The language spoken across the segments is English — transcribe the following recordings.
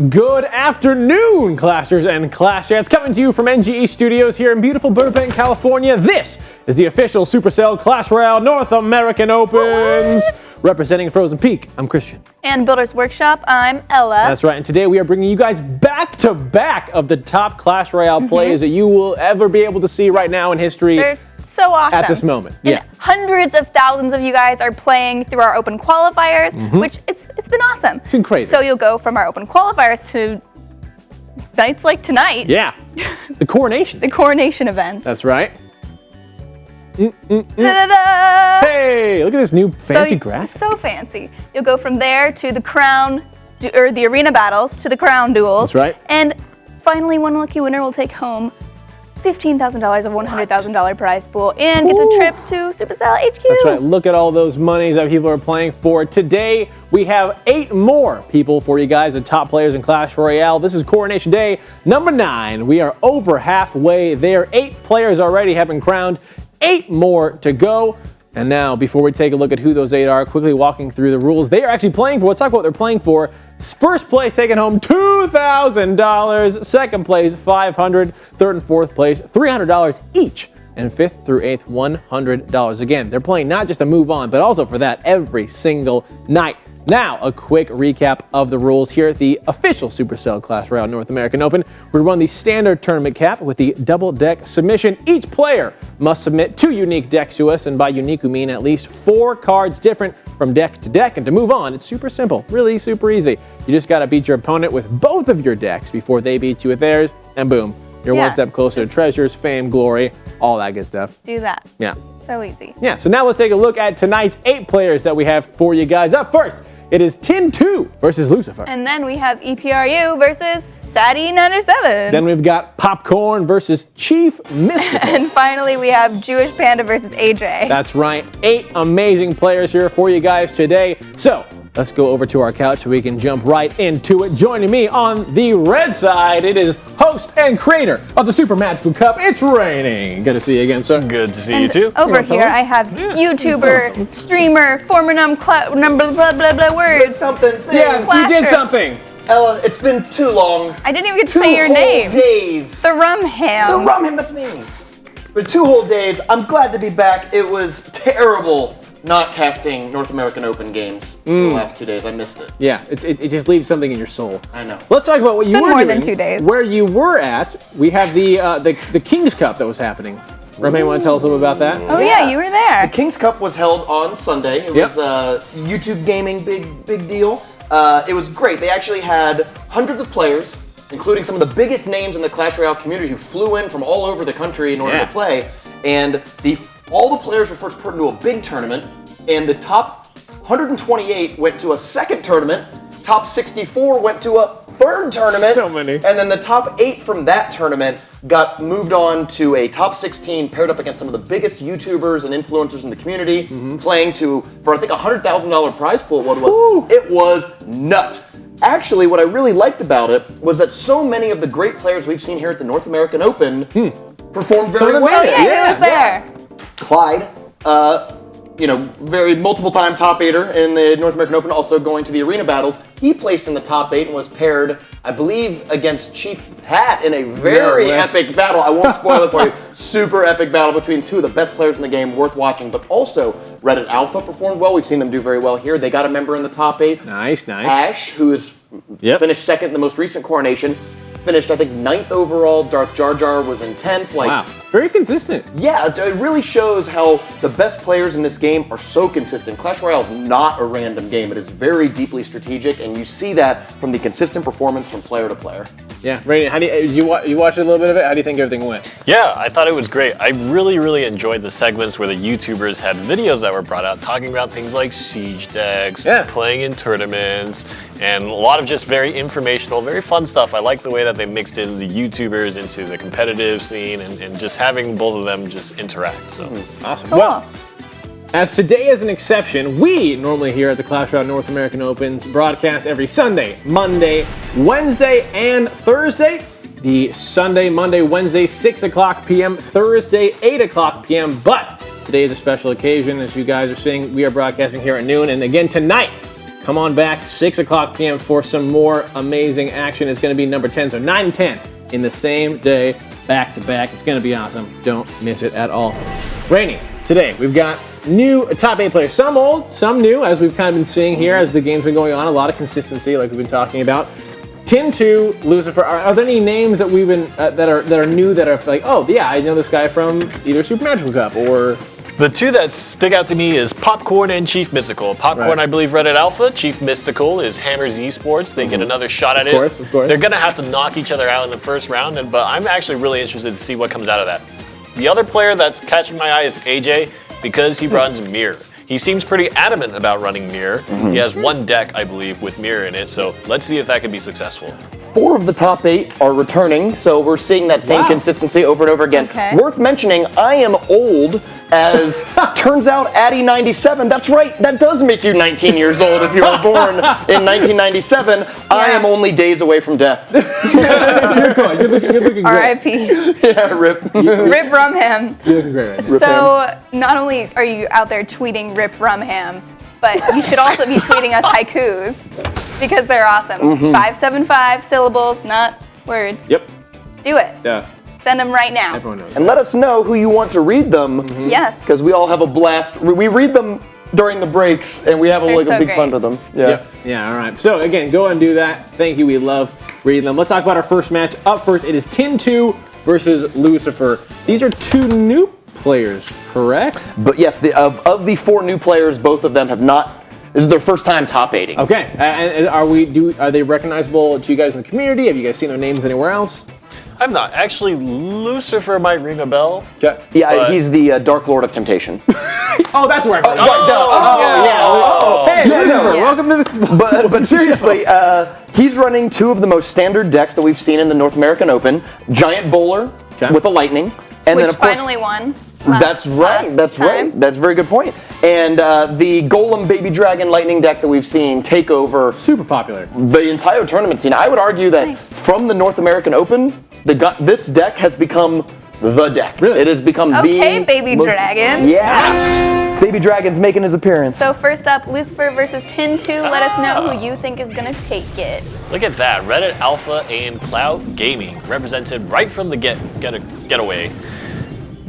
Good afternoon, Clashers and Clashers. Coming to you from NGE Studios here in beautiful Burbank, California. This is the official Supercell Clash Royale North American Opens. Representing Frozen Peak, I'm Christian. And Builders Workshop, I'm Ella. That's right, and today we are bringing you guys back-to-back of the top Clash Royale plays that you will ever be able to see right now in history. They're so awesome. At this moment, and hundreds of thousands of you guys are playing through our open qualifiers, which it's been awesome. It's been crazy. So you'll go from our open qualifiers to nights like tonight. Yeah, the Coronation. The Coronation event. That's right. Da-da-da! Hey, look at this new fancy graphic. So fancy. You'll go from there to the crown, or the arena battles, to the crown duels. That's right. And finally, one lucky winner will take home $15,000 of $100,000 prize pool and gets a trip to Supercell HQ. That's right. Look at all those monies that people are playing for. Today, we have 8 more people for you guys, the top players in Clash Royale. This is Coronation Day number 9. We are over halfway there. 8 players already have been crowned. 8 more to go. And now, before we take a look at who those 8 are, quickly walking through the rules they are actually playing for. Let's talk about what they're playing for. First place taking home $2,000. Second place, $500. Third and fourth place, $300 each. And 5th through 8th, $100. Again, they're playing not just to move on, but also for that every single night. Now, a quick recap of the rules here at the official Supercell Clash Royale North American Open. We run the standard tournament cap with the double deck submission. Each player must submit 2 unique decks to us, and by unique we mean at least 4 cards different from deck to deck. And to move on, it's super simple, really super easy. You just gotta beat your opponent with both of your decks before they beat you with theirs, and boom, you're one step closer to treasures, fame, glory, all that good stuff. Do that. Yeah. So easy. Yeah, so now let's take a look at tonight's 8 players that we have for you guys. Up first, it is Tin2 versus Lucifer. And then we have EPRU versus Sadie97. Then we've got Popcorn versus Chief Mystical. And finally we have Jewish Panda versus AJ. That's right, 8 amazing players here for you guys today. So let's go over to our couch so we can jump right into it. Joining me on the red side, it is host and creator of the Super Magical Cup. It's raining. Good to see you again, sir. Good to see you too. Over here I have YouTuber, streamer, former number blah blah blah words. Something. Yes, you did something. Ella, it's been too long. I didn't even get to say your name. 2 whole days. The Rum Ham. The Rum Ham, that's me. For 2 whole days, I'm glad to be back. It was terrible not casting North American Open games for the last 2 days. I missed it. Yeah, it just leaves something in your soul. I know. Let's talk about what you Been were more doing. than 2 days. Where you were at. We have the King's Cup that was happening. Romain, want to tell us a little about that? Oh yeah, you were there. The King's Cup was held on Sunday. It was YouTube gaming, big deal. It was great. They actually had hundreds of players, including some of the biggest names in the Clash Royale community who flew in from all over the country in order to play. And all the players were first put into a big tournament, and the top 128 went to a second tournament. Top 64 went to a third tournament. So many. And then the top 8 from that tournament got moved on to a top 16, paired up against some of the biggest YouTubers and influencers in the community, playing for I think $100,000 prize pool. What it was? It was nuts. Actually, what I really liked about it was that so many of the great players we've seen here at the North American Open performed very well. Oh yeah, who was there? Clyde, very multiple-time top 8er in the North American Open, also going to the arena battles. He placed in the top 8 and was paired, I believe, against Chief Pat in a very epic battle. I won't spoil it for you. Super epic battle between 2 of the best players in the game, worth watching. But also, Reddit Alpha performed well. We've seen them do very well here. They got a member in the top 8. Nice. Ash, who is finished second in the most recent Coronation, finished, I think, 9th overall. Darth Jar Jar was in 10th. Wow, very consistent. Yeah, it really shows how the best players in this game are so consistent. Clash Royale is not a random game. It is very deeply strategic, and you see that from the consistent performance from player to player. Yeah, Rainy, how do you watched a little bit of it? How do you think everything went? Yeah, I thought it was great. I really enjoyed the segments where the YouTubers had videos that were brought out talking about things like siege decks, playing in tournaments, and a lot of just very informational, very fun stuff. I like the way that they mixed in the YouTubers into the competitive scene and just having both of them just interact. So awesome. Cool. Well, as today is an exception, we normally here at the Clash Royale North American Opens broadcast every Sunday, Monday, Wednesday, and Thursday. The Sunday, Monday, Wednesday, 6 o'clock p.m., Thursday, 8 o'clock p.m. But today is a special occasion. As you guys are seeing, we are broadcasting here at noon. And again, tonight, come on back 6 o'clock p.m. for some more amazing action. It's going to be number 10, so 9 and 10 in the same day, back to back. It's going to be awesome. Don't miss it at all. Rainey, today we've got new top 8 players. Some old, some new, as we've kind of been seeing here as the game's been going on. A lot of consistency, like we've been talking about. Tin 2, Lucifer. Are there any names that we've been that are new that are like, oh yeah, I know this guy from either Super Magical Cup or. The two that stick out to me is Popcorn and Chief Mystical. Popcorn, Right. I believe, Reddit Alpha. Chief Mystical is Hammers Esports. They get another shot at Of course. They're going to have to knock each other out in the first round, but I'm actually really interested to see what comes out of that. The other player that's catching my eye is AJ because he runs Mirror. He seems pretty adamant about running Mirror. He has one deck, I believe, with Mirror in it, so let's see if that can be successful. 4 of the top 8 are returning, so we're seeing that same consistency over and over again. Okay. Worth mentioning, I am old, as turns out Addy97, that's right, that does make you 19 years old if you were born in 1997. I am only days away from death. You're looking great. R.I.P. Yeah, rip. Rip Rumham. You're looking great right now. So not only are you out there tweeting Rip Rumham, but you should also be tweeting us haikus because they're awesome. 575 syllables, not words. Yep. Do it. Yeah. Send them right now. Everyone knows. And let us know who you want to read them, Yes. because we all have a blast. We read them during the breaks, and we have They're a so big great. fun to them. Yeah. Yep. Yeah, all right. So, again, go and do that. Thank you. We love reading them. Let's talk about our first match. Up first, it is Tin 2 versus Lucifer. These are 2 new players, correct? But yes, of the 4 new players, both of them have not. This is their first time top 8ing. Okay. And are they recognizable to you guys in the community? Have you guys seen their names anywhere else? I'm not. Actually, Lucifer might ring a bell. Okay. Yeah, But- he's the Dark Lord of Temptation. Oh, that's where I heard yeah. Hey, Yeah, Lucifer, no. welcome to this. But seriously, he's running 2 of the most standard decks that we've seen in the North American Open. Giant Bowler with a Lightning. And Which then, of course, finally won. That's right. That's right. That's a very good point. And the Golem Baby Dragon Lightning deck that we've seen take over Super popular. the entire tournament scene. I would argue that from the North American Open, this deck has become the deck. Really? It has become Okay, the Baby Dragon. Yes. Baby Dragon's making his appearance. So first up, Lucifer versus Tin 2. Let us know who you think is going to take it. Look at that. Reddit Alpha and Cloud Gaming represented right from the getaway.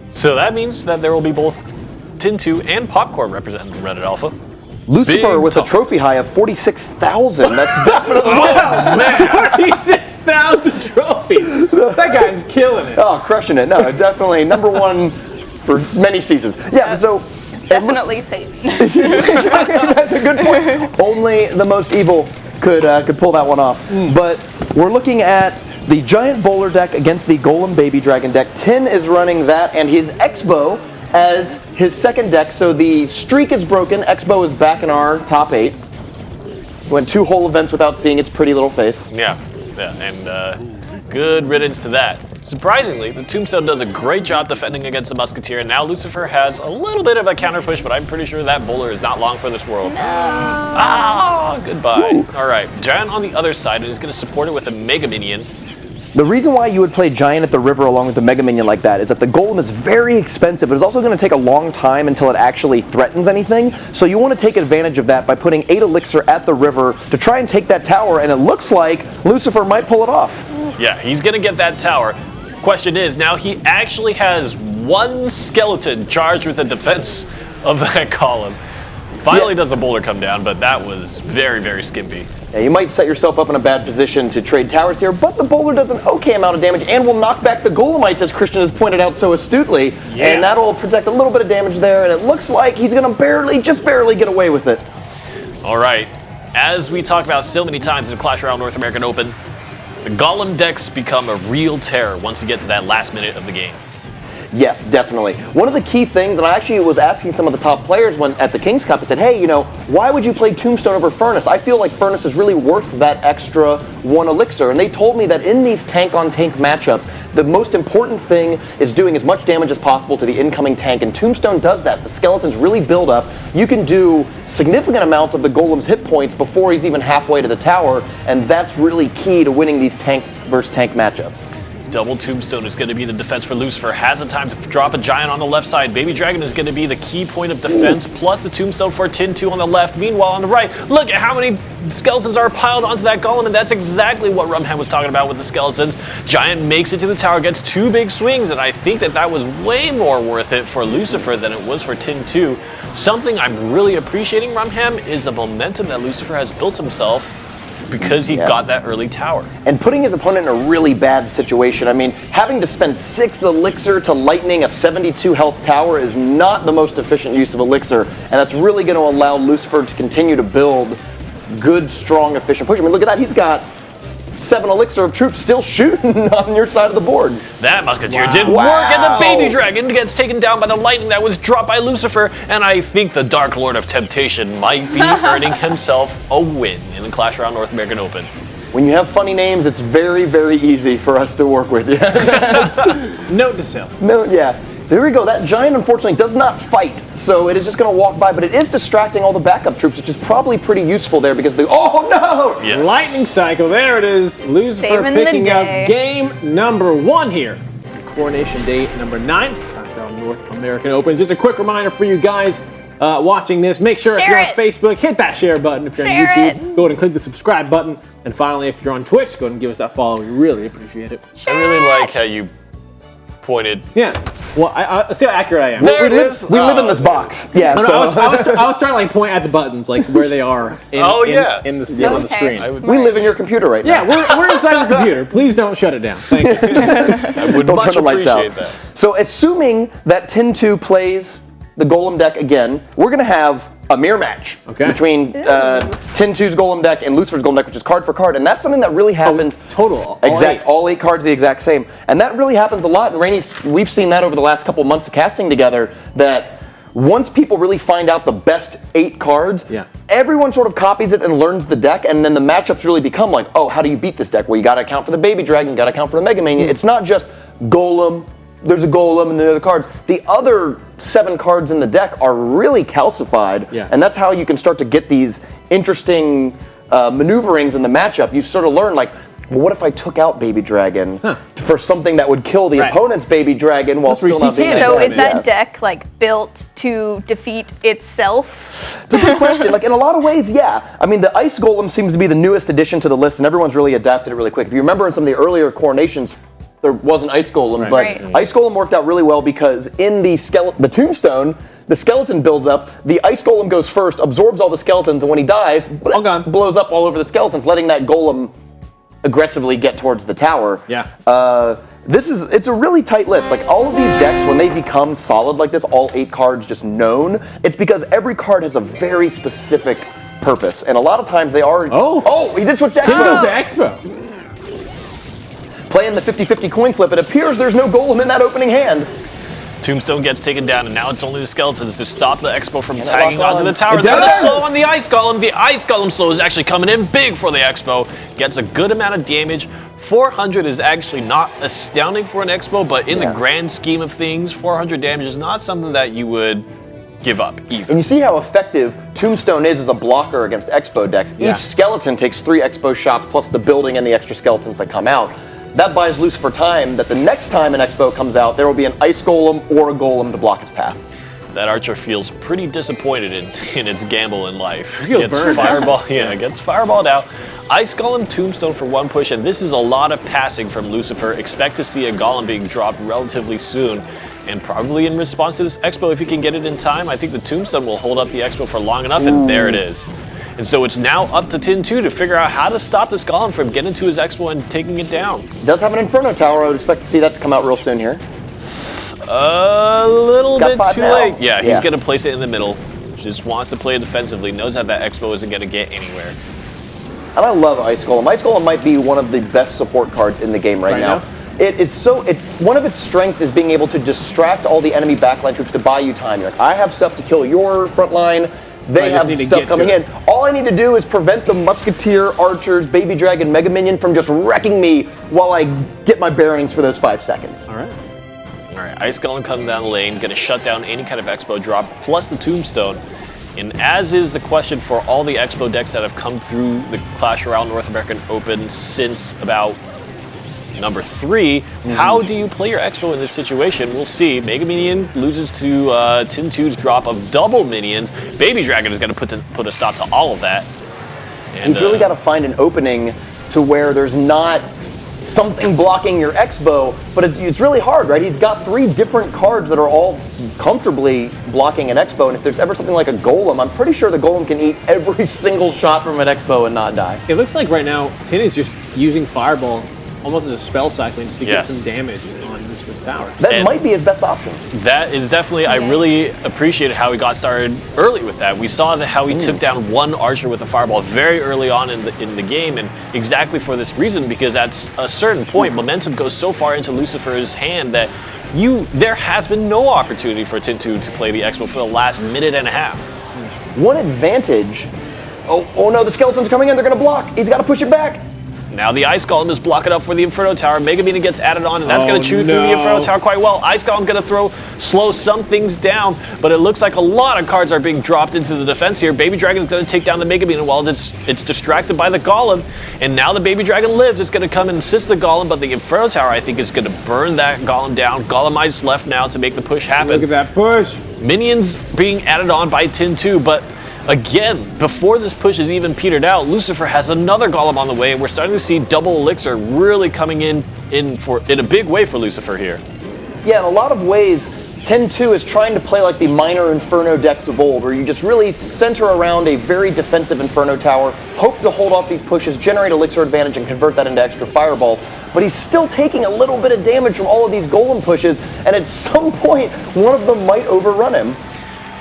So that means that there will be both Tin 2 and Popcorn representing Reddit Alpha. Lucifer Big with top. a trophy high of 46,000. That's definitely 46,000 trophies. That guy's killing it. crushing it. No, definitely number 1 for many seasons. Yeah, so Definitely Satan. that's a good point. Only the most evil could pull that one off. But we're looking at the Giant Bowler deck against the Golem Baby Dragon deck. Tin is running that and his Expo as his second deck. So the streak is broken. Expo is back in our top 8. Went 2 whole events without seeing its pretty little face. Yeah, and good riddance to that. Surprisingly, the Tombstone does a great job defending against the Musketeer, and now Lucifer has a little bit of a counter push, but I'm pretty sure that Bowler is not long for this world. Goodbye. All right, Giant on the other side, and is going to support it with a Mega Minion. The reason why you would play Giant at the river along with the Mega Minion like that is that the Golem is very expensive, but it's also going to take a long time until it actually threatens anything. So you want to take advantage of that by putting 8 Elixir at the river to try and take that tower, and it looks like Lucifer might pull it off. Yeah, he's going to get that tower. Question is, now he actually has 1 skeleton charged with the defense of that column. Finally does a boulder come down, but that was very, very skimpy. Yeah, you might set yourself up in a bad position to trade towers here, but the boulder does an okay amount of damage and will knock back the Golemites, as Christian has pointed out so astutely. Yeah. And that'll protect a little bit of damage there, and it looks like he's going to just barely get away with it. All right, as we talk about so many times in Clash Royale North American Open, the Golem decks become a real terror once you get to that last minute of the game. Yes, definitely. One of the key things, and I actually was asking some of the top players when at the King's Cup, I said, hey, why would you play Tombstone over Furnace? I feel like Furnace is really worth that extra 1 elixir. And they told me that in these tank-on-tank matchups, the most important thing is doing as much damage as possible to the incoming tank, and Tombstone does that. The skeletons really build up. You can do significant amounts of the Golem's hit points before he's even halfway to the tower, and that's really key to winning these tank versus tank matchups. Double Tombstone is going to be the defense for Lucifer. Has the time to drop a Giant on the left side. Baby Dragon is going to be the key point of defense, plus the Tombstone for Tin 2 on the left. Meanwhile, on the right, look at how many skeletons are piled onto that golem, and that's exactly what Rumham was talking about with the skeletons. Giant makes it to the tower, gets 2 big swings, and I think that was way more worth it for Lucifer than it was for Tin 2. Something I'm really appreciating, Rumham, is the momentum that Lucifer has built himself because he got that early tower. And putting his opponent in a really bad situation. I mean, having to spend 6 elixir to lightning a 72 health tower is not the most efficient use of elixir, and that's really going to allow Lucifer to continue to build good, strong, efficient push. I mean, look at that. He's got 7 elixir of troops still shooting on your side of the board. That Musketeer did work, and the Baby Dragon gets taken down by the lightning that was dropped by Lucifer, and I think the Dark Lord of Temptation might be earning himself a win in the Clash Royale North American Open. When you have funny names, it's very, very easy for us to work with you. Note to self. No, yeah. So here we go. That Giant, unfortunately, does not fight, so it is just going to walk by, but it is distracting all the backup troops, which is probably pretty useful there because they... Oh, no! Yes. Lightning cycle. There it is. Lucifer Saving the picking up day. game number 1 here. Coronation Day number 9. Clash Royale North American Open. Just a quick reminder for you guys watching this. Make sure if Share you're on it. Facebook, hit that share button. If you're on Share YouTube, it. go ahead and click the subscribe button. And finally, if you're on Twitch, go ahead and give us that follow. We really appreciate it. I really like how you pointed. Yeah. Well, I see how accurate I am. There We it is. live in this box. Yeah, No, no, so I was trying to like point at the buttons, like where they are in, in the, on the screen. we live in your computer right now. Yeah, we're inside the computer. Please don't shut it down. Thank you. I would Don't much turn the lights appreciate out. that. So assuming that Tin 2 plays the Golem deck again, we're going to have a mirror match between Tin 2's Golem deck and Lucifer's Golem deck, which is card for card, and that's something that really happens. Total. All 8 cards the exact same, and that really happens a lot. And Rainey's, we've seen that over the last couple months of casting together. That once people really find out the best 8 cards, everyone sort of copies it and learns the deck, and then the matchups really become like, oh, how do you beat this deck? Well, you got to account for the Baby Dragon, you got to account for the Mega Mania. It's not just Golem. There's a Golem and the other cards. The other 7 cards in the deck are really calcified, and that's how you can start to get these interesting maneuverings in the matchup. You sort of learn, like, well, what if I took out Baby Dragon for something that would kill the opponent's Baby Dragon while still not being So is that deck like built to defeat itself? It's a good question. Like in a lot of ways, yeah. I mean, the Ice Golem seems to be the newest addition to the list, and everyone's really adapted it really quick. If you remember in some of the earlier Coronations, there was an Ice Golem, but Ice Golem worked out really well because in the Tombstone, the skeleton builds up, the Ice Golem goes first, absorbs all the skeletons, and when he dies, blows up all over the skeletons, letting that Golem aggressively get towards the tower. It's a really tight list. Like all of these decks, when they become solid like this, all 8 cards just known, it's because every card has a very specific purpose, and a lot of times they are... Oh, he did switch to Expo! Playing the 50-50 coin flip, it appears there's no Golem in that opening hand. Tombstone gets taken down, and now it's only the skeletons to stop the Expo from tagging onto the tower. There's a slow on the Ice Golem. The Ice Golem slow is actually coming in big for the Expo. Gets a good amount of damage. 400 is actually not astounding for an Expo, but in the grand scheme of things, 400 damage is not something that you would give up either. And you see how effective Tombstone is as a blocker against Expo decks. Each skeleton takes 3 Expo shots plus the building and the extra skeletons that come out. That buys Lucifer time that the next time an Expo comes out, there will be an Ice Golem or a Golem to block its path. That Archer feels pretty disappointed in its gamble in life. Gets fireballed out. Ice Golem Tombstone for 1 push, and this is a lot of passing from Lucifer. Expect to see a Golem being dropped relatively soon, and probably in response to this Expo, if he can get it in time, I think the Tombstone will hold up the Expo for long enough, and there it is. And so it's now up to Tin 2 to figure out how to stop this Golem from getting to his Expo and taking it down. It does have an Inferno Tower. I would expect to see that to come out real soon here. A little bit too now. late. Yeah, he's going to place it in the middle. Just wants to play defensively. Knows that Expo isn't going to get anywhere. And I love Ice Golem. Ice Golem might be one of the best support cards in the game right now. It's one of its strengths is being able to distract all the enemy backline troops to buy you time. You're like, I have stuff to kill your front line. They have stuff coming in. All I need to do is prevent the Musketeer, Archers, Baby Dragon, Mega Minion from just wrecking me while I get my bearings for those 5 seconds. All right, Ice Golem coming down the lane, going to shut down any kind of Expo drop, plus the Tombstone. And as is the question for all the Expo decks that have come through the Clash Royale North American Open since about number 3. How do you play your Expo in this situation? We'll see. Mega Minion loses to Tin 2's drop of double minions. Baby Dragon is going to put a stop to all of that. And, You've really got to find an opening to where there's not something blocking your Expo, but it's really hard, right? He's got 3 different cards that are all comfortably blocking an Expo, and if there's ever something like a Golem, I'm pretty sure the Golem can eat every single shot from an Expo and not die. It looks like right now Tin is just using Fireball almost as a spell cycling just to get some damage on this tower. That might be his best option. That is definitely, I really appreciated how he got started early with that. We saw how he took down 1 archer with a fireball very early on in the game, and exactly for this reason, because at a certain point, momentum goes so far into Lucifer's hand that there has been no opportunity for Tin 2 to play the Expo for the last minute and a half. One advantage. Oh no, the skeletons are coming in, they're gonna block. He's gotta push it back. Now the Ice Golem is blocking up for the Inferno Tower. Mega Minion gets added on, and that's going to chew through the Inferno Tower quite well. Ice Golem going to slow some things down, but it looks like a lot of cards are being dropped into the defense here. Baby Dragon is going to take down the Mega Minion while it's distracted by the Golem, and now the Baby Dragon lives. It's going to come and assist the Golem, but the Inferno Tower, I think, is going to burn that Golem down. Golemites left now to make the push happen. Look at that push. Minions being added on by Tin 2, but again, before this push is even petered out, Lucifer has another Golem on the way, and we're starting to see double Elixir really coming in a big way for Lucifer here. Yeah, in a lot of ways, Tin 2 is trying to play like the minor Inferno decks of old, where you just really center around a very defensive Inferno Tower, hope to hold off these pushes, generate Elixir advantage, and convert that into extra fireballs. But he's still taking a little bit of damage from all of these Golem pushes, and at some point, one of them might overrun him.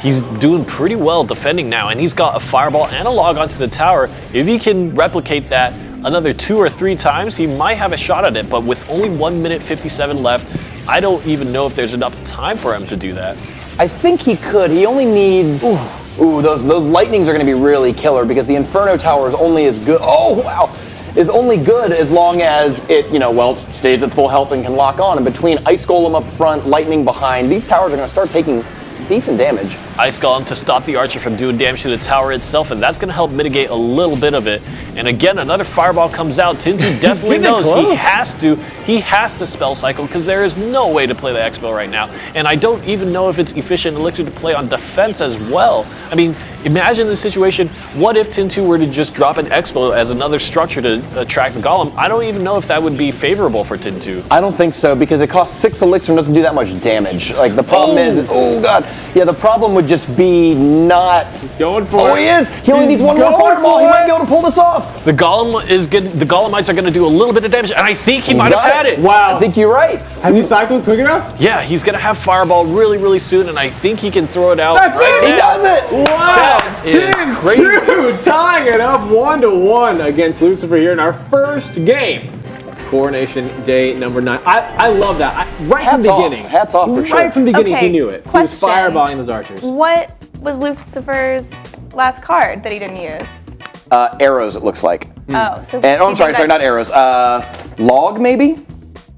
He's doing pretty well defending now, and he's got a fireball and a log onto the tower. If he can replicate that another 2 or 3 times, he might have a shot at it, but with only 1 minute 57 left, I don't even know if there's enough time for him to do that. I think he could. He only needs... those lightnings are going to be really killer, because the Inferno Tower is only as good... is only good as long as it, stays at full health and can lock on. And between Ice Golem up front, Lightning behind, these towers are going to start taking decent damage. Ice Golem to stop the Archer from doing damage to the tower itself, and that's going to help mitigate a little bit of it. And again, another fireball comes out. Tin 2 definitely knows he has to spell cycle, because there is no way to play the Expo right now. And I don't even know if it's efficient Elixir to play on defense as well. I mean, imagine the situation. What if Tin 2 were to just drop an Expo as another structure to attract the Golem? I don't even know if that would be favorable for Tin 2. I don't think so, because it costs 6 Elixir and doesn't do that much damage. Like, the problem is, yeah, the problem would just be not... He's going for it. Oh, he is! He only needs one more fireball. He might be able to pull this off. The Golem is good. The Golemites are going to do a little bit of damage, and I think he might have had it. Wow. I think you're right. Has he cycled quick enough? Yeah, he's going to have fireball really, really soon, and I think he can throw it out. That's it! He does it! Wow! That is crazy. Tying it up 1-1 against Lucifer here in our first game. Coronation Day number 9. I love that. Right from the beginning. Hats off for sure. Right from the beginning, Okay, he knew it. question. He was fireballing those archers. What was Lucifer's last card that he didn't use? Arrows, it looks like. Oh, so I'm sorry, not arrows. Log, maybe?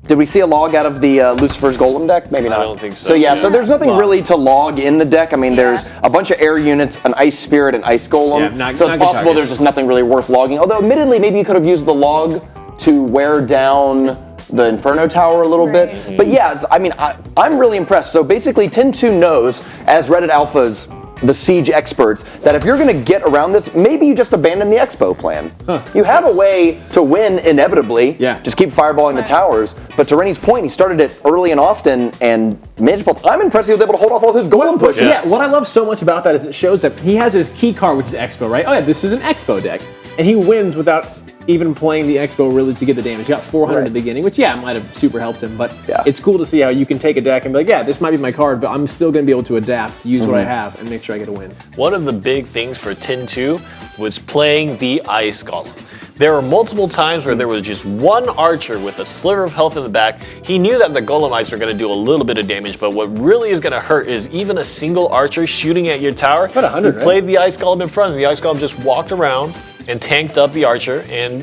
Did we see a log out of the Lucifer's Golem deck? Maybe not. I don't think so. So yeah, so there's nothing really to log in the deck. I mean, there's a bunch of air units, an Ice Spirit, an Ice Golem. Yeah, so it's not possible there's just nothing really worth logging. Although, admittedly, maybe you could have used the log to wear down the Inferno Tower a little bit. But yeah, I mean, I'm really impressed. So basically, Tin 2 knows, as Reddit Alphas, the Siege experts, that if you're going to get around this, maybe you just abandon the Expo plan. You have a way to win inevitably. Yeah. Just keep fireballing the towers. But to Rennie's point, he started it early and often and managed both. I'm impressed he was able to hold off all his Golem pushes. Yeah, what I love so much about that is it shows that he has his key card, which is Expo, right? Oh yeah, this is an Expo deck. And he wins without even playing the Expo really to get the damage. He got 400 at the beginning, which might have super helped him, but it's cool to see how you can take a deck and be like, yeah, this might be my card, but I'm still going to be able to adapt, use what I have, and make sure I get a win. One of the big things for Tin 2 was playing the Ice Golem. There were multiple times where there was just one archer with a sliver of health in the back. He knew that the Golemites were going to do a little bit of damage, but what really is going to hurt is even a single archer shooting at your tower. About 100, He played the Ice Golem in front, and the Ice Golem just walked around and tanked up the archer, and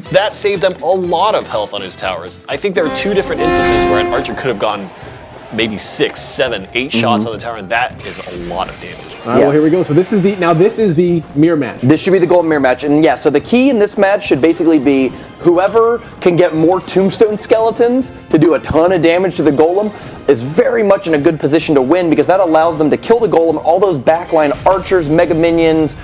that saved him a lot of health on his towers. I think there were 2 different instances where an archer could have gone maybe 6, 7, 8 shots on the tower, and that is a lot of damage. All right, well, here we go. So this is the mirror match. This should be the golden mirror match. And yeah, so the key in this match should basically be whoever can get more tombstone skeletons to do a ton of damage to the golem is very much in a good position to win, because that allows them to kill the golem. All those backline archers, mega minions,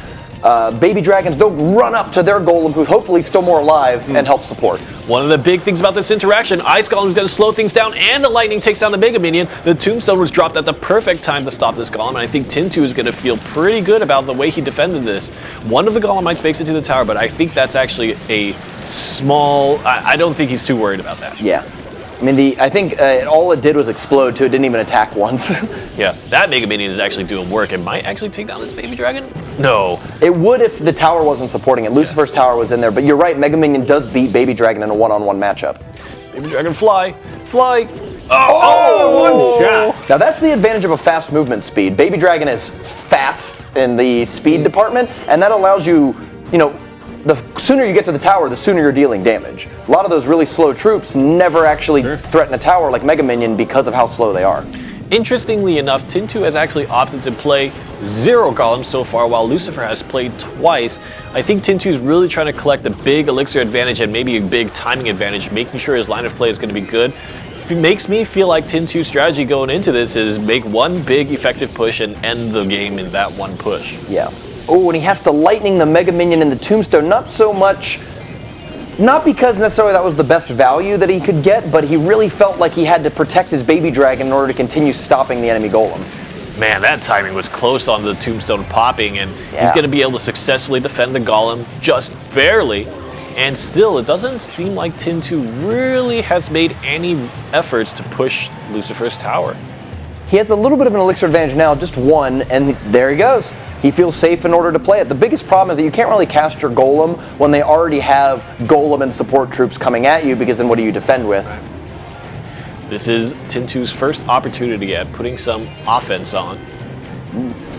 baby dragons, they'll run up to their golem, who's hopefully still more alive, and help support. One of the big things about this interaction, Ice Golem is going to slow things down, and the lightning takes down the Mega Minion. The Tombstone was dropped at the perfect time to stop this Golem, and I think Tintu is going to feel pretty good about the way he defended this. One of the Golemites makes it to the tower, but I think that's actually a small... I don't think he's too worried about that. Yeah. I mean, I think all it did was explode, too. It didn't even attack once. Yeah, that Mega Minion is actually doing work. It might actually take down this Baby Dragon? No. It would if the tower wasn't supporting it. Lucifer's tower was in there, but you're right, Mega Minion does beat Baby Dragon in a one-on-one matchup. Baby Dragon, fly! Fly! Oh, one shot. Now that's the advantage of a fast movement speed. Baby Dragon is fast in the speed department, and that allows you, the sooner you get to the tower, the sooner you're dealing damage. A lot of those really slow troops never actually threaten a tower like Mega Minion because of how slow they are. Interestingly enough, Tintu has actually opted to play 0 golems so far, while Lucifer has played twice. I think Tintu's really trying to collect a big elixir advantage and maybe a big timing advantage, making sure his line of play is going to be good. It makes me feel like Tintu's strategy going into this is make one big effective push and end the game in that one push. Yeah. Oh, and he has to lightning the Mega Minion in the Tombstone, not so much... Not because necessarily that was the best value that he could get, but he really felt like he had to protect his Baby Dragon in order to continue stopping the enemy Golem. Man, that timing was close on the Tombstone popping, and he's going to be able to successfully defend the Golem just barely. And still, it doesn't seem like Tintu really has made any efforts to push Lucifer's tower. He has a little bit of an elixir advantage now, just one, and there he goes. He feels safe in order to play it. The biggest problem is that you can't really cast your Golem when they already have Golem and support troops coming at you, because then what do you defend with? This is Tintu's first opportunity at putting some offense on.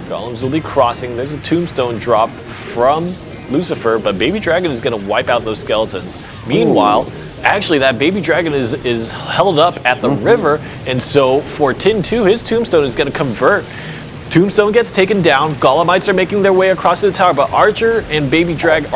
Golems will be crossing. There's a Tombstone drop from Lucifer, but Baby Dragon is going to wipe out those skeletons. Meanwhile, actually that Baby Dragon is held up at the river, and so for Tintu, his Tombstone is going to convert. Tombstone gets taken down. Golemites are making their way across to the tower, but archers and Baby Dragon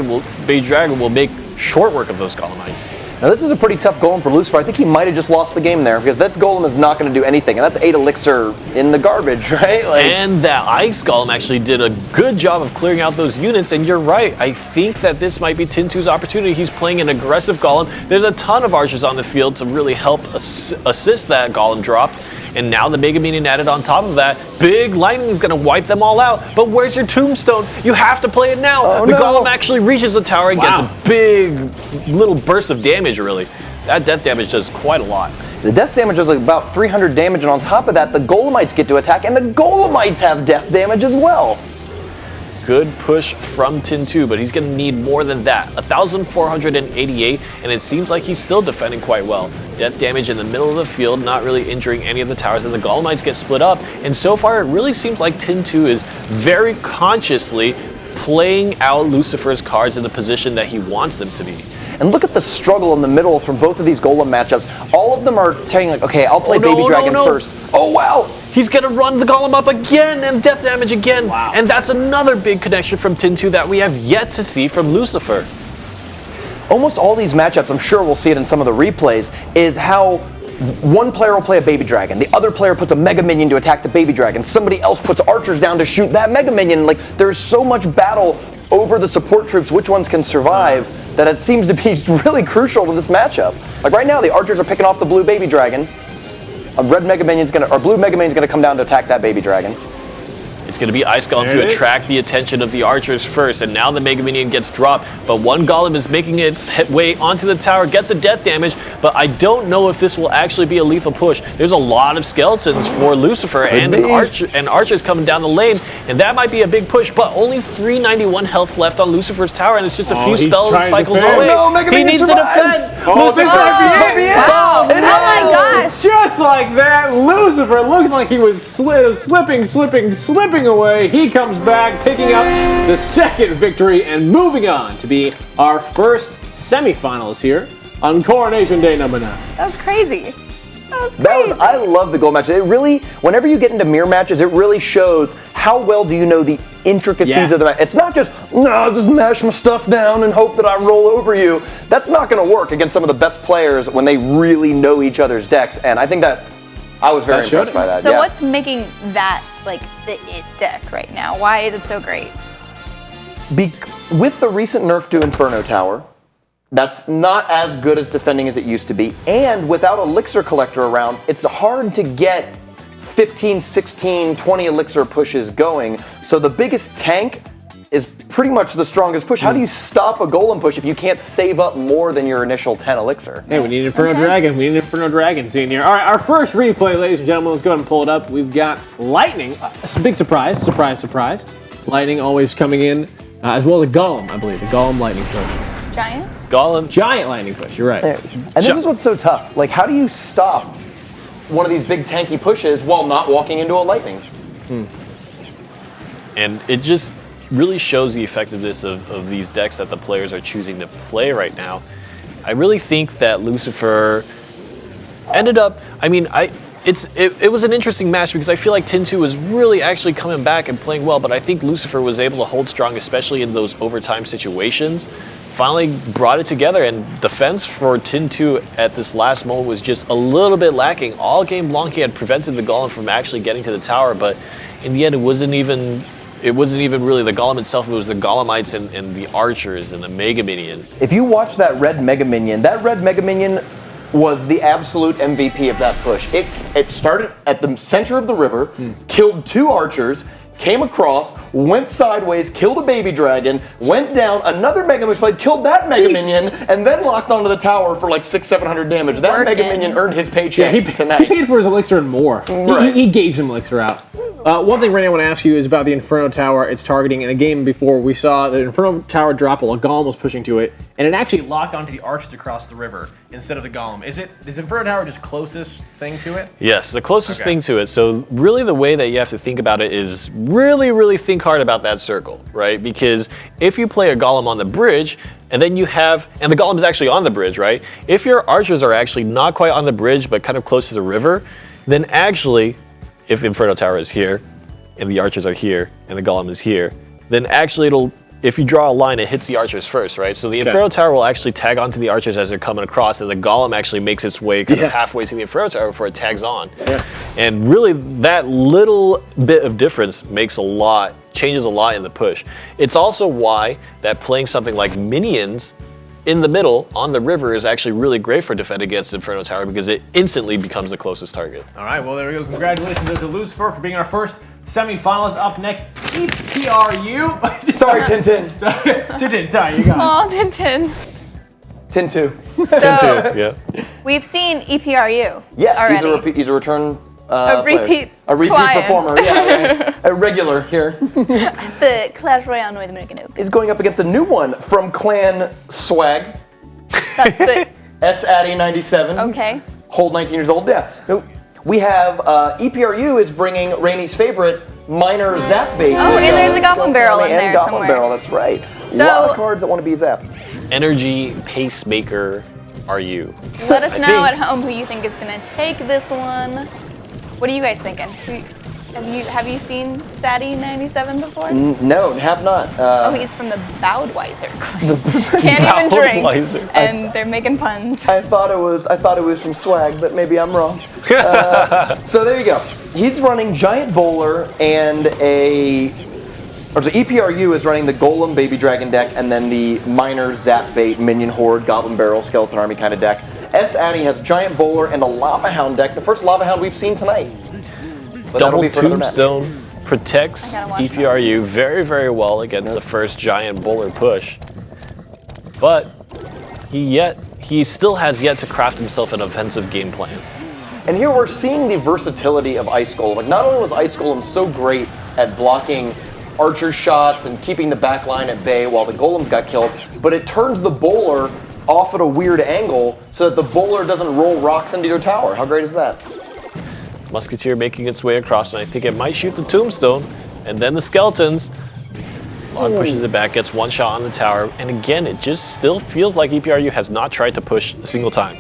will make short work of those Golemites. Now this is a pretty tough Golem for Lucifer. I think he might have just lost the game there, because this Golem is not going to do anything, and that's 8 elixir in the garbage, right? And that Ice Golem actually did a good job of clearing out those units, and you're right. I think that this might be Tintu's opportunity. He's playing an aggressive Golem. There's a ton of archers on the field to really help assist that Golem drop. And now the Mega Minion added on top of that. Big lightning is going to wipe them all out. But where's your Tombstone? You have to play it now. The Golem actually reaches the tower and gets a big little burst of damage, really. That death damage does quite a lot. The death damage is like about 300 damage, and on top of that, the Golemites get to attack, and the Golemites have death damage as well. Good push from Tintu, but he's going to need more than that. 1,488, and it seems like he's still defending quite well. Death damage in the middle of the field, not really injuring any of the towers, and the Golemites get split up. And so far, it really seems like Tintu is very consciously playing out Lucifer's cards in the position that he wants them to be. And look at the struggle in the middle from both of these Golem matchups. All of them are saying, like, okay, I'll play Baby Dragon first. Oh, wow! He's going to run the Golem up again and death damage again. Wow. And that's another big connection from Tintu that we have yet to see from Lucifer. Almost all these matchups, I'm sure we'll see it in some of the replays, is how one player will play a Baby Dragon, the other player puts a Mega Minion to attack the Baby Dragon, somebody else puts archers down to shoot that Mega Minion. Like, there's so much battle over the support troops, which ones can survive, that it seems to be really crucial to this matchup. Like right now, the archers are picking off the blue Baby Dragon. A blue Mega Minion's gonna come down to attack that Baby Dragon. It's going to be Ice Golem to attract the attention of the archers first, and now the Mega Minion gets dropped, but one Golem is making its way onto the tower, gets a death damage, but I don't know if this will actually be a lethal push. There's a lot of skeletons for Lucifer and archers coming down the lane, and that might be a big push, but only 391 health left on Lucifer's tower, and it's just a few spell cycles away. Oh, no, Mega he Minion needs survives. to defend. Lucifer Oh my gosh! Just like that, Lucifer looks like he was slipping away. He comes back, picking up the second victory and moving on to be our first semifinals here on Coronation Day number 9. That was crazy. I love the goal match. It really, whenever you get into mirror matches, it really shows how well do you know the intricacies of the match. It's not just, no, I'll just mash my stuff down and hope that I roll over you. That's not going to work against some of the best players when they really know each other's decks. And I think that I was very impressed by that. So what's making that like the it deck right now? Why is it so great? With the recent nerf to Inferno Tower, that's not as good as defending as it used to be. And without Elixir Collector around, it's hard to get 15, 16, 20 Elixir pushes going. So the biggest tank is pretty much the strongest push. How do you stop a Golem push if you can't save up more than your initial 10 Elixir? Hey, we need an Inferno Dragon. We need an Inferno Dragon seen here. All right, our first replay, ladies and gentlemen. Let's go ahead and pull it up. We've got Lightning. It's a big surprise. Surprise. Lightning always coming in, as well as a Golem, I believe. A Golem Lightning push. Giant? Golem. Giant Lightning push, you're right. And this is what's so tough. Like, how do you stop one of these big tanky pushes while not walking into a Lightning? And it just really shows the effectiveness of these decks that the players are choosing to play right now. I really think that Lucifer ended up, I mean, it was an interesting match because I feel like Tin 2 was really actually coming back and playing well, but I think Lucifer was able to hold strong, especially in those overtime situations. Finally brought it together, and defense for Tin 2 at this last moment was just a little bit lacking. All game long he had prevented the Golem from actually getting to the tower, but in the end it wasn't even really the Golem itself, it was the Golemites and the Archers and the Mega Minion. If you watch that red Mega Minion was the absolute MVP of that push. It started at the center of the river, killed 2 Archers, came across, went sideways, killed a baby dragon, went down, another Mega Minion played, killed that Mega Minion, and then locked onto the tower for like 600-700 damage. That Mega Minion earned his paycheck tonight. He paid for his Elixir and more. Right. He gave some Elixir out. One thing, Randy, I want to ask you is about the Inferno Tower. It's targeting. In a game before, we saw the Inferno Tower drop while a Golem was pushing to it, and it actually locked onto the Archers across the river instead of the Golem. Is Inferno Tower just closest thing to it? Yes, the closest thing to it. So really the way that you have to think about it is really think hard about that circle, right? Because if you play a Golem on the bridge, and then you have, and the Golem is actually on the bridge, right? If your Archers are actually not quite on the bridge, but kind of close to the river, then actually, if Inferno Tower is here, and the Archers are here, and the Golem is here, then actually if you draw a line, it hits the Archers first, right? So the Inferno Tower will actually tag onto the Archers as they're coming across, and the Golem actually makes its way kind of halfway to the Inferno Tower before it tags on. Yeah. And really, that little bit of difference changes a lot in the push. It's also why that playing something like Minions in the middle on the river is actually really great for defending against Inferno Tower because it instantly becomes the closest target. All right, well, there we go. Congratulations to Lucifer for being our first semifinalist. Up next, EPRU. Sorry, Tintin. Tintin, sorry, you got it. Oh, Tintin. Tin 2. So, Yeah. we've seen EPRU Yes, already. he's a return A repeat client. performer. Yeah, a regular here. The Clash Royale North American Open. Is going up against a new one from Clan Swag. That's the S-Addy97. okay. Hold 19 years old. Yeah. We have EPRU is bringing Rainey's favorite Miner Zap Bait. Oh, and there's a Goblin Barrel in there Goblin somewhere. Barrel, that's right. So- A lot of cards that want to be zapped. Energy Pacemaker are you? Let us I know think- at home who you think is going to take this one. What are you guys thinking? Have you seen Saddy97 before? No, have not. Oh, he's from the Boudweiser clan. Can't even drink, Boudweiser. and they're making puns. I thought it was from Swag, but maybe I'm wrong. So there you go. He's running Giant Bowler and the EPRU is running the Golem Baby Dragon deck and then the Miner Zap Bait Minion Horde Goblin Barrel Skeleton Army kind of deck. S-Addy has Giant Bowler and a Lava Hound deck, the first Lava Hound we've seen tonight. But that'll Double be for another match. Tombstone protects I gotta watch EPRU very, very well against the first Giant Bowler push. But he still has yet to craft himself an offensive game plan. And here we're seeing the versatility of Ice Golem. Like, not only was Ice Golem so great at blocking Archer shots and keeping the back line at bay while the Golems got killed, but it turns the Bowler off at a weird angle so that the Bowler doesn't roll rocks into your tower. How great is that? Musketeer making its way across, and I think it might shoot the Tombstone, and then the Skeletons. Log pushes it back, gets one shot on the tower, and again, it just still feels like EPRU has not tried to push a single time.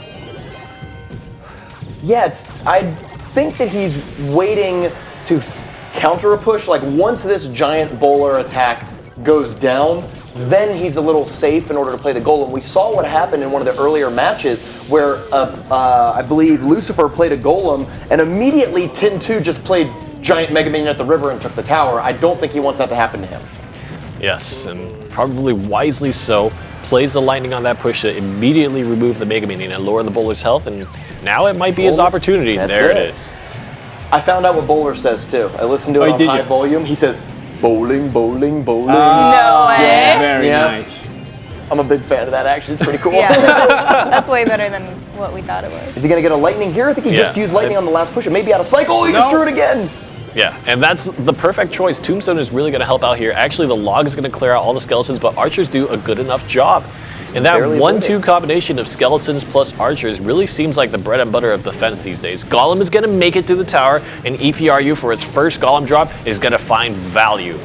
Yeah, I think that he's waiting to counter a push. Like once this giant bowler attack goes down, then he's a little safe in order to play the golem. We saw what happened in one of the earlier matches where I believe Lucifer played a golem and immediately Tin 2 just played giant Mega Minion at the river and took the tower. I don't think he wants that to happen to him. Yes, and probably wisely so. Plays the lightning on that push to immediately remove the Mega Minion and lower the bowler's health, and now it might be his opportunity. There it is. I found out what Bowler says too. I listened to it on high volume. He says, bowling, bowling, bowling. No way. Yeah, very nice. I'm a big fan of that, actually. It's pretty cool. Yeah, that's way better than what we thought it was. Is he going to get a lightning here? I think he just used lightning on the last push. It may be out of cycle. He just drew it again. Yeah, and that's the perfect choice. Tombstone is really going to help out here. Actually, the log is going to clear out all the skeletons, but archers do a good enough job. And that 1-2 combination of skeletons plus archers really seems like the bread and butter of defense these days. Golem is going to make it to the tower, and EPRU for its first golem drop is going to find value.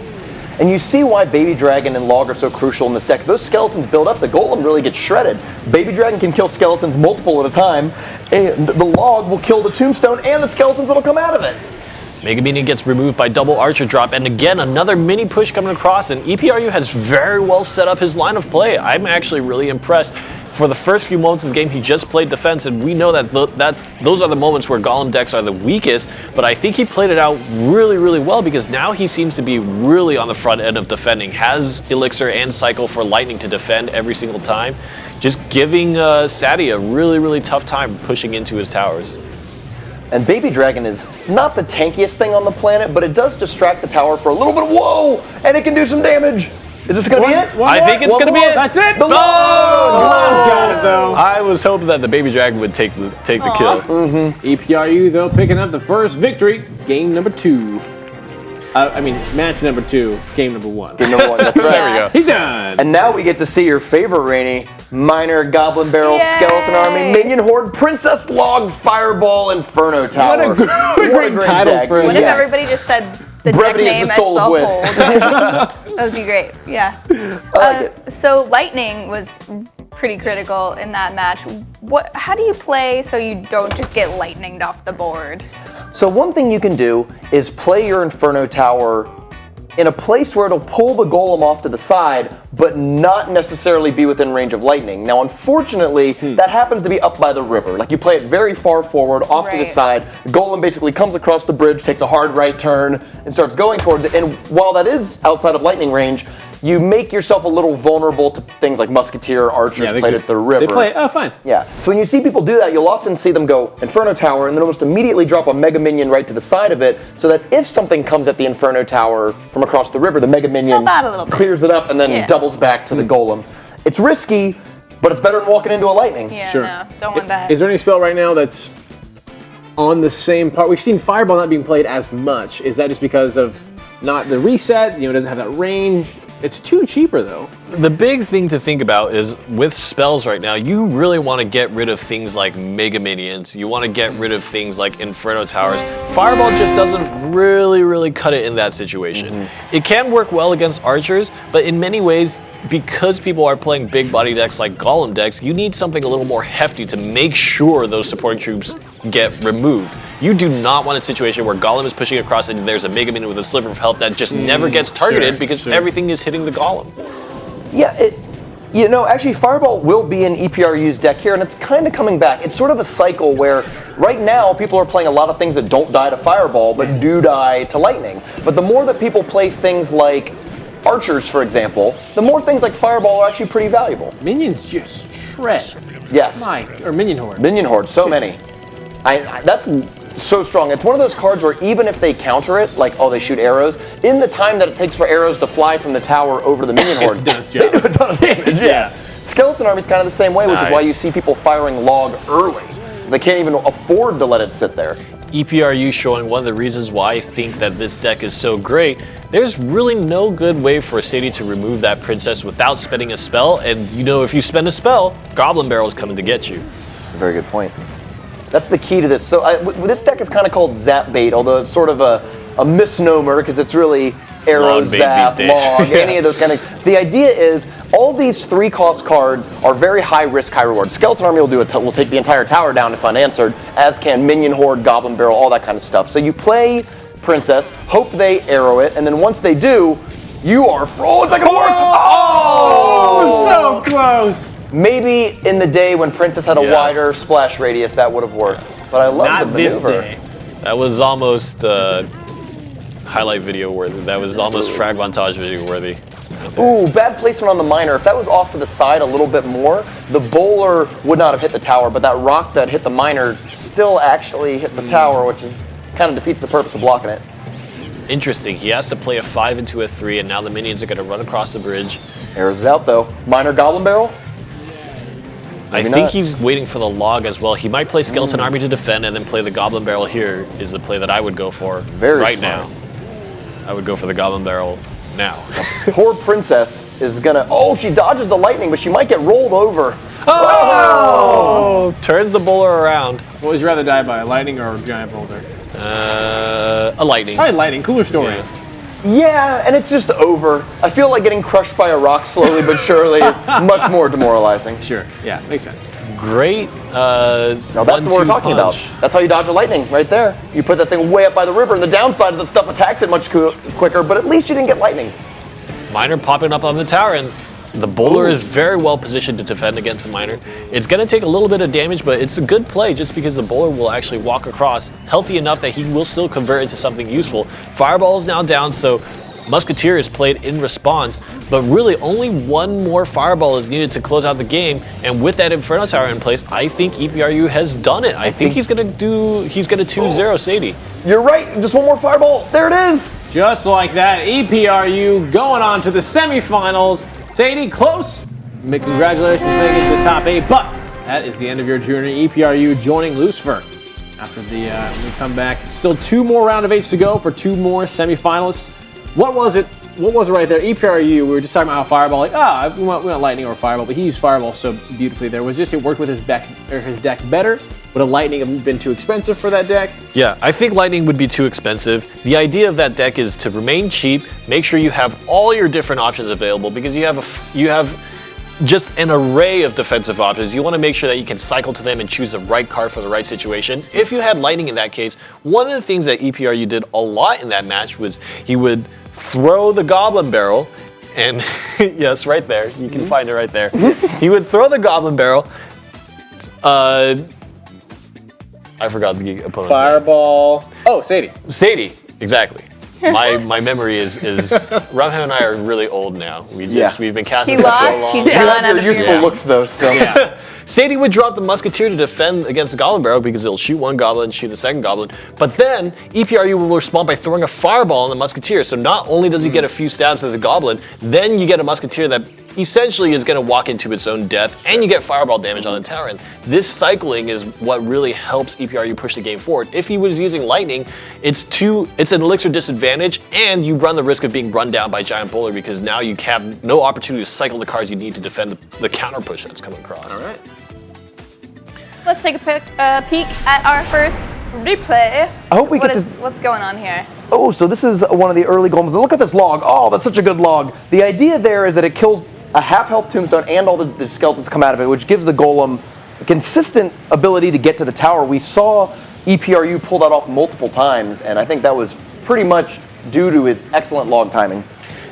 And you see why Baby Dragon and Log are so crucial in this deck. If those skeletons build up, the Golem really gets shredded. Baby Dragon can kill skeletons multiple at a time, and the Log will kill the Tombstone and the skeletons that'll come out of it. Mega Minion gets removed by double archer drop, and again, another mini push coming across, and EPRU has very well set up his line of play. I'm actually really impressed. For the first few moments of the game, he just played defense, and we know that those are the moments where Golem decks are the weakest, but I think he played it out really, really well because now he seems to be really on the front end of defending, has Elixir and Cycle for Lightning to defend every single time, just giving Sadie a really, really tough time pushing into his towers. And Baby Dragon is not the tankiest thing on the planet, but it does distract the tower for a little bit of whoa, and it can do some damage. Is this going to be it? I think it's going to be it. That's it. The Log's got it, though. I was hoping that the Baby Dragon would take the kill. EPRU, though, picking up the first victory. Game number 2. Match number 2, game number 1. Game number 1, that's right. There we go. He's done. And now we get to see your favorite, Rainey. Miner, Goblin Barrel, Yay. Skeleton Army, Minion Horde, Princess Log, Fireball, Inferno Tower. What a great title deck. for a What if deck. everybody just said the Brevity deck is name the as soul the of wit. hold? That would be great, yeah. I like it. So lightning was pretty critical in that match. How do you play so you don't just get lightninged off the board? So one thing you can do is play your Inferno Tower in a place where it'll pull the Golem off to the side, but not necessarily be within range of lightning. Now, unfortunately, that happens to be up by the river. Like, you play it very far forward, off to the Right. side. Golem basically comes across the bridge, takes a hard right turn, and starts going towards it. And while that is outside of lightning range, you make yourself a little vulnerable to things like Musketeer, Archers played at the river. They play, oh, fine. Yeah, so when you see people do that, you'll often see them go Inferno Tower and then almost immediately drop a Mega Minion right to the side of it, so that if something comes at the Inferno Tower from across the river, the Mega Minion Help out a little bit. clears it up and then doubles back to the Golem. It's risky, but it's better than walking into a lightning. Yeah, Sure. no, don't want that. Is there any spell right now that's on the same part? We've seen Fireball not being played as much. Is that just because of not the reset? It doesn't have that range. It's too cheaper, though. The big thing to think about is with spells right now, you really want to get rid of things like Mega Minions. You want to get rid of things like Inferno Towers. Fireball just doesn't really cut it in that situation. It can work well against archers, but in many ways, because people are playing big body decks like Golem decks, you need something a little more hefty to make sure those supporting troops get removed. You do not want a situation where Golem is pushing across and there's a Mega Minion with a sliver of health that just never gets targeted because everything is hitting the Golem. Yeah, actually Fireball will be an EPRU's deck here, and it's kind of coming back. It's sort of a cycle where right now people are playing a lot of things that don't die to Fireball, but do die to Lightning. But the more that people play things like Archers, for example, the more things like Fireball are actually pretty valuable. Minions just shred. Yes. Or Minion Horde. Minion Horde, so many. That's so strong. It's one of those cards where even if they counter it, like, they shoot arrows, in the time that it takes for arrows to fly from the tower over the Minion Horde, done its job. they do a ton of damage, yeah. Skeleton Army's kind of the same way, which is why you see people firing Log early. They can't even afford to let it sit there. EPRU showing one of the reasons why I think that this deck is so great. There's really no good way for Sadie to remove that princess without spending a spell, and if you spend a spell, Goblin Barrel's coming to get you. That's a very good point. That's the key to this. So this deck is kind of called Zap Bait, although it's sort of a misnomer because it's really arrow, Log bait zap, these days. log, any of those kind of. The idea is all these 3-cost cards are very high risk, high reward. Skeleton Army will take the entire tower down if unanswered, as can Minion Horde, Goblin Barrel, all that kind of stuff. So you play Princess, hope they arrow it, and then once they do, you are it's not gonna work. Oh, so close. Maybe in the day when Princess had a wider splash radius, that would have worked. But I love the maneuver. Not this day. That was almost highlight video worthy. That was almost frag montage video worthy. Ooh, bad placement on the miner. If that was off to the side a little bit more, the bowler would not have hit the tower, but that rock that hit the miner still actually hit the tower, which is kind of defeats the purpose of blocking it. Interesting. He has to play a 5 into a 3, and now the minions are going to run across the bridge. Arrows is out though. Miner Goblin Barrel? I Maybe think not. he's waiting for the log as well. He might play Skeleton Army to defend and then play the Goblin Barrel here is the play that I would go for Very now. I would go for the Goblin Barrel now. Poor Princess is gonna. Oh, she dodges the lightning, but she might get rolled over. Oh! Turns the bowler around. What would you rather die by, a lightning or a giant boulder? A lightning. Probably lightning. Cooler story. Yeah. Yeah, and it's just over. I feel like getting crushed by a rock slowly but surely is much more demoralizing. Sure. Yeah, makes sense. Great. Now that's what we're talking about. That's how you dodge a lightning, right there. You put that thing way up by the river, and the downside is that stuff attacks it much quicker, but at least you didn't get lightning. Miner popping up on the tower, and the bowler is very well positioned to defend against the miner. It's going to take a little bit of damage, but it's a good play just because the bowler will actually walk across healthy enough that he will still convert into something useful. Fireball is now down, so Musketeer is played in response, but really only one more Fireball is needed to close out the game, and with that Inferno Tower in place, I think EPRU has done it. I think he's going to 2-0 Sadie. You're right, just one more Fireball. There it is. Just like that, EPRU going on to the semifinals. Sadie, close. Congratulations making it to the top 8, but that is the end of your journey. EPRU joining Lucifer after the we come back. Still 2 more round of 8s to go for 2 more semifinalists. What was it? What was it right there? EPRU, we were just talking about how Fireball, we want Lightning or Fireball, but he used Fireball so beautifully there. Was just it worked with his deck better? Would a Lightning have been too expensive for that deck? Yeah, I think Lightning would be too expensive. The idea of that deck is to remain cheap, make sure you have all your different options available because you have just an array of defensive options. You want to make sure that you can cycle to them and choose the right card for the right situation. If you had Lightning in that case, one of the things that EPRU did a lot in that match was he would throw the Goblin Barrel, and yes, right there, you can find it right there. He would throw the Goblin Barrel. I forgot the opponent's Fireball. name. Oh, Sadie. Sadie, exactly. My memory is Ramham and I are really old now. We've been casting He for so lost. long. He's You gone have out your of your youthful looks though still. Yeah. Sadie would drop the Musketeer to defend against the Goblin Barrel because it'll shoot one Goblin, shoot the second Goblin. But then EPRU will respond by throwing a Fireball on the Musketeer. So not only does he get a few stabs at the Goblin, then you get a Musketeer that essentially is going to walk into its own death, and you get Fireball damage on the tower. And this cycling is what really helps EPRU push the game forward. If he was using Lightning, it's an elixir disadvantage, and you run the risk of being run down by Giant Bowler because now you have no opportunity to cycle the cards you need to defend the counter push that's coming across. All right. Let's take a peek at our first replay. I hope we get to. What's going on here? Oh, so this is one of the early golems. Look at this log. Oh, that's such a good log. The idea there is that it kills a half-health tombstone and all the skeletons come out of it, which gives the golem a consistent ability to get to the tower. We saw EPRU pull that off multiple times, and I think that was pretty much due to his excellent log timing.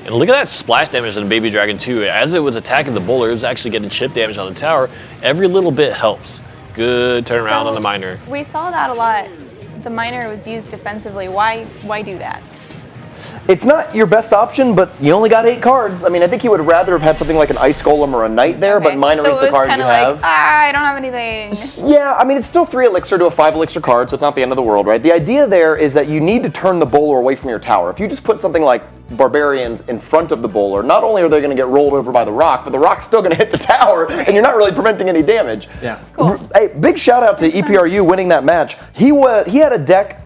And look at that splash damage on Baby Dragon 2. As it was attacking the bowler, it was actually getting chip damage on the tower. Every little bit helps. Good turnaround on the miner. We saw that a lot. The miner was used defensively. Why do that? It's not your best option, but you only got 8 cards. I mean, I think he would rather have had something like an Ice Golem or a Knight there, but miner is the card you have. I don't have anything. Yeah, I mean, it's still 3 elixir to a 5 elixir card, so it's not the end of the world, right? The idea there is that you need to turn the bowler away from your tower. If you just put something like Barbarians in front of the bowler, not only are they going to get rolled over by the rock, but the rock's still going to hit the tower, and you're not really preventing any damage. Yeah. Cool. Hey, big shout out to EPRU winning that match. He had a deck,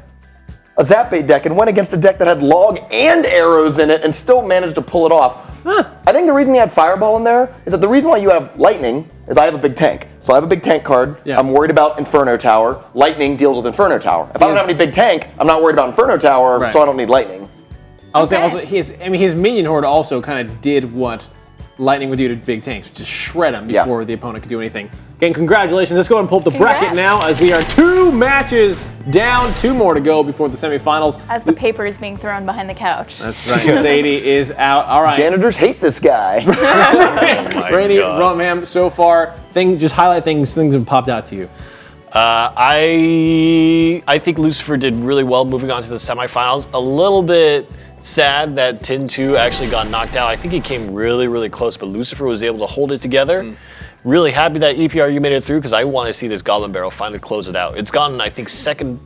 a Zap Bait deck, and went against a deck that had log and arrows in it and still managed to pull it off. I think the reason he had Fireball in there is that the reason why you have Lightning is I have a big tank. So I have a big tank card. Yeah. I'm worried about Inferno Tower. Lightning deals with Inferno Tower. If I don't have any big tank, I'm not worried about Inferno Tower, so I don't need Lightning. I was saying also his minion horde also kind of did what Lightning would do to big tanks, just shred them before the opponent could do anything. Again, congratulations. Let's go ahead and pull up the bracket now as we are 2 matches down, 2 more to go before the semifinals. As the paper is being thrown behind the couch. That's right. Sadie is out. All right. Janitors hate this guy. Rainey, Rumham, so far, just highlight things that have popped out to you. I think Lucifer did really well moving on to the semifinals. A little bit sad that Tin 2 actually got knocked out. I think he came really, really close, but Lucifer was able to hold it together. Really happy that EPRU made it through because I want to see this Goblin Barrel finally close it out. It's gotten, I think, second.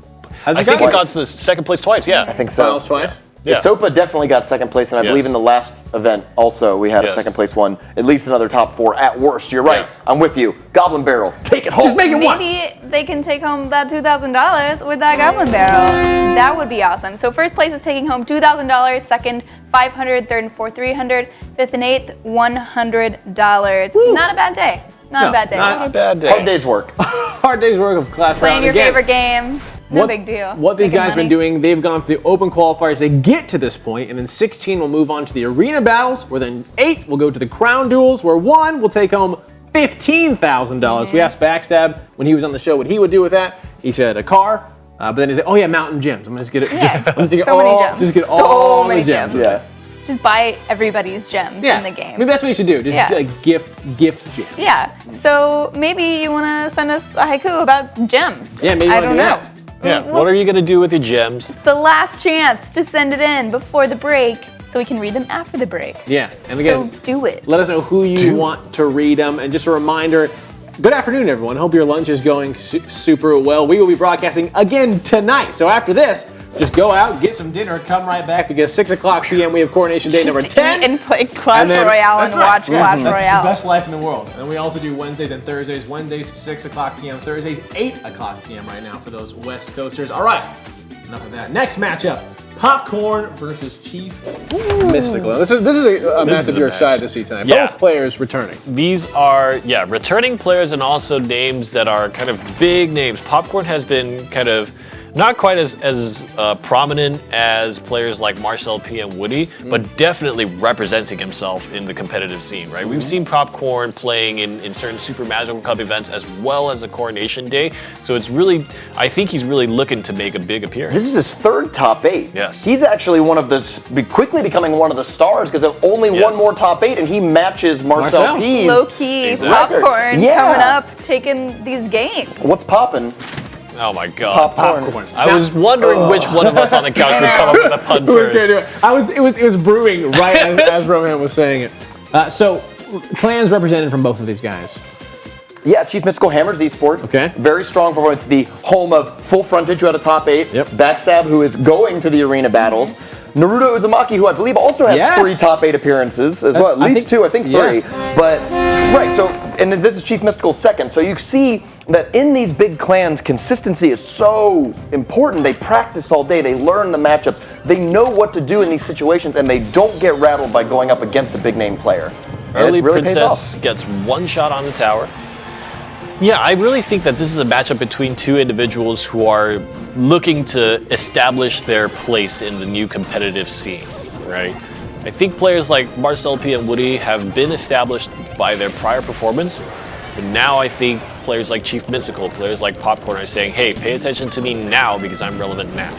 I think it got to the second place twice. Yeah, I think so. Finals twice. Yeah. Sopa definitely got second place, and I believe in the last event also we had a second place one. At least another top 4 at worst. You're right. I'm with you. Goblin Barrel, take it home. Just make it once. Maybe they can take home that $2,000 with that Goblin Barrel. That would be awesome. So first place is taking home $2,000, second $500, third and fourth $300, fifth and eighth $100. Woo. Not a bad day. Not a bad day. Not a bad day. Hard day's work. Hard day's work of Clash Playing Royale. your favorite game. No big deal. What these Making guys money. been doing, they've gone through the open qualifiers. They get to this point, and then 16 will move on to the arena battles, where then 8 will go to the crown duels, where 1 will take home $15,000. We asked Backstab when he was on the show what he would do with that. He said a car, but then he said, "Oh yeah, mountain gyms. I'm gonna just get it. Yeah. I'm just gonna get So many all, gems. just get So all many the gems. gems. Yeah. Just buy everybody's gems in the game. Maybe that's what you should do. Just like gift gems. Yeah. So maybe you want to send us a haiku about gems. Yeah, maybe you I wanna don't do know. that. Yeah. What are you gonna do with your gems? It's the last chance to send it in before the break, so we can read them after the break. Yeah, and again, So do it. let us know who you want to read them. And just a reminder, good afternoon, everyone. Hope your lunch is going super well. We will be broadcasting again tonight. So after this, just go out, get some dinner, come right back because 6 o'clock p.m. we have Coronation Day number 10. Eat and play Clash then- Royale that's and right. watch Clash That's Royale. the best life in the world. And we also do Wednesdays and Thursdays. Wednesdays 6 o'clock p.m. Thursdays 8 o'clock p.m. right now for those West Coasters. All right, enough of that. Next matchup. Popcorn versus Chief Mystical. Now, this is a matchup you're excited to see tonight. Yeah. Both players returning. These are, returning players and also names that are kind of big names. Popcorn has been kind of not quite as prominent as players like Marcel P. and Woody, but definitely representing himself in the competitive scene, right? We've seen Popcorn playing in certain Super Magical Cup events as well as a Coronation Day. So it's really, I think he's really looking to make a big appearance. This is his 3rd top 8. Yes. He's actually quickly becoming one of the stars because of only one more top 8, and he matches Marcel P's. Low key Exactly. Popcorn Yeah. coming up, taking these games. What's poppin'? Oh my God. Popcorn. I was wondering which one of us on the couch would come up with a pun Who was first. gonna do it? It was brewing right as Rohan was saying it. So clans represented from both of these guys. Yeah, Chief Mystical Hammers Esports. Okay. Very strong performance. The home of Full Frontage, who had a top 8. Yep. Backstab, who is going to the arena battles. Naruto Uzumaki, who I believe also has 3 top 8 appearances as well. At least 2, I think 3. But, right, so, and then this is Chief Mystical's 2nd. So you see that in these big clans, consistency is so important. They practice all day. They learn the matchups. They know what to do in these situations, and they don't get rattled by going up against a big name player. And Early it really pays Princess off. gets 1 shot on the tower. Yeah, I really think that this is a matchup between 2 individuals who are looking to establish their place in the new competitive scene, right? I think players like Marcel P. and Woody have been established by their prior performance, but now I think players like Chief Mystical, players like Popcorn are saying, hey, pay attention to me now because I'm relevant now.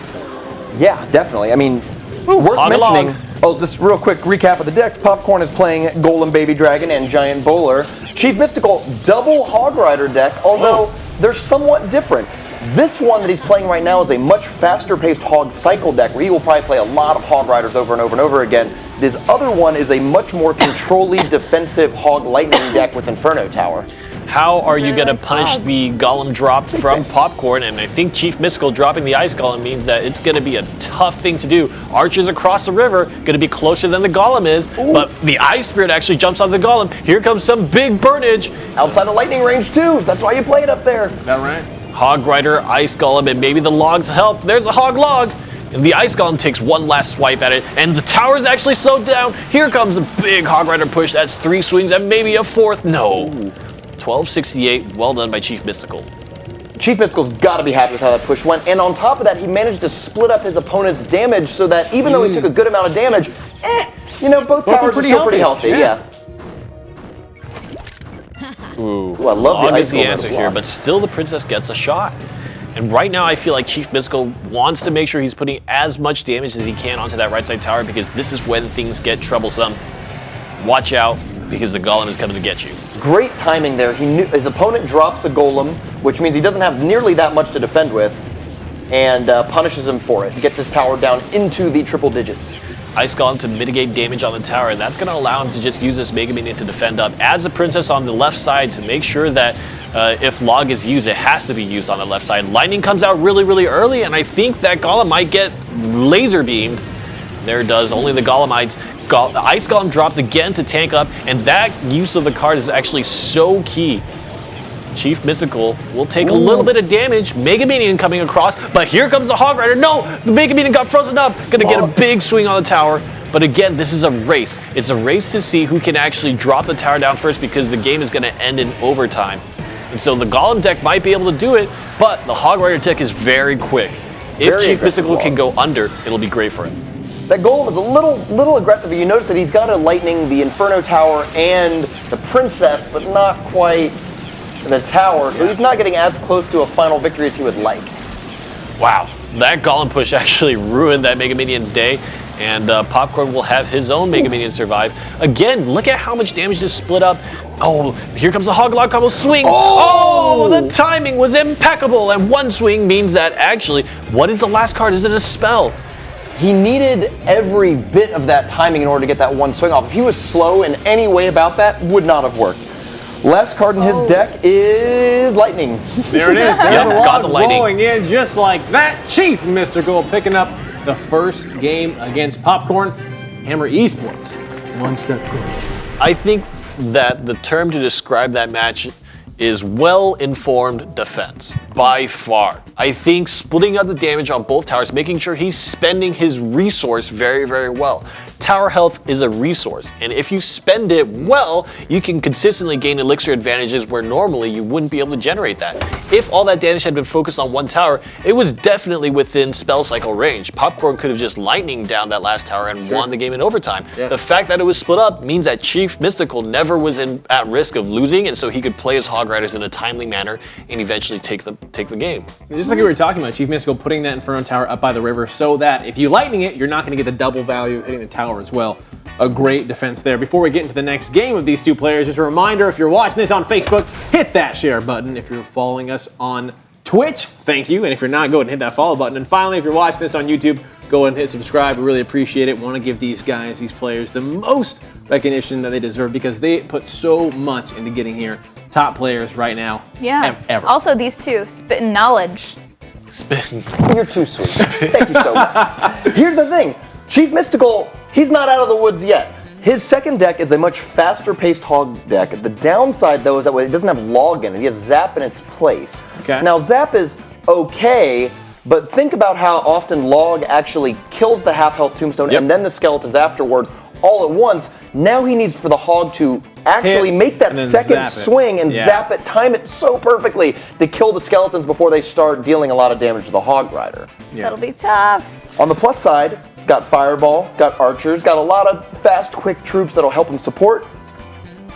Yeah, definitely. I mean, worth Hog mentioning. along. Oh, just real quick recap of the decks. Popcorn is playing Golem Baby Dragon and Giant Bowler. Chief Mystical, double Hog Rider deck, although they're somewhat different. This one that he's playing right now is a much faster paced Hog Cycle deck where he will probably play a lot of Hog Riders over and over and over again. This other one is a much more controlly defensive Hog Lightning deck with Inferno Tower. How are you going to like punish hogs. the Golem drop from Popcorn? And I think Chief Mystical dropping the Ice Golem means that it's going to be a tough thing to do. Archers across the river going to be closer than the Golem is, but the Ice Spirit actually jumps on the Golem. Here comes some big burnage. Outside of lightning range too. That's why you play it up there. That right? Hog Rider, Ice Golem, and maybe the logs help. There's a Hog Log. And the Ice Golem takes one last swipe at it, and the tower's actually slowed down. Here comes a big Hog Rider push. That's 3 swings and maybe a 4th. No. 1268, well done by Chief Mystical. Chief Mystical's got to be happy with how that push went. And on top of that, he managed to split up his opponent's damage so that even though he took a good amount of damage, both towers are still pretty healthy. Yeah. Ooh, I love the is the ice answer here, but still the princess gets a shot. And right now I feel like Chief Mystical wants to make sure he's putting as much damage as he can onto that right side tower because this is when things get troublesome. Watch out, because the golem is coming to get you. Great timing there. He knew his opponent drops a golem, which means he doesn't have nearly that much to defend with, and punishes him for it. Gets his tower down into the triple digits. Ice Golem to mitigate damage on the tower, and that's going to allow him to just use this Mega Minion to defend up. Adds the Princess on the left side to make sure that if Log is used, it has to be used on the left side. Lightning comes out really, really early, and I think that Golem might get laser beamed. There it does, only the Golemites. The Ice Golem dropped again to tank up, and that use of the card is actually so key. Chief Mystical will take a little bit of damage. Mega Minion coming across, but here comes the Hog Rider. No, the Mega Minion got frozen up. Gonna get a big swing on the tower. But again, this is a race. It's a race to see who can actually drop the tower down first because the game is gonna end in overtime. And so the Golem deck might be able to do it, but the Hog Rider deck is very quick. If Chief Mystical can go under, it'll be great for him. That Golem is a little aggressive. You notice that he's got a Lightning, the Inferno Tower, and the Princess, but not quite the tower, so he's not getting as close to a final victory as he would like. Wow, that Golem push actually ruined that Mega Minion's day, and Popcorn will have his own Mega Minion survive. Again, look at how much damage is split up. Oh, here comes the Hog Log combo swing. Oh, the timing was impeccable, and one swing means that actually, what is the last card? Is it a spell? He needed every bit of that timing in order to get that one swing off. If he was slow in any way about that, would not have worked. Last card in his deck is Lightning. There it is. There's the got the log lightning. rolling in just like that. Chief Mystical picking up the first game against Popcorn. Hammer Esports, one step closer. I think that the term to describe that match is well-informed defense, by far. I think splitting up the damage on both towers, making sure he's spending his resource very, very well. Tower health is a resource, and if you spend it well, you can consistently gain elixir advantages where normally you wouldn't be able to generate that. If all that damage had been focused on one tower, it was definitely within spell cycle range. Popcorn could have just lightning down that last tower and won the game in overtime. Yeah. The fact that it was split up means that Chief Mystical never was at risk of losing, and so he could play his Hog Riders in a timely manner and eventually take the game. Just like we were talking about, Chief Mystical putting that Inferno Tower up by the river so that if you lightning it, you're not going to get the double value of hitting the tower as well. A great defense there. Before we get into the next game of these two players, just a reminder, if you're watching this on Facebook, hit that share button. If you're following us on Twitch, thank you. And if you're not, go ahead and hit that follow button. And finally, if you're watching this on YouTube, go ahead and hit subscribe. We really appreciate it. Want to give these guys, these players, the most recognition that they deserve because they put so much into getting here. Top players right now. Yeah. Ever. Also, these two, spitting knowledge. Spin. You're too sweet. Thank you so much. Here's the thing. Chief Mystical, he's not out of the woods yet. His second deck is a much faster paced Hog deck. The downside though is that it doesn't have Log in it. He has Zap in its place. Okay. Now Zap is okay, but think about how often Log actually kills the half health Tombstone and then the skeletons afterwards all at once. Now he needs for the Hog to actually make that second swing and zap it, time it so perfectly to kill the skeletons before they start dealing a lot of damage to the Hog Rider. Yeah. That'll be tough. On the plus side, got Fireball, got Archers, got a lot of fast, quick troops that'll help him support.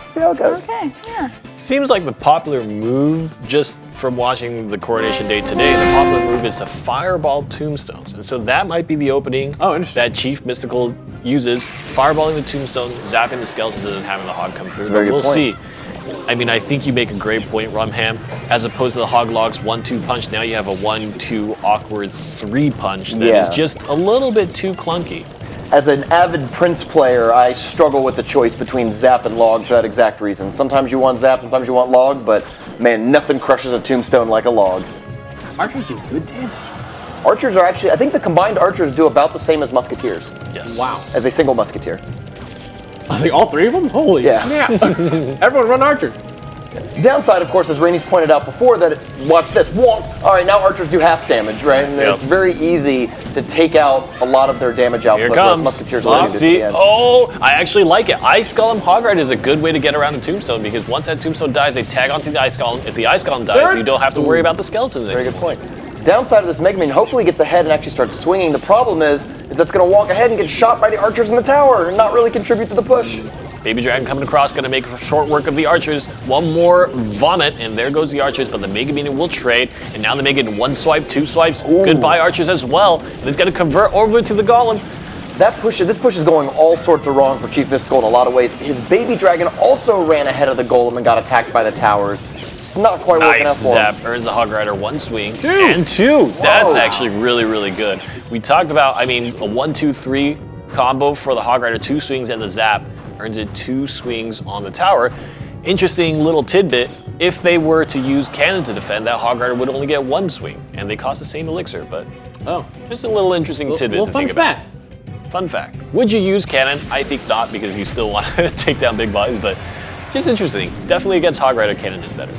See how it goes. Okay, yeah. Seems like the popular move, just from watching the Coronation Day today, the popular move is to Fireball Tombstones. And so that might be the opening that Chief Mystical uses, fireballing the Tombstone, zapping the skeletons, and then having the Hog come through. But we'll see. I mean, I think you make a great point, Rumham. As opposed to the Hog Log's 1-2 punch, now you have a 1-2 awkward 3 punch that is just a little bit too clunky. As an avid Prince player, I struggle with the choice between Zap and Log for that exact reason. Sometimes you want Zap, sometimes you want Log, but man, nothing crushes a Tombstone like a Log. Archers do good damage. Archers are actually, I think the combined Archers do about the same as Musketeers. Yes. Wow. As a single Musketeer. I was like, all three of them? Holy snap. Everyone run Archers. Downside, of course, as Rainey's pointed out before, that watch this, wonk. All right, now archers do half damage, right? And it's very easy to take out a lot of their damage output. Here comes. Musketeers Let's see. Oh, I actually like it. Ice Golem Hog Rider is a good way to get around a tombstone because once that tombstone dies, they tag onto the Ice Golem. If the Ice Golem dies, you don't have to worry about the skeletons anymore. Very good point. Downside of this Mega Minion hopefully gets ahead and actually starts swinging. The problem is that's going to walk ahead and get shot by the archers in the tower and not really contribute to the push. Baby Dragon coming across, going to make short work of the archers. One more vomit, and there goes the archers, but the Mega Minion will trade, and now they're making 1 swipe, 2 swipes. Goodbye archers as well, and it's going to convert over to the Golem. This push is going all sorts of wrong for Chief Mystical in a lot of ways. His Baby Dragon also ran ahead of the Golem and got attacked by the towers. It's not quite working out for him. Nice zap, earns the Hog Rider 1 swing. And 2. That's actually really, really good. We talked about, a 1-2-3 combo for the Hog Rider, 2 swings and the zap. Earns it 2 swings on the tower. Interesting little tidbit, if they were to use cannon to defend, that Hog Rider would only get 1 swing, and they cost the same elixir, but just a little interesting tidbit to think about. Fun fact. Would you use cannon? I think not, because you still want to take down big bodies, but just interesting. Definitely against Hog Rider, cannon is better.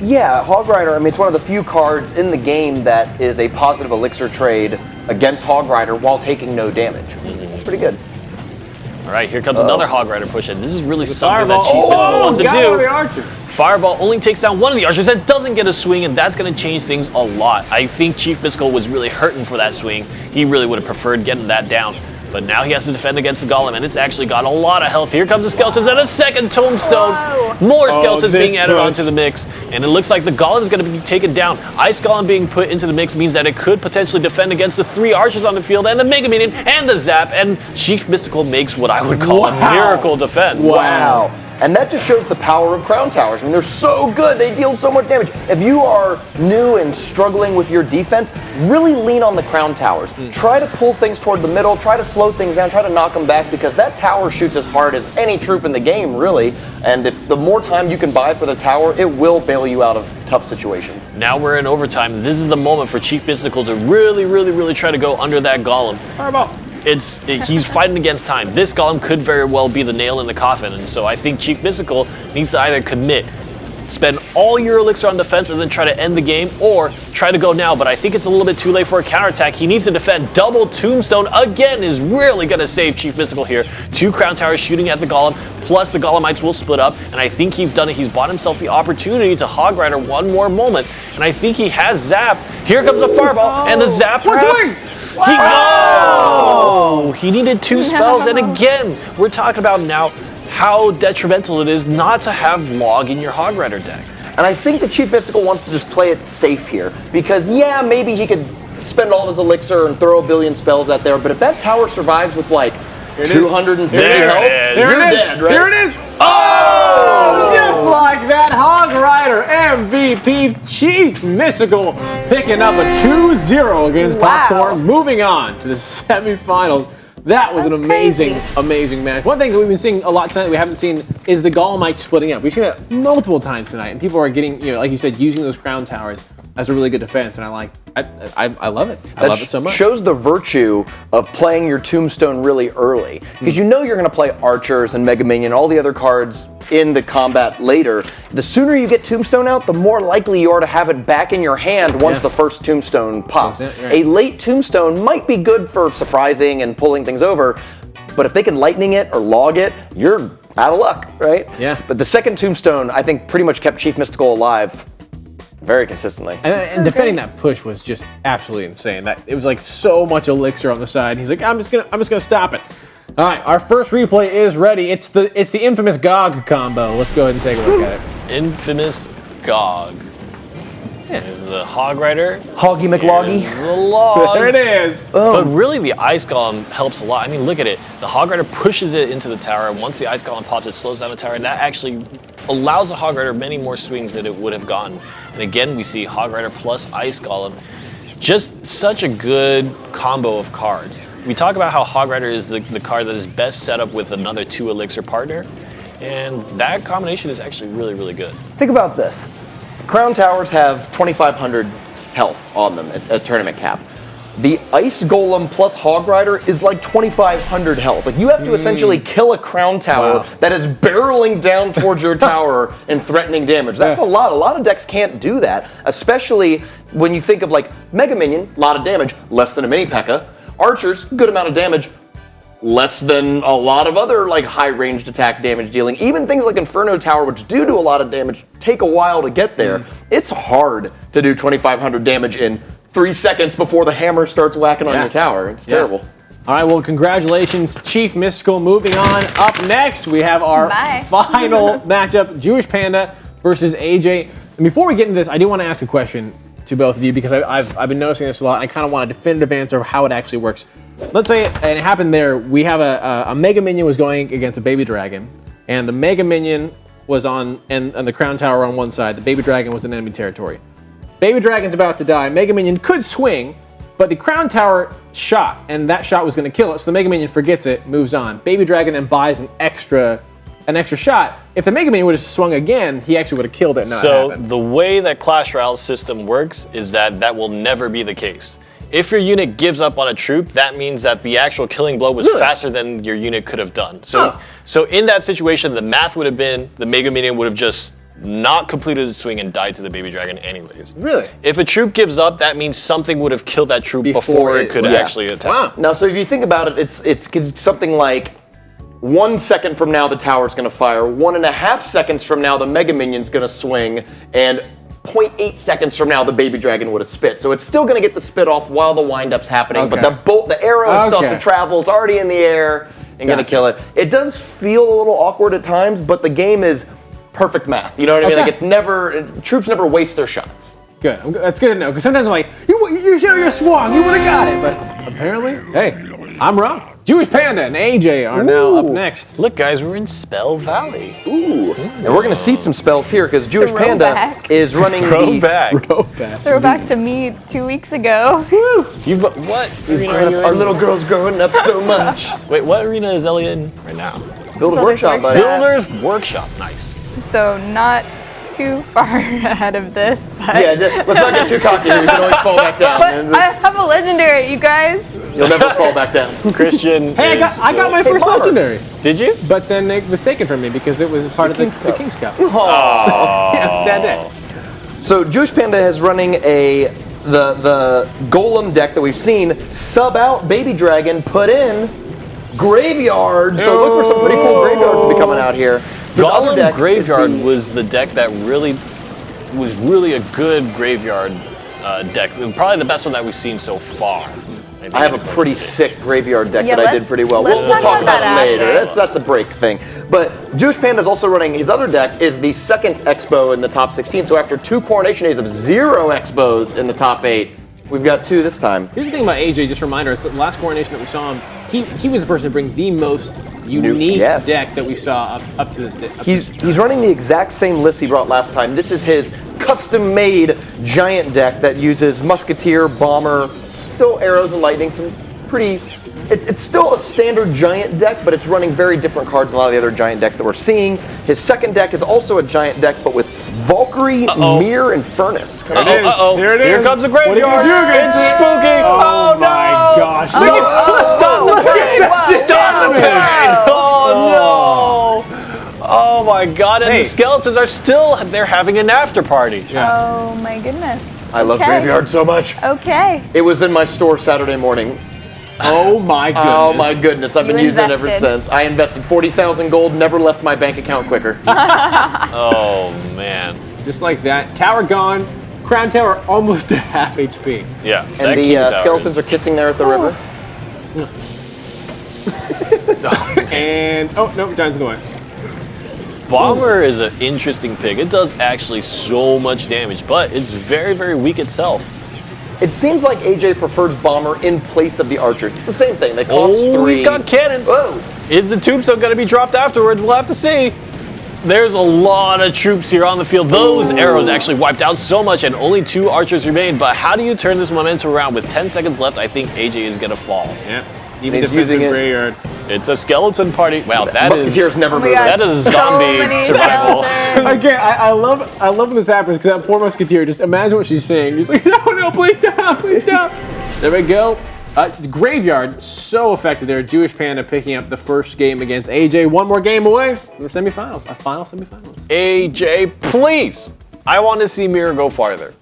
Yeah, Hog Rider, it's one of the few cards in the game that is a positive elixir trade against Hog Rider while taking no damage. That's pretty good. All right, here comes another Hog Rider push, and this is really something that Chief Mystical wants to do. The archers. Fireball only takes down one of the archers that doesn't get a swing, and that's going to change things a lot. I think Chief Mystical was really hurting for that swing. He really would have preferred getting that down. But now he has to defend against the Golem, and it's actually got a lot of health. Here comes the skeletons and a second tombstone. More skeletons being added onto the mix, and it looks like the Golem is going to be taken down. Ice Golem being put into the mix means that it could potentially defend against the 3 archers on the field and the Mega Minion and the Zap, and Chief Mystical makes what I would call a miracle defense. Wow. And that just shows the power of Crown Towers. They're so good. They deal so much damage. If you are new and struggling with your defense, really lean on the Crown Towers. Try to pull things toward the middle. Try to slow things down. Try to knock them back, because that tower shoots as hard as any troop in the game, really. And if the more time you can buy for the tower, it will bail you out of tough situations. Now we're in overtime. This is the moment for Chief Mystical to really, really, really try to go under that Golem. Fireball. He's fighting against time. This Golem could very well be the nail in the coffin, and so I think Chief Mystical needs to either commit, spend all your elixir on defense and then try to end the game, or try to go now, but I think it's a little bit too late for a counterattack. He needs to defend. Double Tombstone again is really going to save Chief Mystical here. 2 Crown Towers shooting at the Golem, plus the Golemites will split up, and I think he's done it. He's bought himself the opportunity to Hog Rider one more moment, and I think he has Zap. Here comes the Fireball, and the Zap perhaps. He needed 2 spells, and again, we're talking about now how detrimental it is not to have Log in your Hog Rider deck. And I think the Chief Mystical wants to just play it safe here, because maybe he could spend all his elixir and throw a billion spells out there, but if that tower survives with like 250 health, you're dead, right? Here it is. Oh! Just like that, Hog Rider MVP Chief Mystical picking up a 2-0 against Popcorn, moving on to the semifinals. That was an amazing, amazing match. One thing that we've been seeing a lot tonight that we haven't seen is the Golemites splitting up. We've seen that multiple times tonight, and people are getting, like you said, using those Crown Towers as a really good defense, and I love it. I love it so much. Shows the virtue of playing your Tombstone really early, because you know you're going to play Archers and Mega Minion, all the other cards in the combat later. The sooner you get Tombstone out, the more likely you are to have it back in your hand once the first Tombstone pops. A late Tombstone might be good for surprising and pulling things over, but if they can lightning it or log it, you're out of luck, right? Yeah. But the second Tombstone, I think, pretty much kept Chief Mystical alive very consistently. And defending that push was just absolutely insane. That it was like so much elixir on the side. He's like, I'm just gonna stop it. All right, our first replay is ready. It's the infamous GOG combo. Let's go ahead and take a look at it. Infamous GOG. Yeah. There's the Hog Rider. Hoggy McLoggy. Here's the Log. There it is. But really, the Ice Golem helps a lot. I mean, look at it. The Hog Rider pushes it into the tower, and once the Ice Golem pops, it slows down the tower, and that actually allows the Hog Rider many more swings than it would have gotten. And again, we see Hog Rider plus Ice Golem. Just such a good combo of cards. We talk about how Hog Rider is the card that is best set up with another 2 elixir partner, and that combination is actually really, really good. Think about this. Crown Towers have 2,500 health on them at tournament cap. The Ice Golem plus Hog Rider is like 2,500 health. Like you have to essentially kill a Crown Tower that is barreling down towards your tower and threatening damage. That's a lot. A lot of decks can't do that, especially when you think of like Mega Minion, a lot of damage, less than a Mini P.E.K.K.A. Archers, good amount of damage, less than a lot of other like high ranged attack damage dealing. Even things like Inferno Tower, which do a lot of damage, take a while to get there. It's hard to do 2,500 damage in 3 seconds before the hammer starts whacking on your tower. It's terrible. All right, well, congratulations, Chief Mystical. Moving on, up next, we have our final matchup, Jewish Panda versus AJ. And before we get into this, I do want to ask a question to both of you because I've been noticing this a lot, and I kind of want a definitive answer of how it actually works. Let's say, and it happened there, we have a Mega Minion was going against a Baby Dragon, and the Mega Minion was on, and the Crown Tower on one side, the Baby Dragon was in enemy territory. Baby Dragon's about to die, Mega Minion could swing, but the Crown Tower shot, and that shot was going to kill it, so the Mega Minion forgets it, moves on. Baby Dragon then buys an extra shot. If the Mega Minion would have swung again, he actually would have killed it. So the way that Clash Royale system works is that will never be the case. If your unit gives up on a troop, that means that the actual killing blow was faster than your unit could have done. So in that situation, the math would have been the Mega Minion would have just not completed its swing and died to the Baby Dragon anyways. Really? If a troop gives up, that means something would have killed that troop before it could actually attack. Now, so if you think about it, it's something like 1 second from now the tower's going to fire, 1.5 seconds from now the Mega Minion's going to swing, and 0.8 seconds from now the Baby Dragon would have spit. So it's still going to get the spit off while the wind-up's happening, but the arrow stuff to travel, it's already in the air and going to kill it. It does feel a little awkward at times, but the game is perfect math. You know what I mean? Like it's never, troops never waste their shots. Good. That's good to know, because sometimes I'm like, you should have swung, you would have got it. But apparently, hey, I'm wrong. Jewish Panda and AJ are now up next. Look, guys, we're in Spell Valley. Ooh. And we're going to see some spells here, because Jewish Panda is running Throwback to me 2 weeks ago. Our little girl's growing up so much. Wait, what arena is Ellie in right now? Builder's Workshop, buddy. Builder's Workshop, nice. So not too far ahead of this, but let's not get too cocky here. You can always fall back down. But I have a legendary, you guys. You'll never fall back down. Christian. Hey, I got my first legendary. Did you? But then it was taken from me because it was part of the King's Cup. Sad day. So Jewish Panda is running the Golem deck that we've seen. Sub out Baby Dragon, put in Graveyard. So look for some pretty cool graveyards to be coming out here. Golem Graveyard was the deck that was really a good graveyard deck. Probably the best one that we've seen so far. I have a pretty sick graveyard deck that I did pretty well. We'll talk about it later. That's a break thing. But Jewish Panda is also running, his other deck is the second Expo in the top 16. So after 2 Coronation days of 0 Expos in the top 8, we've got 2 this time. Here's the thing about AJ, just a reminder, is the last Coronation that we saw him, he was the person to bring the most unique deck that we saw up to this day. He's running the exact same list he brought last time. This is his custom-made giant deck that uses Musketeer, Bomber, still arrows and lightning, some pretty... It's still a standard giant deck, but it's running very different cards than a lot of the other giant decks that we're seeing. His second deck is also a giant deck, but with Valkyrie, Mirror, and Furnace. Here it is. Here comes a graveyard. What do you do against It's spooky. Oh my gosh. Stop the pain. Stop the pain. Oh no. Oh my god, and the skeletons are still, they're having an after party. Oh my goodness. I love Graveyard so much. Okay. It was in my store Saturday morning. Oh my goodness. Oh my goodness. I've been using it ever since. I invested 40,000 gold, never left my bank account quicker. Oh man. Just like that. Tower gone. Crown Tower almost to half HP. Yeah. And the skeletons are kissing there at the river. And, oh no, John's in the way. Bomber is an interesting pick. It does actually so much damage, but it's very, very weak itself. It seems like AJ prefers Bomber in place of the Archers. It's the same thing. They cost 3. He's got cannon. Whoa. Is the tombstone going to be dropped afterwards? We'll have to see. There's a lot of troops here on the field. Those arrows actually wiped out so much, and only 2 archers remain. But how do you turn this momentum around? With 10 seconds left, I think AJ is going to fall. Yeah. Even using graveyard. It's a skeleton party. Wow, Musketeers never move. That is zombie survival. Again, I love when this happens, because that poor Musketeer, just imagine what she's saying. He's like, no, please stop, please stop. There we go. Graveyard, so effective there. Jewish Panda picking up the first game against AJ. One more game away from the semifinals, our final semifinals. AJ, please. I want to see Mirror go farther.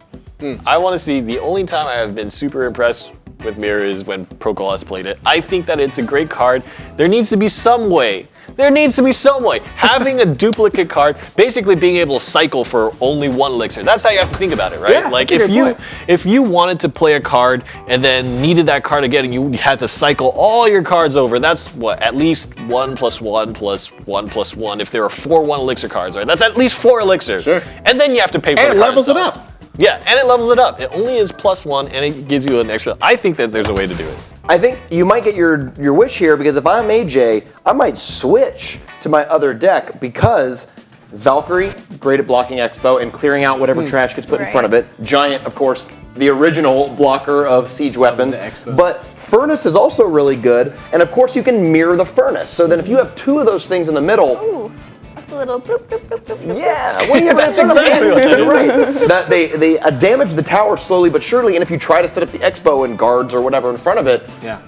I want to see, the only time I have been super impressed with Mirror is when Procol has played it. I think that it's a great card. There needs to be some way. Having a duplicate card, basically being able to cycle for only one elixir. That's how you have to think about it, right? Yeah, like that's a good point. if you wanted to play a card and then needed that card again and you had to cycle all your cards over, that's what, at least 1 + 1 + 1 + 1. If there are 4 1 elixir cards, right? That's at least 4 elixirs. Sure. And then you have to pay for And the it card levels it itself. up. Yeah, and it levels it up. It only is +1 and it gives you an extra. I think that there's a way to do it. I think you might get your wish here, because if I'm AJ, I might switch to my other deck, because Valkyrie, great at blocking Expo and clearing out whatever trash gets put in front of it. Giant, of course, the original blocker of siege weapons. But Furnace is also really good, and of course you can mirror the Furnace. So then if you have 2 of those things in the middle, Ooh, that's a little bloop, bloop, bloop, bloop, bloop. yeah, well, yeah, That's exactly what that is. right. That they damage the tower slowly but surely, and if you try to set up the Expo and guards or whatever in front of it, Yeah.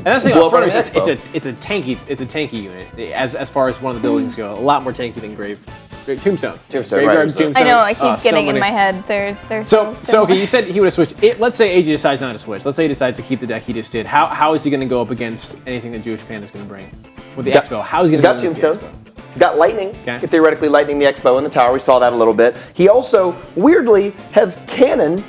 And that's the thing Blow about up on Furnace, an it's a tanky unit as far as one of the buildings go. A lot more tanky than Tombstone. Tombstone, Graveyard, right. Tombstone. I know, I keep So getting in many. my head. They're So similar. okay, you said he would have switched. Let's say AJ decides not to switch. Let's say he decides to keep the deck he just did. How is he going to go up against anything that Jewish Panda is going to bring with the Expo? How is he he's going to got go against Tombstone. the Expo? He's got Lightning. Okay. Theoretically, Lightning the Expo in the tower. We saw that a little bit. He also, weirdly, has Cannon,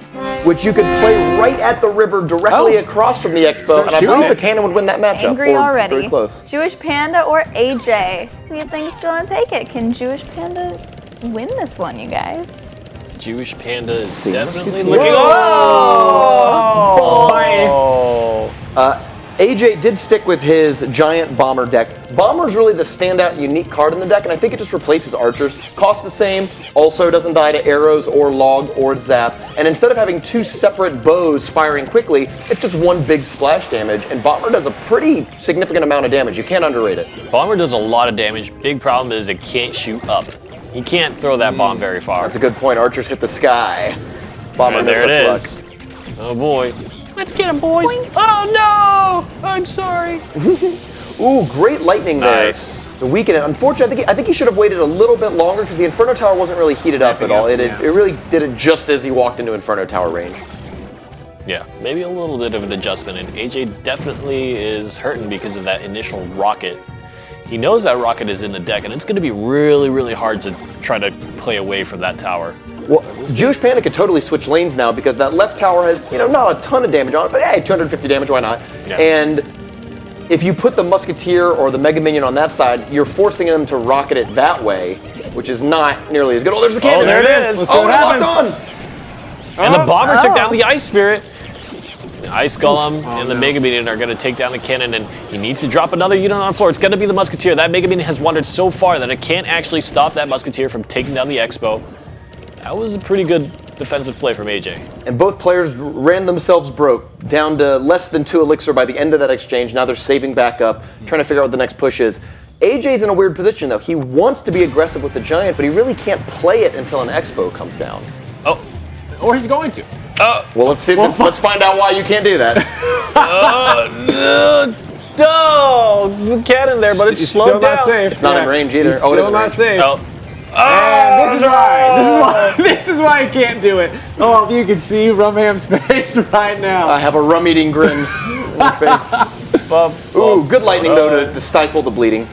which you could play right at the river directly across from the Expo, Start and I shooting believe it. the Cannon would win that matchup. Angry or already. Very close. Jewish Panda or AJ? Who do you think's gonna take it? Can Jewish Panda win this one, you guys? Jewish Panda is See, definitely Musketeer. looking. AJ did stick with his giant bomber deck. Bomber's really the standout unique card in the deck, and I think it just replaces archers. Costs the same, also doesn't die to arrows or log or zap, and instead of having 2 separate bows firing quickly, it's just one big splash damage, and Bomber does a pretty significant amount of damage. You can't underrate it. Bomber does a lot of damage. Big problem is it can't shoot up. He can't throw that bomb very far. That's a good point. Archers hit the sky. Bomber And there it misses luck. is. Oh boy. Let's get him, boys. Oh no! I'm sorry. Ooh, great lightning there. Nice. To weaken it. Unfortunately, I think he should have waited a little bit longer, because the Inferno Tower wasn't really heated up at all. It really did it just as he walked into Inferno Tower range. Yeah, maybe a little bit of an adjustment, and AJ definitely is hurting because of that initial rocket. He knows that rocket is in the deck, and it's going to be really, really hard to try to play away from that tower. Well, Jewish Panda could totally switch lanes now, because that left tower has, not a ton of damage on it, but hey, 250 damage, why not? Yeah. And if you put the Musketeer or the Mega Minion on that side, you're forcing them to rocket it that way, which is not nearly as good. Oh, there's the cannon. Oh, there it is. Let's see Oh, what it locked happens. on. And the bomber took down the Ice Spirit. The Ice Golem and the Mega Minion are going to take down the cannon, and he needs to drop another unit on the floor. It's going to be the Musketeer. That Mega Minion has wandered so far that it can't actually stop that Musketeer from taking down the Expo. That was a pretty good defensive play from AJ. And both players ran themselves broke, down to less than 2 elixir by the end of that exchange. Now they're saving back up, trying to figure out what the next push is. AJ's in a weird position, though. He wants to be aggressive with the Giant, but he really can't play it until an Expo comes down. Oh. Or he's going to. Well, let's see. Let's find out why you can't do that. No! The cannon there, but it's still slowed down. not safe. It's not in range either. He's Oh, it is still in not range. safe. Oh. And this is why. This is why I can't do it. Oh, if you can see Rumham's face right now. I have a rum-eating grin on my face. Ooh, good lightning, though, to stifle the bleeding.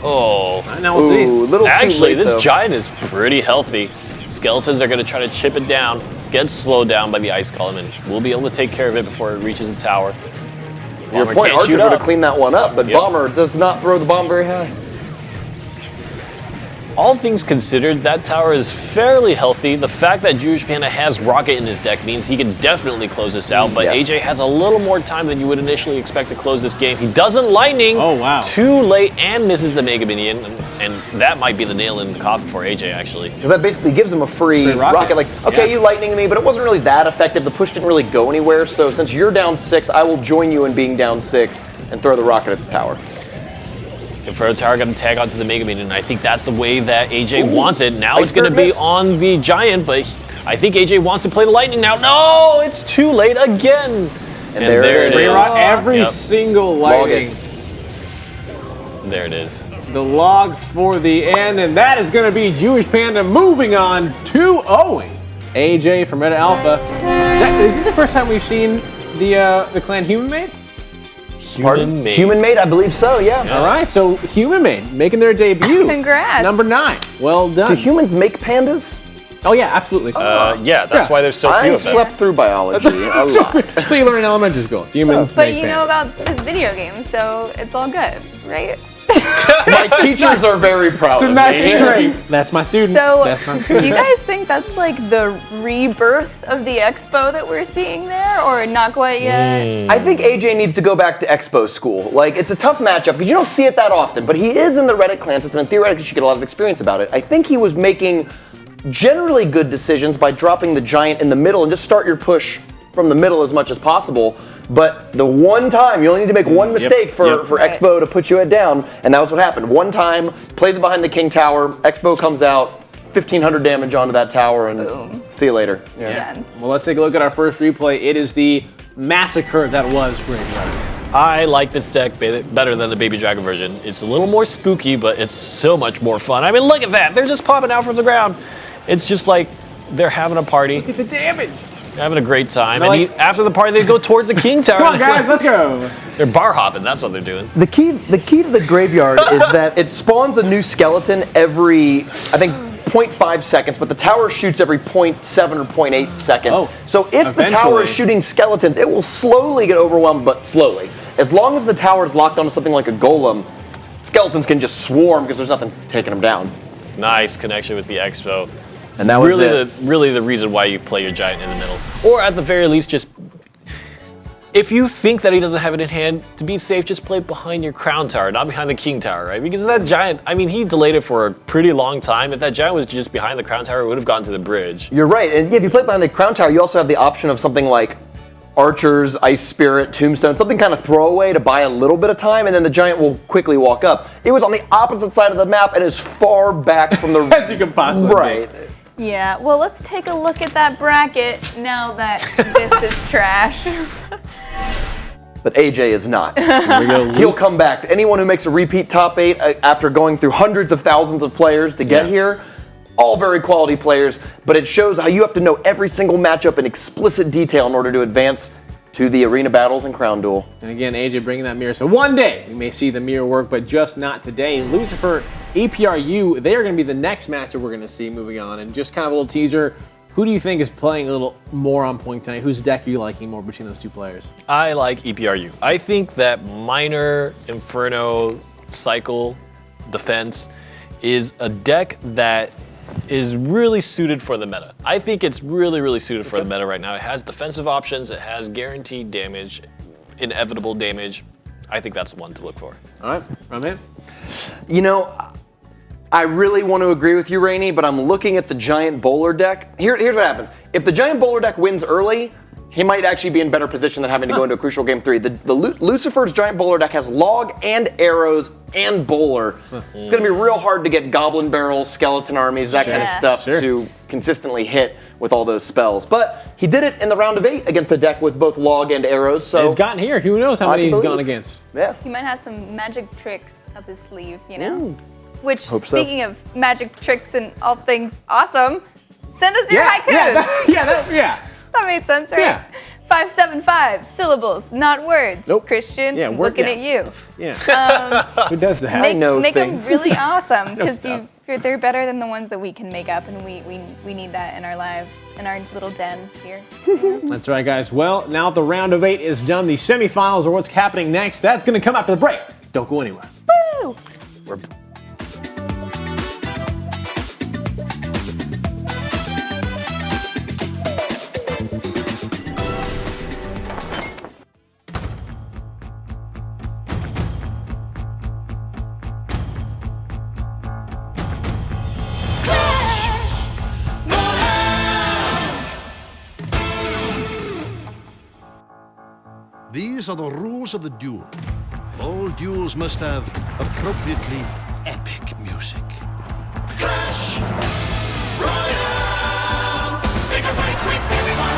Oh. Now we'll see. Ooh, a little Actually, too late, this though. Giant is pretty healthy. Skeletons are going to try to chip it down, get slowed down by the Ice Golem, and we'll be able to take care of it before it reaches the tower. Your Bomber point, can't Archers shoot would have up. cleaned that one up, but Yep. Bomber does not throw the bomb very high. All things considered, that tower is fairly healthy. The fact that Jewish Panda has Rocket in his deck means he can definitely close this out, but Yes. AJ has a little more time than you would initially expect to close this game. He doesn't Lightning Oh, wow. too late and misses the Mega Minion, and that might be the nail in the coffin for AJ, actually. Because that basically gives him a free Free rocket. rocket. Like, okay, Yeah. you lightning me, but it wasn't really that effective. The push didn't really go anywhere, so since you're down 6, I will join you in being down 6 and throw the rocket at the tower. Inferno Tower going to tag onto the Mega Minion, and I think that's the way that AJ wants it. Now Ice it's going to Spirit be missed. on the Giant, but I think AJ wants to play the Lightning now. No, it's too late again. And there it is. Every single lighting. There it is. The log for the end, and that is going to be Jewish Panda moving on 2-0. AJ from Reddit Alpha. Is this the first time we've seen the clan Human Made? Human Made. Human Made, I believe so, yeah. All right, so Human Made making their debut. Congrats. Number 9. Well done. Do humans make pandas? Oh yeah, absolutely. Yeah, that's why there's so few I of them. slept through biology a lot. That's what you learn in elementary school. Humans But make you know pandas. about this video game, so it's all good, right? My teachers are very proud of me. Straight. That's my student. So, That's my do student. you guys think that's like the rebirth of the expo that we're seeing there, or not quite yet? I think AJ needs to go back to Expo school. Like, it's a tough matchup because you don't see it that often, but he is in the Reddit clan system and theoretically should get a lot of experience about it. I think he was making generally good decisions by dropping the giant in the middle and just start your push from the middle as much as possible. But the one time, you only need to make one mistake for Expo to put you down, and that was what happened. One time, plays it behind the King Tower, Expo comes out, 1,500 damage onto that tower, and see you later. Yeah. Well, let's take a look at our first replay. It is the massacre that was Graveyard. I like this deck better than the Baby Dragon version. It's a little more spooky, but it's so much more fun. I mean, look at that. They're just popping out from the ground. It's just like they're having a party. Look at the damage. Having a great time. They're And like- after the party, they go towards the King Tower. Come on, guys, let's go. They're bar hopping. That's what they're doing. The key to the graveyard is that it spawns a new skeleton every, I think, 0.5 seconds, but the tower shoots every 0.7 or 0.8 seconds. Oh, so if the tower is shooting skeletons, it will slowly get overwhelmed, but slowly. As long as the tower is locked onto something like a golem, skeletons can just swarm because there's nothing taking them down. Nice connection with the Expo. And that was really the reason why you play your giant in the middle. Or at the very least, just if you think that he doesn't have it in hand, to be safe, just play behind your crown tower, not behind the king tower, right? Because that giant, I mean, he delayed it for a pretty long time. If that giant was just behind the crown tower, it would have gone to the bridge. You're right, and if you play behind the crown tower, you also have the option of something like Archers, Ice Spirit, Tombstone, something kind of throwaway to buy a little bit of time, and then the giant will quickly walk up. It was on the opposite side of the map and as far back from the as you can possibly right. Yeah, well, let's take a look at that bracket now that this is trash. But AJ is not. Here we go. He'll come back. Anyone who makes a repeat top 8 after going through hundreds of thousands of players to get here, all very quality players, but it shows how you have to know every single matchup in explicit detail in order to advance to the arena battles and crown duel. And again, AJ bringing that mirror. So one day we may see the mirror work, but just not today. Lucifer, EPRU, they are going to be the next match that we're going to see moving on. And just kind of a little teaser, who do you think is playing a little more on point tonight? Whose deck are you liking more between those two players? I like EPRU. I think that Minor, Inferno, Cycle, Defense is a deck that is really suited for the meta. I think it's really suited for the meta right now. It has defensive options, it has guaranteed damage, inevitable damage. I think that's the one to look for. All right, right, man. You know, I really want to agree with you, Rainey, but I'm looking at the Giant Bowler deck. Here's what happens. If the Giant Bowler deck wins early, he might actually be in better position than having to go into a crucial game 3. The Lucifer's Giant Bowler deck has log and arrows and bowler. It's going to be real hard to get goblin barrels, skeleton armies, that kind of stuff to consistently hit with all those spells. But he did it in the round of 8 against a deck with both log and arrows. So he's gotten here. Who knows how many he's gone against? Yeah. He might have some magic tricks up his sleeve, you know? Ooh. Which, Hope so. speaking of magic tricks and all things awesome, send us your haikus. Yeah. That made sense, right? Yeah. 575 syllables, not words. Nope. Christian, Yeah, word looking count. at you. Yeah. Who does that? Make them really awesome because stuff. they're better than the ones that we can make up, and we need that in our lives, in our little den here. That's right, guys. Well, now the round of 8 is done. The semifinals are what's happening next. That's going to come after the break. Don't go anywhere. Woo! These are the rules of the duel. All duels must have appropriately epic music. Clash Royale! Pick a fight with everyone!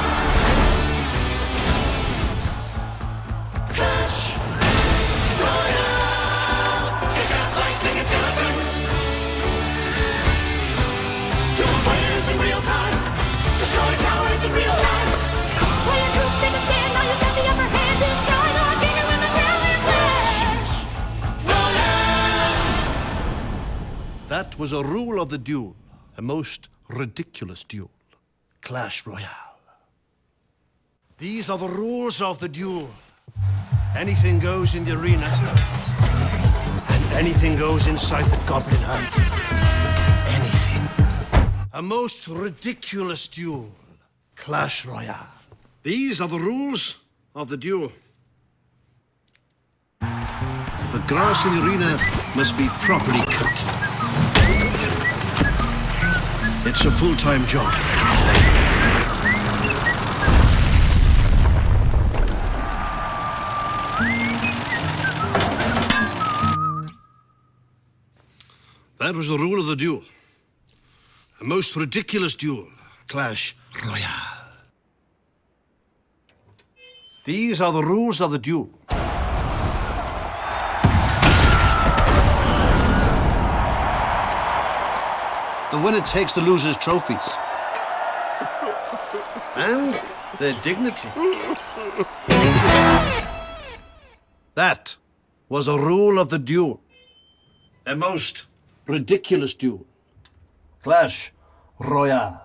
That was a rule of the duel, a most ridiculous duel. Clash Royale. These are the rules of the duel. Anything goes in the arena, and anything goes inside the goblin hut. Anything. A most ridiculous duel. Clash Royale. These are the rules of the duel. The grass in the arena must be properly cut. It's a full-time job. That was the rule of the duel. A most ridiculous duel. Clash Royale. These are the rules of the duel. The winner takes the loser's trophies. And their dignity. That was a rule of the duel. A most ridiculous duel. Clash Royale.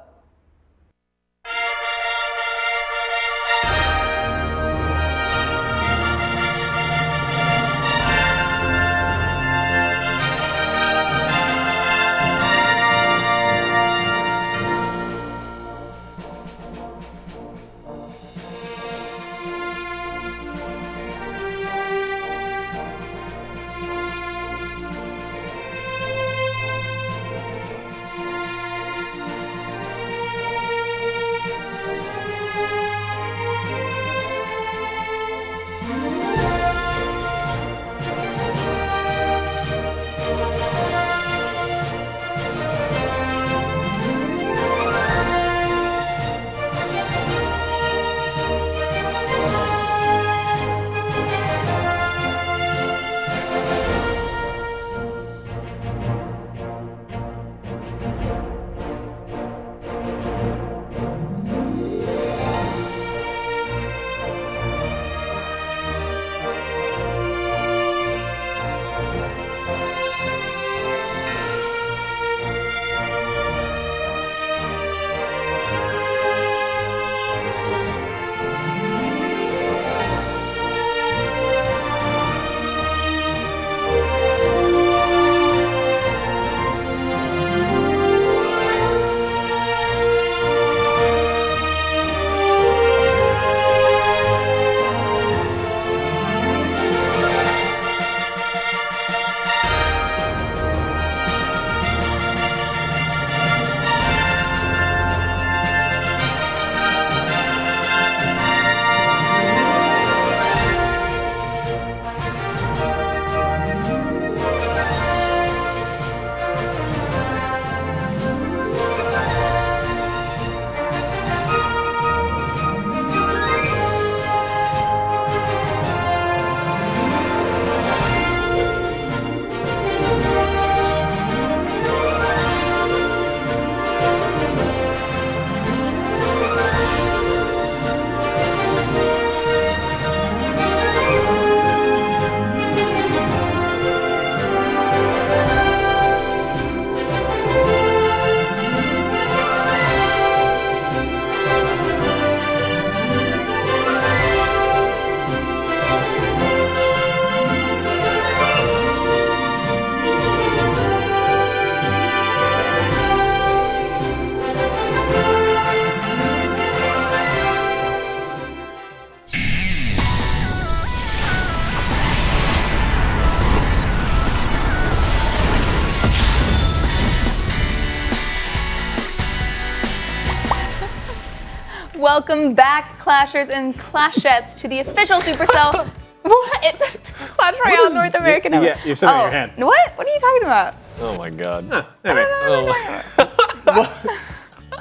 Welcome back, Clashers and Clashettes, to the official Supercell Clash Royale North American Network. Yeah, you have something in your hand. What? What are you talking about? Oh my god.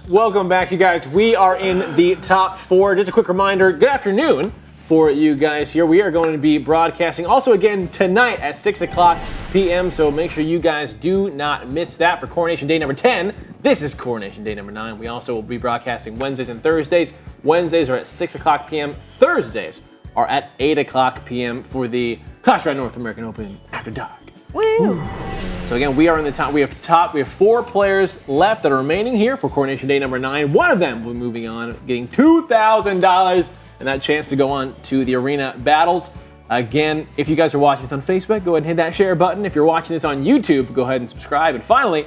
Welcome back, you guys. We are in the top 4. Just a quick reminder, good afternoon for you guys here. We are going to be broadcasting also again tonight at 6 o'clock p.m., so make sure you guys do not miss that for Coronation Day number 10. This is Coronation Day number 9. We also will be broadcasting Wednesdays and Thursdays. Wednesdays are at 6 o'clock p.m. Thursdays are at 8 o'clock p.m. for the Clash Royale North American Open After Dark. Woo! So again, we are in the top. We have 4 players left that are remaining here for Coronation Day number 9. One of them will be moving on, getting $2,000 and that chance to go on to the arena battles. Again, if you guys are watching this on Facebook, go ahead and hit that share button. If you're watching this on YouTube, go ahead and subscribe. And finally,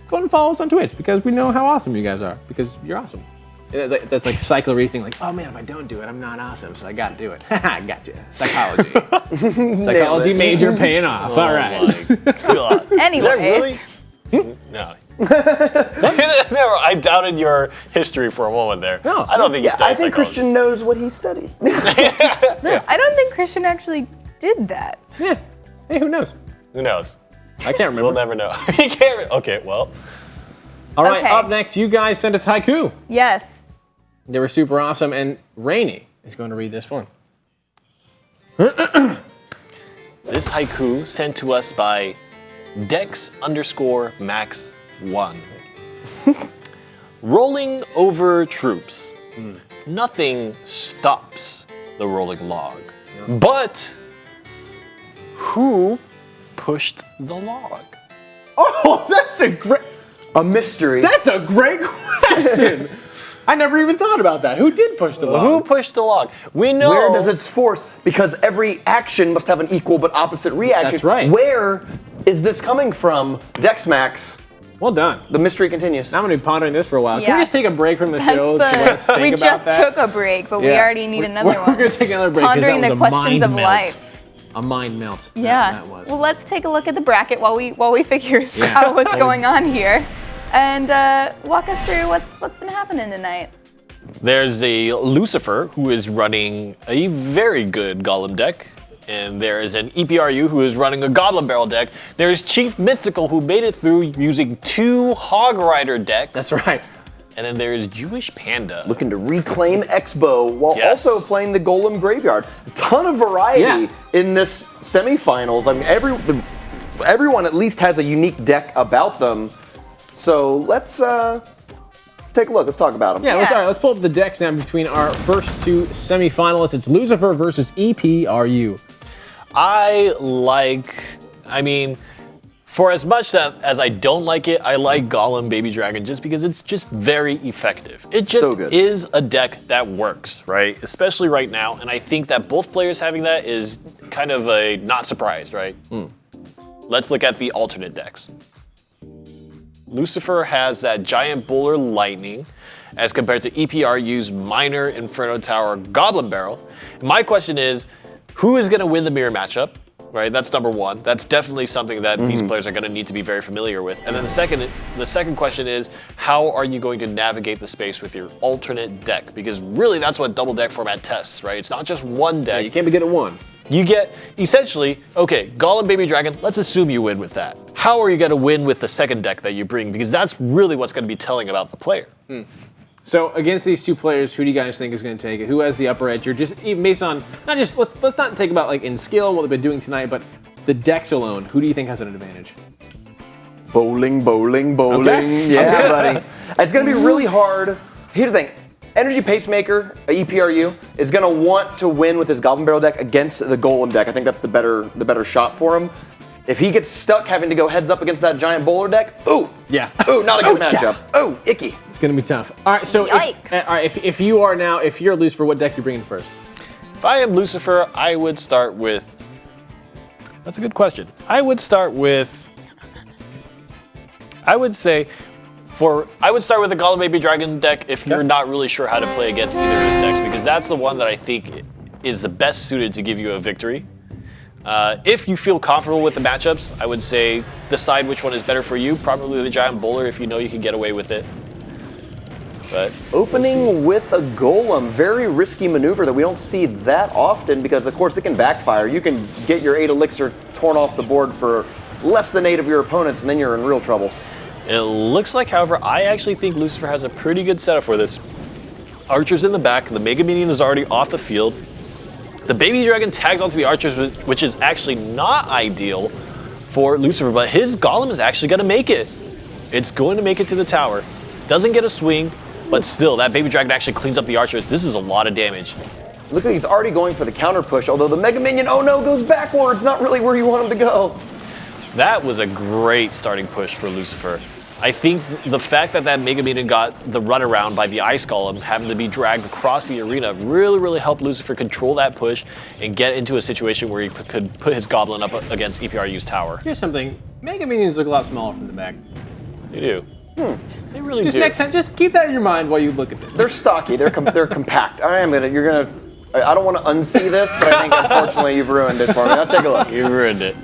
go ahead and follow us on Twitch because we know how awesome you guys are because you're awesome. That's like cycle reasoning, like, oh man, if I don't do it, I'm not awesome, so I gotta do it. Haha, gotcha. Psychology. Psychology major paying off. All right. My God. Anyways. Is that really? No. Never. I doubted your history for a moment there. No. I don't think he studied I think psychology. Christian knows what he studied. I don't think Christian actually did that. Yeah. Hey, who knows? Who knows? I can't remember. We'll never know. He can't. Okay, well. All right, Okay. up next, you guys sent us haiku. Yes. They were super awesome, and Rainey is going to read this one. This haiku sent to us by Dex_Max1. Rolling over troops. Nothing stops the rolling log. But who pushed the log? Oh, that's a great mystery. question. I never even thought about that. Who did push the log? Who pushed the log? We know. Where does its force? Because every action must have an equal but opposite reaction. That's right. Where is this coming from? Dexmax. Well done. The mystery continues. I'm going to be pondering this for a while. Can Yeah. we just take a break from the That's show to let us think we about just that? took a break, but we Yeah. already need another We're one. going to take another break because that Pondering was the a questions mind of melt. life. A mind melt. Yeah. That was. Well, let's take a look at the bracket while we figure Yeah. out what's going on here, and walk us through what's been happening tonight. There's a Lucifer who is running a very good Golem deck. And there is an EPRU who is running a Goblin Barrel deck. There's Chief Mystical who made it through using 2 Hog Rider decks. That's right. And then there is Jewish Panda. Looking to reclaim Expo while Yes. also playing the Golem Graveyard. A ton of variety Yeah. in this semifinals. I mean, everyone at least has a unique deck about them. So let's take a look. Let's talk about them. Yeah, Yeah. all right, let's pull up the decks now between our first 2 semifinalists. It's Lucifer versus EPRU. For as much as I don't like it, I like Golem Baby Dragon just because it's just very effective. It just So good. is a deck that works, right? Especially right now, and I think that both players having that is kind of a not surprised, right? Let's look at the alternate decks. Lucifer has that Giant Bowler Lightning as compared to EPRU's Minor Inferno Tower Goblin Barrel. And my question is, who is going to win the mirror matchup? Right, that's number one. That's definitely something that these players are going to need to be very familiar with. And then the second question is, how are you going to navigate the space with your alternate deck? Because really, that's what double deck format tests, right? It's not just one deck. You can't be good at one. You get, essentially, okay, Golem Baby Dragon, let's assume you win with that. How are you going to win with the second deck that you bring? Because that's really what's going to be telling about the player. So against these 2 players, who do you guys think is going to take it? Who has the upper edge? Or just even based on, not just, let's not take about like in skill and what they've been doing tonight, but the decks alone, who do you think has an advantage? Bowling. Okay. Yeah, buddy. It's going to be really hard. Here's the thing. Energy Pacemaker, EPRU, is going to want to win with his Goblin Barrel deck against the Golem deck. I think that's the better shot for him. If he gets stuck having to go heads up against that Giant Bowler deck, ooh, not a good matchup. Oh, icky. It's going to be tough. All right, so if you're Lucifer, what deck you bringing first? If I am Lucifer, I would start with, that's a good question. I would start with the Golem Baby Dragon deck if you're not really sure how to play against either of his decks, because that's the one that I think is the best suited to give you a victory. If you feel comfortable with the matchups, I would say decide which one is better for you. Probably the Giant Bowler if you know you can get away with it. But Opening with a Golem, very risky maneuver that we don't see that often because, of course, it can backfire. You can get your 8 elixir torn off the board for less than 8 of your opponents, and then you're in real trouble. It looks like, however, I actually think Lucifer has a pretty good setup for this. Archers in the back, the Mega Minion is already off the field. The Baby Dragon tags onto the Archers, which is actually not ideal for Lucifer, but his Golem is actually going to make it. It's going to make it to the tower. Doesn't get a swing, but still, that Baby Dragon actually cleans up the Archers. This is a lot of damage. Look like he's already going for the counter push, although the Mega Minion, oh no, goes backwards, not really where you want him to go. That was a great starting push for Lucifer. I think the fact that Mega Minion got the runaround by the Ice Golem having to be dragged across the arena really helped Lucifer control that push and get into a situation where he could put his Goblin up against EPRU's tower. Here's something. Mega Minions look a lot smaller from the back. They do. They really Just do. next time, just keep that in your mind while you look at this. They're stocky. They're compact. I don't want to unsee this, but I think unfortunately you've ruined it for me. Let's take a look. You ruined it.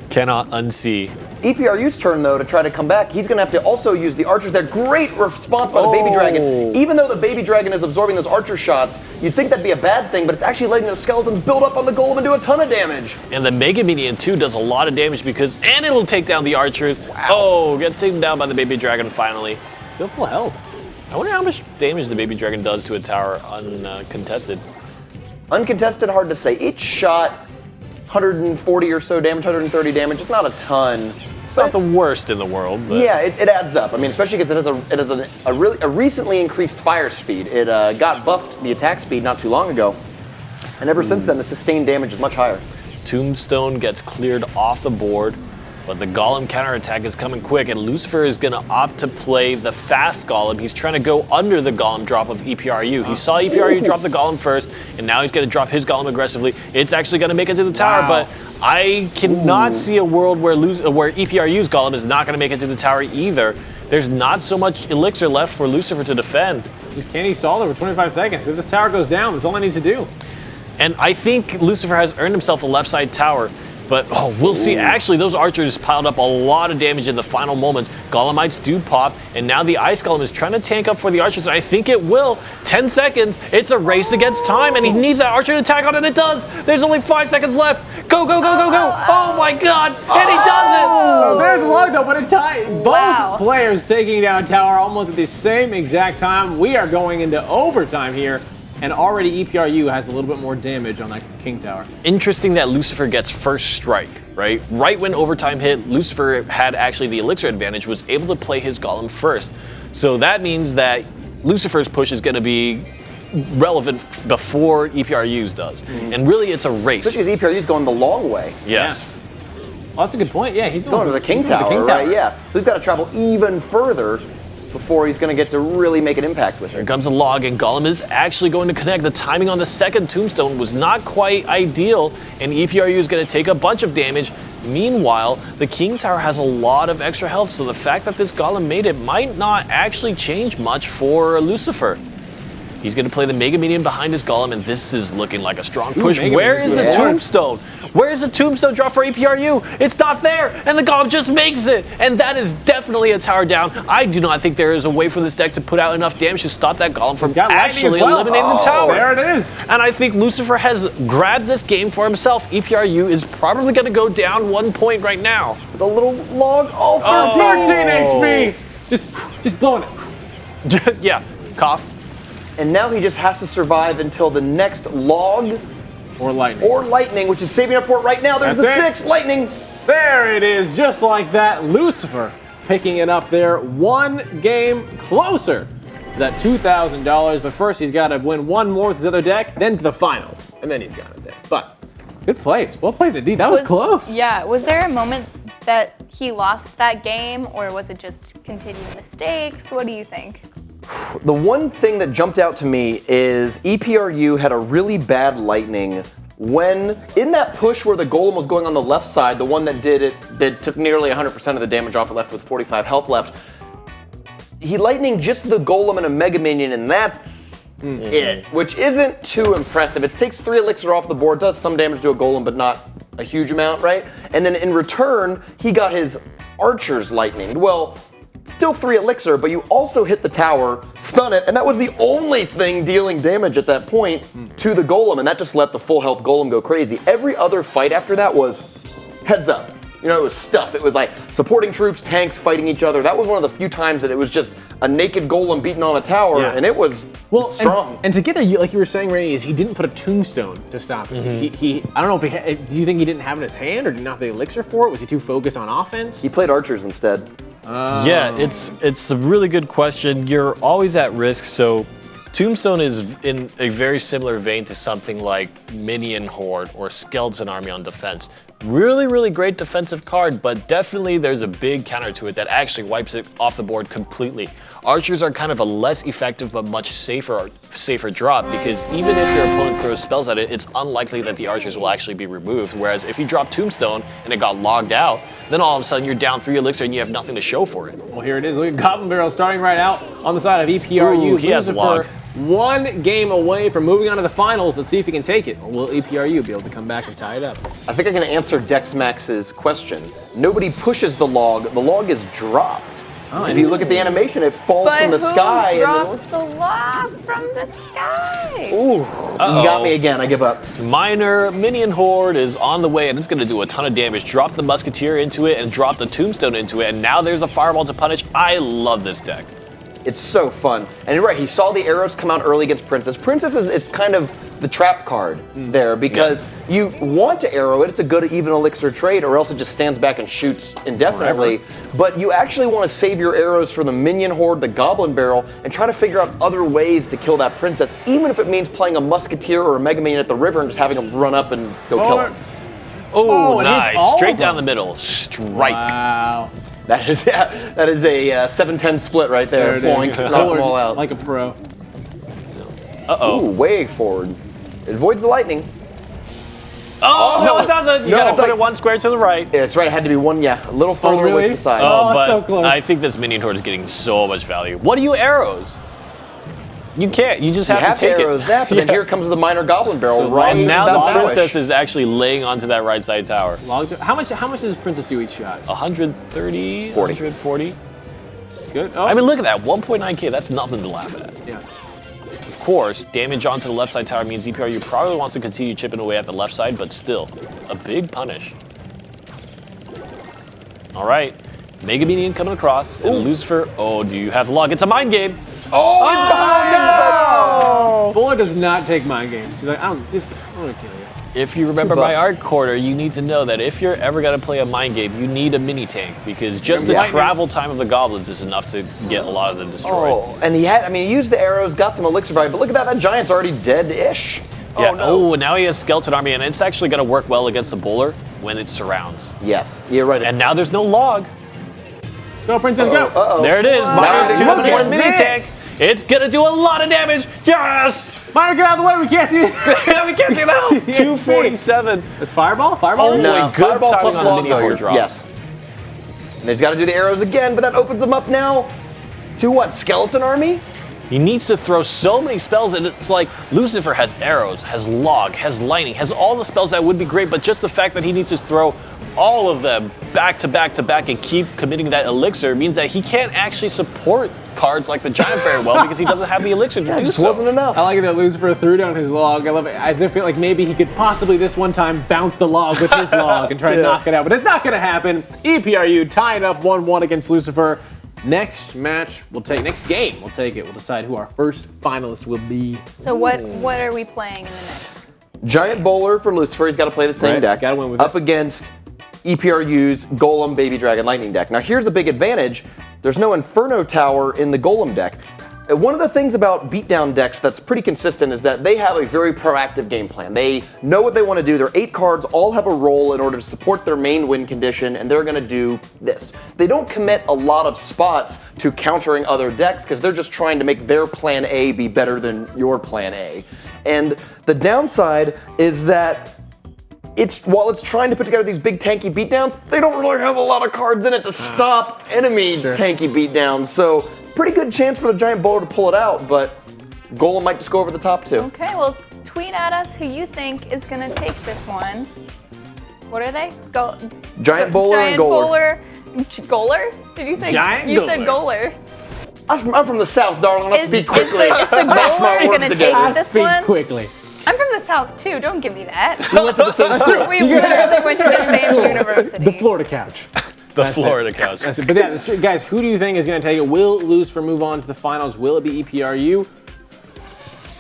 Cannot unsee. It's EPRU's turn, though, to try to come back. He's going to have to also use the archers. They're great response by the Baby Dragon. Even though the Baby Dragon is absorbing those archer shots, you'd think that'd be a bad thing, but it's actually letting those skeletons build up on the golem and do a ton of damage. And the Mega Minion, too, does a lot of damage and it'll take down the archers. Wow. Oh, gets taken down by the Baby Dragon finally. Still full health. I wonder how much damage the Baby Dragon does to a tower uncontested. Uncontested, hard to say. Each shot, 140 or so damage, 130 damage. It's not a ton. It's not the worst in the world, but yeah, it adds up. I mean, especially because it has a recently increased fire speed. It got buffed the attack speed not too long ago, and ever since then the sustained damage is much higher. Tombstone gets cleared off the board, but the Golem counterattack is coming quick, and Lucifer is going to opt to play the fast Golem. He's trying to go under the Golem drop of EPRU. He saw EPRU drop the Golem first, and now he's going to drop his Golem aggressively. It's actually going to make it to the tower, but I cannot see a world where EPRU's Golem is not going to make it to the tower either. There's not so much elixir left for Lucifer to defend. Just can't he solve it for 25 seconds? If this tower goes down, that's all he needs to do. And I think Lucifer has earned himself a left side tower. But, we'll see. Actually, those archers piled up a lot of damage in the final moments. Golemites do pop, and now the Ice Golem is trying to tank up for the archers, and I think it will. 10 seconds. It's a race against time, and he needs that archer to attack on, and it does. There's only 5 seconds left. Go, go, go, go, go. Oh, my God. And he does it. Oh, there's a log, though, but it tied. Both players taking down tower almost at the same exact time. We are going into overtime here. And already EPRU has a little bit more damage on that King Tower. Interesting that Lucifer gets first strike, right? Right when overtime hit, Lucifer had actually the elixir advantage, was able to play his Golem first. So that means that Lucifer's push is going to be relevant before EPRU's does. And really, it's a race. Especially because EPRU's going the long way. Yes. Yeah. Well, that's a good point. Yeah, he's going to the King Tower, right? Yeah. So he's got to travel even further before he's going to get to really make an impact with it. Here comes a log, and Golem is actually going to connect. The timing on the second Tombstone was not quite ideal, and EPRU is going to take a bunch of damage. Meanwhile, the King Tower has a lot of extra health, so the fact that this Golem made it might not actually change much for Lucifer. He's going to play the Mega Minion behind his Golem, and this is looking like a strong push. Where is the Tombstone? Where is the Tombstone drop for EPRU? It's not there, and the Golem just makes it. And that is definitely a tower down. I do not think there is a way for this deck to put out enough damage to stop that Golem from actually eliminating the tower. There it is. And I think Lucifer has grabbed this game for himself. EPRU is probably going to go down 1 point right now. With a little log, 13 HP. Just blowing it. Yeah, cough. And now he just has to survive until the next log or lightning, which is saving up for it right now. There's the 6 lightning. There it is, just like that. Lucifer picking it up there, 1 game closer to that $2,000. But first, he's got to win 1 more with his other deck, then to the finals, and then he's got a deck. But good plays, well plays indeed. That was close. Yeah, was there a moment that he lost that game, or was it just continued mistakes? What do you think? The one thing that jumped out to me is EPRU had a really bad lightning when, in that push where the Golem was going on the left side, the one that took nearly 100% of the damage off it left with 45 health left, he lightning just the Golem and a Mega Minion, and that's it, which isn't too impressive. It takes 3 elixir off the board, does some damage to a Golem, but not a huge amount, right? And then in return, he got his archers lightning. Well, still 3 elixir, but you also hit the tower, stun it, and that was the only thing dealing damage at that point to the Golem, and that just let the full health Golem go crazy. Every other fight after that was heads up. You know, it was stuff. It was like supporting troops, tanks fighting each other. That was one of the few times that it was just a naked Golem beating on a tower, and it was strong. And to get there, like you were saying, Rainey, is he didn't put a tombstone to stop him. I don't know if do you think he didn't have it in his hand, or did he not have the elixir for it? Was he too focused on offense? He played archers instead. Yeah, it's a really good question. You're always at risk, so Tombstone is in a very similar vein to something like Minion Horde or Skeleton Army on defense. Really, really great defensive card, but definitely there's a big counter to it that actually wipes it off the board completely. Archers are kind of a less effective but much safer drop, because even if your opponent throws spells at it, it's unlikely that the archers will actually be removed. Whereas if you drop Tombstone and it got logged out, then all of a sudden you're down 3 elixir and you have nothing to show for it. Well, here it is. Look at Goblin Barrel starting right out on the side of EPRU. Ooh, he has log. 1 game away from moving on to the finals. Let's see if he can take it. Or will EPRU be able to come back and tie it up? I think I can answer DexMax's question. Nobody pushes the log is dropped. Oh, if you look at the animation, it falls But from the who sky. drops the log from the sky? Ooh, you got me again. I give up. Minor Minion Horde is on the way, and it's going to do a ton of damage. Drop the Musketeer into it and drop the Tombstone into it, and now there's a Fireball to punish. I love this deck. It's so fun. And you're right, he saw the arrows come out early against Princess. Princess is kind of the trap card there, because you want to arrow it. It's a good even elixir trade, or else it just stands back and shoots indefinitely. But you actually want to save your arrows for the Minion Horde, the Goblin Barrel, and try to figure out other ways to kill that Princess, even if it means playing a Musketeer or a Mega Minion at the river and just having him run up and go kill him. Oh, it hits nice. all Straight of down them. the middle. Strike. Wow. That is a 7-10 split right there. There it is. Knock them all out. Like a pro. Ooh, way forward. It avoids the lightning. Oh, no, it doesn't. You No, got to it's put like- it 1 square to the right. Yeah, that's right. It had to be one, a little further away really? to the side. Oh, But so close. I think this Minion Horde is getting so much value. What are you arrows? You can't. You just You have to take arrow it. that, but then here comes the Minor Goblin Barrel So right And now about the that way. Princess is actually laying onto that right side tower. How much does Princess do each shot? 130, 40. 140. It's good. Oh, I mean, look at that. 1.9k. That's nothing to laugh at. yeah. Of course, damage onto the left side tower means EPRU probably wants to continue chipping away at the left side, but still, a big punish. All right. Mega Minion coming across. And Lucifer. Oh, do you have the log? It's a mind game. Oh, it's behind! Buller does not take mind games. He's like, I'm gonna kill you. If you remember Too my buff. art quarter, you need to know that if you're ever going to play a mind game, you need a mini tank, because just the Yeah. travel time of the goblins is enough to get a lot of them destroyed. Oh, and he used the arrows, got some elixir value, but look at that giant's already dead-ish. Yeah. Oh, no. Oh, and now he has skeleton army, and it's actually going to work well against the bowler when it surrounds. Yes, you're right. And now there's no log. Go, Princess, go. Uh-oh. There it is. Miner's Nice. 2-point mini This. tank. It's going to do a lot of damage. Yes! Miner, get out of the way. We can't see it. We can't see that. 247. It's Fireball? Fireball? Oh, No, good Fireball timing plus on the log mini horde though, drop. yes. And he's got to do the arrows again, but that opens them up now to what? Skeleton army? He needs to throw so many spells, and it's like Lucifer has arrows, has log, has lightning, has all the spells that would be great, but just the fact that he needs to throw all of them back to back to back and keep committing that elixir means that he can't actually support cards like the Giant very well because he doesn't have the elixir to It do just so. wasn't enough. I like it that Lucifer threw down his log. I love it. As if like maybe he could possibly this one time bounce the log with his log and try to knock it out. But it's not going to happen. EPRU tying up 1-1 against Lucifer. Next match, next game, we'll take it. We'll decide who our first finalist will be. So what are we playing in the next? Giant bowler for Lucifer. He's got to play the same Right, deck. gotta win with up it. against EPRU's Golem Baby Dragon Lightning deck. Now here's a big advantage. There's no Inferno Tower in the Golem deck. One of the things about beatdown decks that's pretty consistent is that they have a very proactive game plan. They know what they want to do. Their 8 cards all have a role in order to support their main win condition, and they're going to do this. They don't commit a lot of spots to countering other decks because they're just trying to make their plan A be better than your plan A. And the downside is that while it's trying to put together these big tanky beatdowns, they don't really have a lot of cards in it to stop enemy tanky beatdowns. So pretty good chance for the Giant Bowler to pull it out, but Golem might just go over the top too. Okay, well, tweet at us who you think is going to take this one. What are they? Giant Bowler and Goaler. Goaler? Did you say? Giant You said Goaler. Goaler. I'm from the South, darling. Let's speak quickly. Is the Match my Goaler words going to together. take this Speak one? quickly. I'm from the South too. Don't give me that. We went to the same school. We literally went to the same university. The Florida couch. The Florida couch. That's it. But yeah, guys, who do you think is going to take it? Will Lucifer move on to the finals? Will it be EPRU?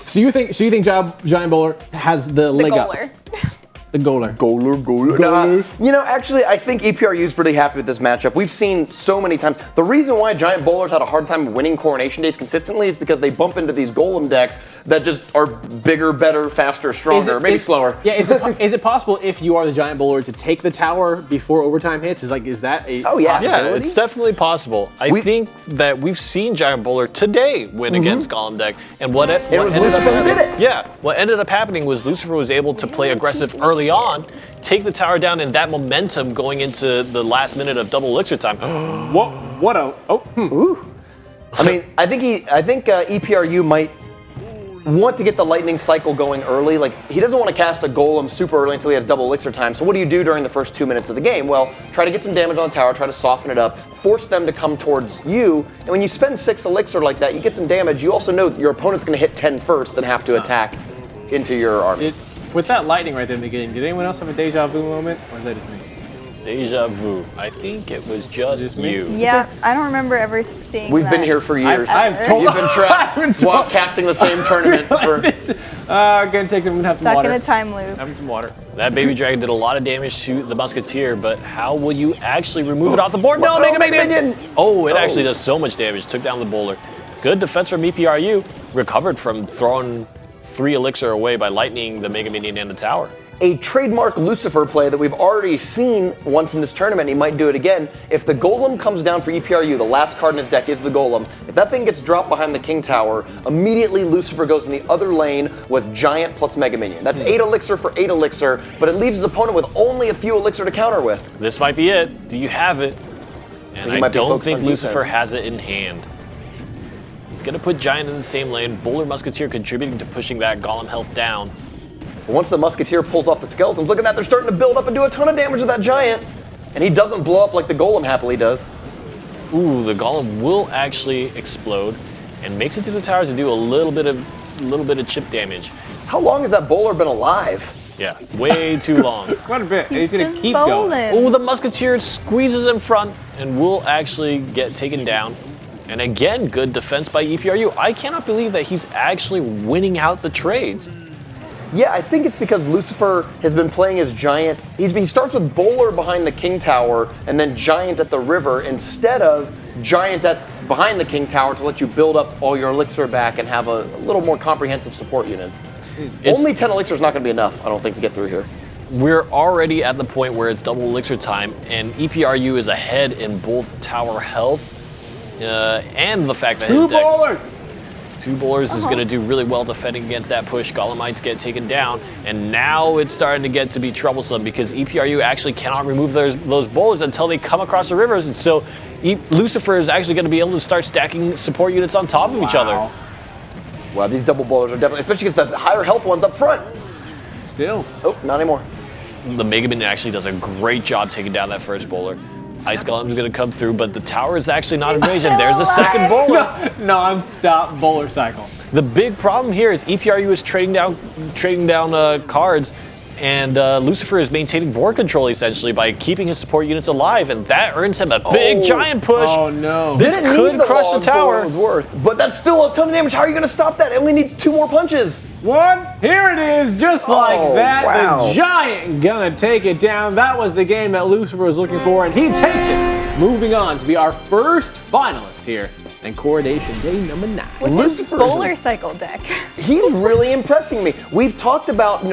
So you think Giant Bowler has the leg Goaler. up? the goaler. Goaler. Nah, actually, I think EPRU is pretty happy with this matchup. We've seen so many times. The reason why Giant Bowlers had a hard time winning Coronation Days consistently is because they bump into these Golem decks that just are bigger, better, faster, stronger, maybe slower. Yeah, is it possible if you are the Giant Bowler to take the tower before overtime hits? Is that a possibility? Yeah, it's definitely possible. I think that we've seen Giant Bowler today win against Golem deck, and what was Lucifer who did it. Yeah, what ended up happening was Lucifer was able to play aggressive early on, take the tower down, and that momentum going into the last minute of double elixir time. I mean, I think EPRU might want to get the lightning cycle going early. Like, he doesn't want to cast a golem super early until he has double elixir time. So what do you do during the first 2 minutes of the game? Well, try to get some damage on the tower, try to soften it up, force them to come towards you. And when you spend 6 elixir like that, you get some damage. You also know that your opponent's going to hit 10 first and have to attack into your army. With that lightning right there in the beginning, did anyone else have a deja vu moment, or is that just me? Deja vu. I think it was just you. Yeah, I don't remember ever seeing We've that. been here for years. I've told You've been trapped while casting the same tournament for. Gonna take some. Have some Stuck water. in a time loop. Having some water. That baby dragon did a lot of damage to the Musketeer, but how will you actually remove it off the board? No, Mega Minion! Oh, it actually does so much damage. Took down the bowler. Good defense from EPRU. Recovered from throwing 3 elixir away by lightning the Mega Minion and the tower. A trademark Lucifer play that we've already seen once in this tournament. He might do it again. If the Golem comes down for EPRU, the last card in his deck is the Golem. If that thing gets dropped behind the King Tower, immediately Lucifer goes in the other lane with Giant plus Mega Minion. That's 8 elixir for 8 elixir, but it leaves his opponent with only a few elixir to counter with. This might be it. Do you have it? And So I don't think Lucifer has it in hand. He's going to put Giant in the same lane. Bowler Musketeer contributing to pushing that Golem health down. Once the Musketeer pulls off the skeletons, look at that, they're starting to build up and do a ton of damage to that Giant. And he doesn't blow up like the Golem happily does. Ooh, the Golem will actually explode and makes it to the tower to do a little bit of chip damage. How long has that Bowler been alive? Yeah, way too long. Quite a bit. He's gonna just keep bowling. going. Ooh, the Musketeer squeezes in front and will actually get taken down. And again, good defense by EPRU. I cannot believe that he's actually winning out the trades. Yeah, I think it's because Lucifer has been playing as Giant. He starts with Bowler behind the King Tower and then Giant at the river instead of Giant behind the King Tower to let you build up all your elixir back and have a little more comprehensive support units. Only 10 elixir is not going to be enough, I don't think, to get through here. We're already at the point where it's double elixir time, and EPRU is ahead in both tower health and the fact that his deck... 2 bowlers is going to do really well defending against that push. Golemites get taken down, and now it's starting to get to be troublesome because EPRU actually cannot remove those bowlers until they come across the rivers, and so Lucifer is actually going to be able to start stacking support units on top of each other. Wow, these double bowlers are definitely, especially because the higher health ones up front. Still. Oh, not anymore. The Mega Minion actually does a great job taking down that first bowler. Ice Golem is going to come through, but the tower is actually not in range, and there's a second bowler. Non-stop bowler cycle. The big problem here is EPRU is trading down cards, and Lucifer is maintaining board control essentially by keeping his support units alive, and that earns him a big giant push. Oh no! This could crush the tower. But that's still a ton of damage. How are you going to stop that? It only needs 2 more punches. One, here it is, just like that. Wow. The Giant gonna take it down. That was the game that Lucifer was looking for, and he takes it. Moving on to be our first finalist here in Coronation Day number 9. Lucifer's bowler cycle deck. He's really impressing me. We've talked about,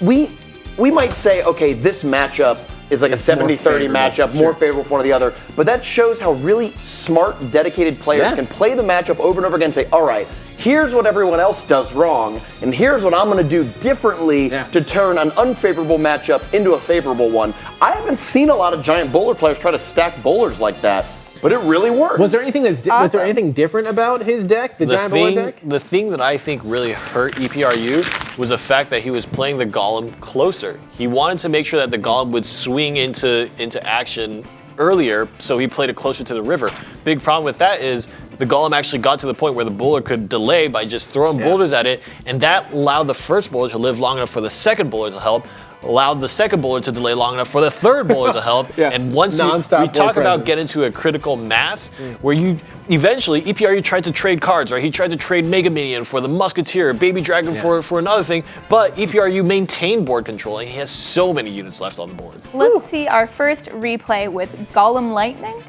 we might say, okay, this matchup is like a 70-30 matchup, more favorable for one or the other, but that shows how really smart, dedicated players can play the matchup over and over again and say, all right, here's what everyone else does wrong, and here's what I'm going to do differently to turn an unfavorable matchup into a favorable one. I haven't seen a lot of Giant Bowler players try to stack bowlers like that, but it really works. Was there anything was there anything different about his deck, the Giant Bowler deck? The thing that I think really hurt EPRU was the fact that he was playing the Golem closer. He wanted to make sure that the Golem would swing into action earlier, so he played it closer to the river. Big problem with that is the Golem actually got to the point where the bowler could delay by just throwing boulders at it, and that allowed the first bowler to live long enough for the second bowler to help. allowed the second bowler to delay long enough for the third bowler to help. And once we talk about getting to a critical mass, where you eventually, EPRU tried to trade cards, right? He tried to trade Mega Minion for the Musketeer, Baby Dragon for another thing, but EPRU maintained board control, and he has so many units left on the board. Let's see our first replay with Golem Lightning.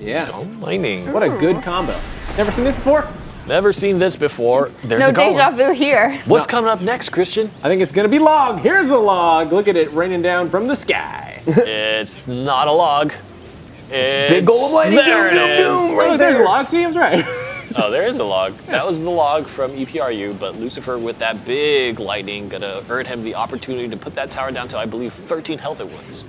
Yeah. Golem Lightning. What a good combo. Never seen this before? Never seen this before. There's No a golem. deja vu here. What's coming up next, Christian? I think it's going to be log. Here's the log. Look at it raining down from the sky. It's not a log. It's Big Golem Lightning. There it is. Oh, there's a log. See, I was right. Oh, there is a log. That was the log from EPRU, but Lucifer with that big lightning gonna earn him the opportunity to put that tower down to, I believe, 13 health at once.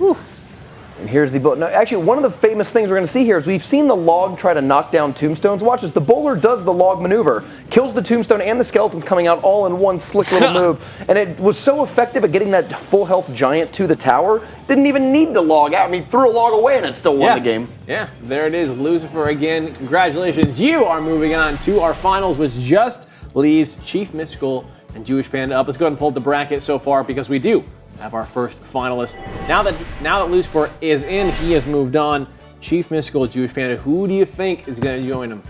And here's the no, actually, one of the famous things we're going to see here is we've seen the log try to knock down tombstones. Watch this. The bowler does the log maneuver, kills the tombstone and the skeletons coming out all in one slick little move. And it was so effective at getting that full health giant to the tower. Didn't even need to log out. I mean, threw a log away and it still won the game. Yeah, there it is. Lucifer again. Congratulations. You are moving on to our finals, which just leaves Chief Mystical and Jewish Panda up. Let's go ahead and pull up the bracket so far because we do have our first finalist. Now that Lucifer is in, he has moved on. Chief Mystical, Jewish Panda, who do you think is going to join him?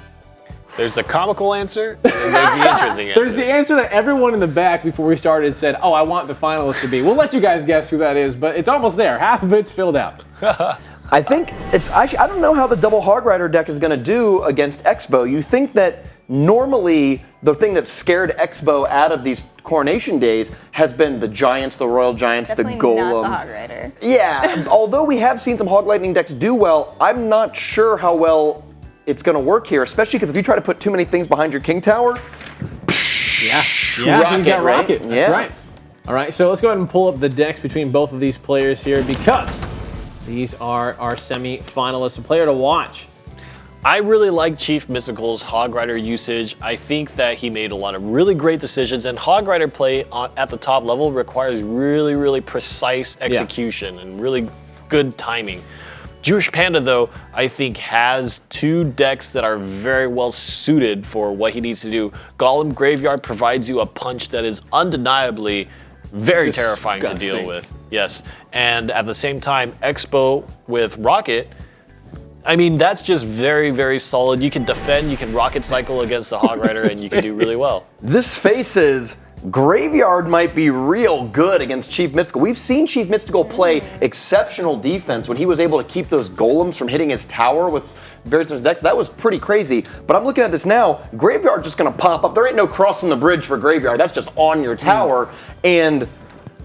There's the comical answer, and then there's the interesting answer. There's the answer that everyone in the back before we started said, oh, I want the finalist to be. We'll let you guys guess who that is, but it's almost there. Half of it's filled out. I think it's actually, I don't know how the double Hog Rider deck is going to do against Expo. You think that normally the thing that scared Expo out of these Coronation days has been the Giants, the Royal Giants, Definitely the Golems. not the Hog Rider. Yeah, although we have seen some Hog Lightning decks do well, I'm not sure how well it's going to work here, especially because if you try to put too many things behind your King Tower, Yeah, he's got right? Rocket. That's Yeah. right. All right, so let's go ahead and pull up the decks between both of these players here because these are our semi-finalists. A player to watch. I really like Chief Mystical's Hog Rider usage. I think that he made a lot of really great decisions, and Hog Rider play at the top level requires really, really precise execution and really good timing. Jewish Panda, though, I think has two decks that are very well suited for what he needs to do. Golem Graveyard provides you a punch that is undeniably very terrifying to deal with. Yes, and at the same time, Expo with Rocket, I mean, that's just very, very solid. You can defend, you can Rocket Cycle against the Hog Rider, and you can do really well. this faces Graveyard might be real good against Chief Mystical. We've seen Chief Mystical play exceptional defense when he was able to keep those golems from hitting his tower with various decks. That was pretty crazy. But I'm looking at this now. Graveyard just going to pop up. There ain't no crossing the bridge for Graveyard. That's just on your tower. And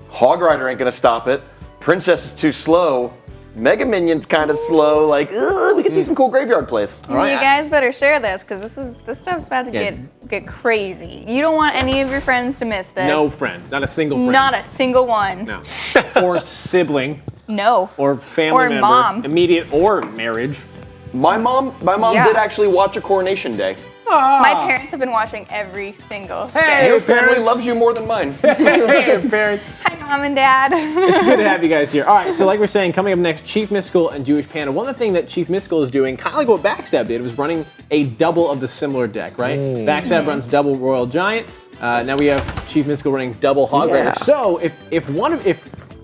Hog Rider ain't going to stop it. Princess is too slow. Mega Minion's kind of slow. Like, we can see some cool Graveyard plays. All right. You guys better share this because this stuff's about to get crazy. You don't want any of your friends to miss this. No friend. Not a single friend. Not a single one. No. Or sibling. No. Or family member. Mom. Immediate or marriage. My mom did actually watch a Coronation Day. My parents have been watching every single day. Your family loves you more than mine. Hey, parents. Hi, Mom and Dad. It's good to have you guys here. All right, so like we're saying, coming up next, Chief Mystical and Jewish Panda. One of the things that Chief Mystical is doing, kind of like what Backstab did, was running a double of the similar deck, right? Backstab runs double Royal Giant. Now we have Chief Mystical running double Hog Rider. So if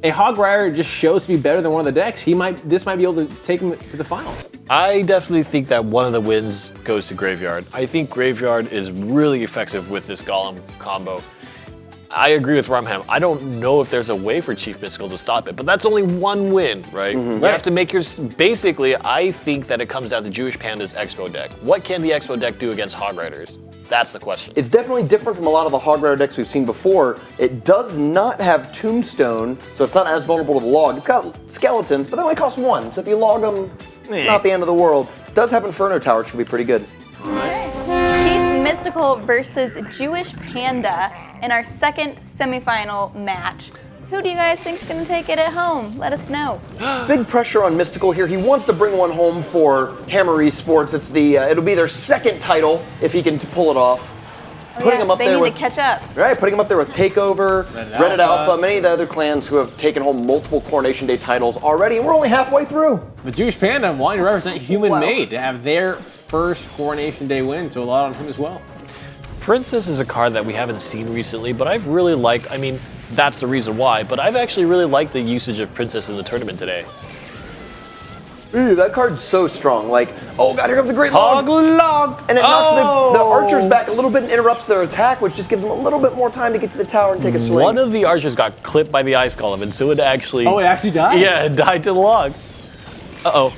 a Hog Rider just shows to be better than one of the decks, this might be able to take him to the finals. I definitely think that one of the wins goes to Graveyard. I think Graveyard is really effective with this Golem combo. I agree with Rumham. I don't know if there's a way for Chief Mystical to stop it, but that's only one win, right? You have to make basically, I think that it comes down to Jewish Panda's Expo deck. What can the Expo deck do against Hog Riders? That's the question. It's definitely different from a lot of the Hog Rider decks we've seen before. It does not have Tombstone, so it's not as vulnerable to the log. It's got skeletons, but they only cost one, so if you log them, not the end of the world. It does have Inferno Tower, which could be pretty good. Chief Mystical versus Jewish Panda in our second semifinal match. Who do you guys think is going to take it at home? Let us know. Big pressure on Mystical here. He wants to bring one home for Hammer Esports. It's it'll be their second title if he can pull it off. Putting him up there with, to catch up. Right, putting him up there with Takeover, Reddit Alpha, many of the other clans who have taken home multiple Coronation Day titles already, and we're only halfway through. The Jewish Panda wanting to represent Human Made to have their first Coronation Day win, so a lot on him as well. Princess is a card that we haven't seen recently, but I've really liked, I mean, that's the reason why. But I've actually really liked the usage of Princess in the tournament today. Ooh, that card's so strong. Like, oh god, here comes a great log. Log! And it knocks the archers back a little bit and interrupts their attack, which just gives them a little bit more time to get to the tower and take a swing. One of the archers got clipped by the ice golem, and so it actually... Oh, it actually died? Yeah, it died to the log. Uh-oh.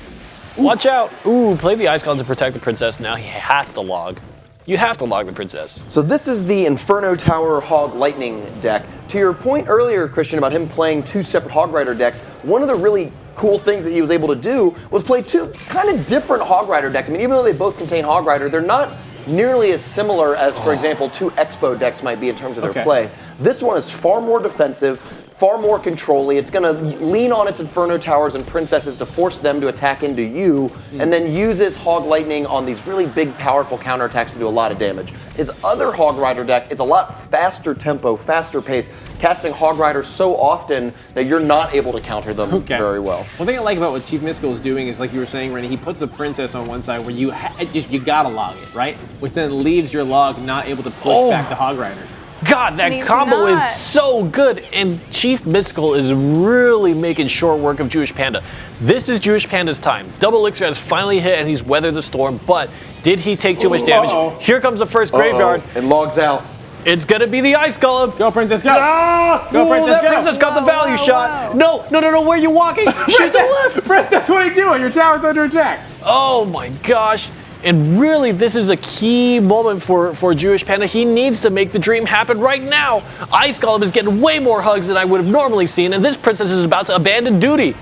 Watch out. Ooh, play the ice golem to protect the princess. Now he has to log. You have to log the princess. So this is the Inferno Tower Hog Lightning deck. To your point earlier, Christian, about him playing 2 separate Hog Rider decks, one of the really cool things that he was able to do was play 2 kind of different Hog Rider decks. I mean, even though they both contain Hog Rider, they're not nearly as similar as, for example, 2 Expo decks might be in terms of their play. This one is far more defensive, far more control-y. It's going to lean on its Inferno Towers and Princesses to force them to attack into you, and then uses Hog Lightning on these really big, powerful counterattacks to do a lot of damage. His other Hog Rider deck is a lot faster tempo, faster pace, casting Hog Riders so often that you're not able to counter them very well. One thing I like about what Chief Mystical is doing is, like you were saying, Rennie, he puts the Princess on one side where you gotta log it, right? Which then leaves your log not able to push back the Hog Rider. God, that combo is so good, and Chief Mystical is really making short work of Jewish Panda. This is Jewish Panda's time. Double Elixir has finally hit, and he's weathered the storm, but did he take too much damage? Here comes the first graveyard. And logs out. It's gonna be the Ice Golem. Go, Princess, go! Go, Princess, go! Princess got the value shot. No, where are you walking? Shoot to the left! Princess, what are you doing? Your tower's under attack. Oh my gosh. And really, this is a key moment for Jewish Panda. He needs to make the dream happen right now. Ice Golem is getting way more hugs than I would have normally seen, and this princess is about to abandon duty.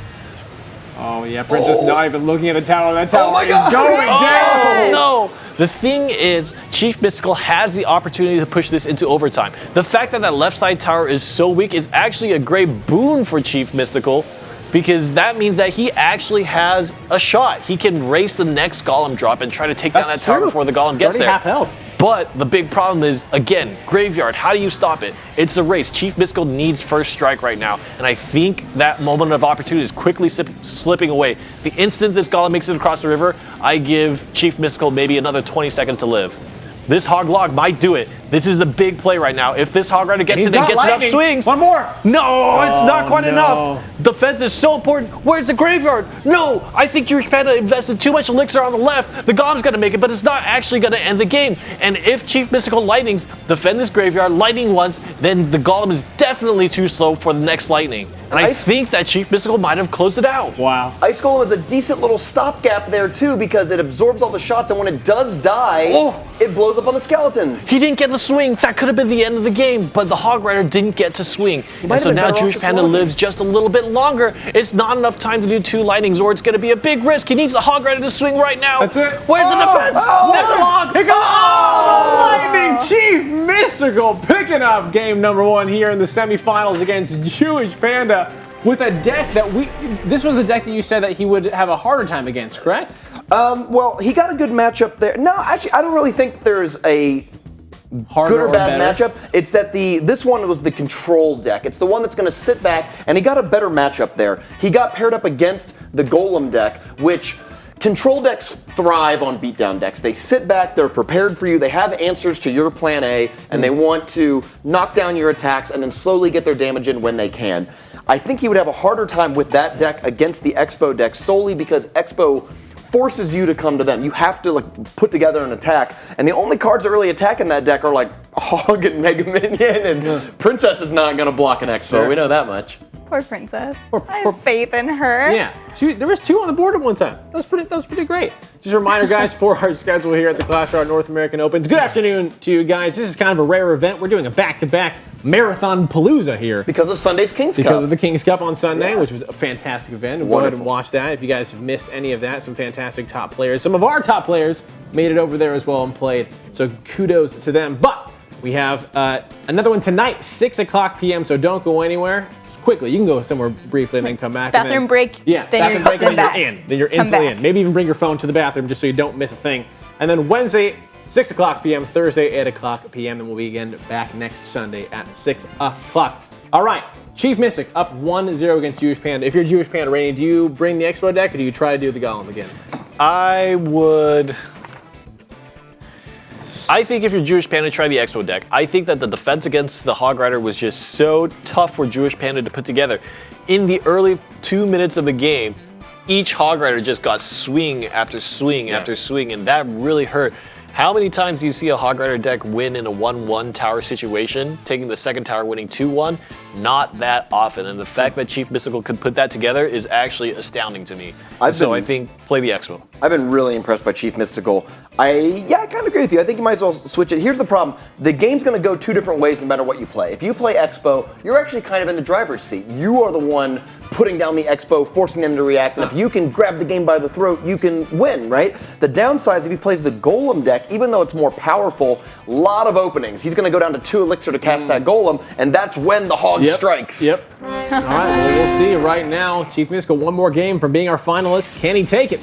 Oh yeah, Princess not even looking at the tower. That tower is God. going down. No. The thing is, Chief Mystical has the opportunity to push this into overtime. The fact that left side tower is so weak is actually a great boon for Chief Mystical, because that means that he actually has a shot. He can race the next golem drop and try to take down that tower before the golem gets there. Half health. But the big problem is, again, graveyard. How do you stop it? It's a race. Chief Mystical needs first strike right now, and I think that moment of opportunity is quickly slipping away. The instant this golem makes it across the river, I give Chief Mystical maybe another 20 seconds to live. This Hog Log might do it. This is the big play right now. If this Hog Rider gets it and gets enough swings. One more. No, it's not quite enough. Defense is so important. Where's the graveyard? No, I think Jewish Panda invested too much elixir on the left. The Golem's gonna make it, but it's not actually gonna end the game. And if Chief Mystical Lightnings defend this graveyard, lightning once, then the Golem is definitely too slow for the next lightning. And I think that Chief Mystical might have closed it out. Wow. Ice Golem is a decent little stopgap there too, because it absorbs all the shots, and when it does die, it blows up on the skeletons. He didn't get the swing. That could have been the end of the game, but the Hog Rider didn't get to swing. And so now Jewish Panda lives just a little bit longer. It's not enough time to do 2 lightnings, or it's going to be a big risk. He needs the Hog Rider to swing right now. That's it. Where's the defense? There's a log. Here comes the Lightning Chief Mystical picking up game number 1 here in the semifinals against Jewish Panda with a deck that this was the deck that you said that he would have a harder time against, correct? Well, he got a good matchup there. No, actually, I don't really think there's a Harder good or bad better. matchup. It's that this one was the control deck. It's the one that's going to sit back, and he got a better matchup there. He got paired up against the Golem deck, which control decks thrive on beatdown decks. They sit back, they're prepared for you, they have answers to your plan A, and they want to knock down your attacks and then slowly get their damage in when they can. I think he would have a harder time with that deck against the Expo deck, solely because Expo forces you to come to them. You have to put together an attack, and the only cards that really attack in that deck are like Hog and Mega Minion, and Princess is not going to block an Expo. Sure. We know that much. Poor Princess. I have faith in her. Yeah, there was 2 on the board at one time. That was pretty great. Just a reminder, guys, for our schedule here at the Clash Royale North American Opens. Good afternoon to you guys. This is kind of a rare event. We're doing a back-to-back marathon palooza here. Because of Sunday's King's Cup. Because of the King's Cup on Sunday, which was a fantastic event. Go ahead and watch that if you guys have missed any of that. Some fantastic top players. Some of our top players made it over there as well and played. So kudos to them. But we have another one tonight, 6 o'clock p.m., so don't go anywhere. Just quickly, you can go somewhere briefly and then come back. Bathroom break. Yeah, bathroom break, and then you're in. Then you're instantly in. Maybe even bring your phone to the bathroom just so you don't miss a thing. And then Wednesday, 6 o'clock p.m., Thursday, 8 o'clock p.m., and we'll be again back next Sunday at 6 o'clock. All right, Chief Mystic up 1-0 against Jewish Panda. If you're Jewish Panda, Rainey, do you bring the Expo deck or do you try to do the Golem again? I would... I think if you're Jewish Panda, try the Expo deck. I think that the defense against the Hog Rider was just so tough for Jewish Panda to put together. In the early 2 minutes of the game, each Hog Rider just got swing after swing after swing, and that really hurt. How many times do you see a Hog Rider deck win in a 1-1 tower situation, taking the second tower, winning 2-1? Not that often, and the fact that Chief Mystical could put that together is actually astounding to me. I think play the Expo. I've been really impressed by Chief Mystical. I kind of agree with you. I think you might as well switch it. Here's the problem. The game's going to go two different ways no matter what you play. If you play Expo, you're actually kind of in the driver's seat. You are the one putting down the Expo, forcing them to react, and if you can grab the game by the throat, you can win, right? The downside is if he plays the Golem deck, even though it's more powerful, a lot of openings. He's going to go down to 2 Elixir to cast that Golem, and that's when the Hog strikes. Yep. All right, well, we'll see right now. Chief Mystical, one more game from being our finalist. Can he take it?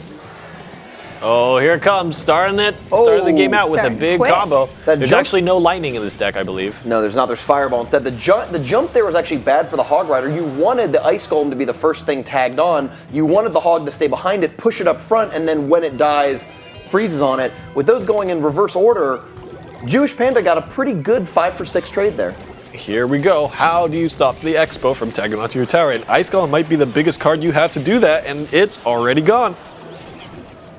Oh, here it comes. Starting the game out with a big combo. There's actually no lightning in this deck, I believe. No, there's not. There's Fireball instead. The jump there was actually bad for the Hog Rider. You wanted the Ice Golem to be the first thing tagged on. You wanted the Hog to stay behind it, push it up front, and then when it dies, freezes on it. With those going in reverse order, Jewish Panda got a pretty good 5-for-6 trade there. Here we go. How do you stop the Expo from tagging onto your tower? And Ice Golem might be the biggest card you have to do that, and it's already gone.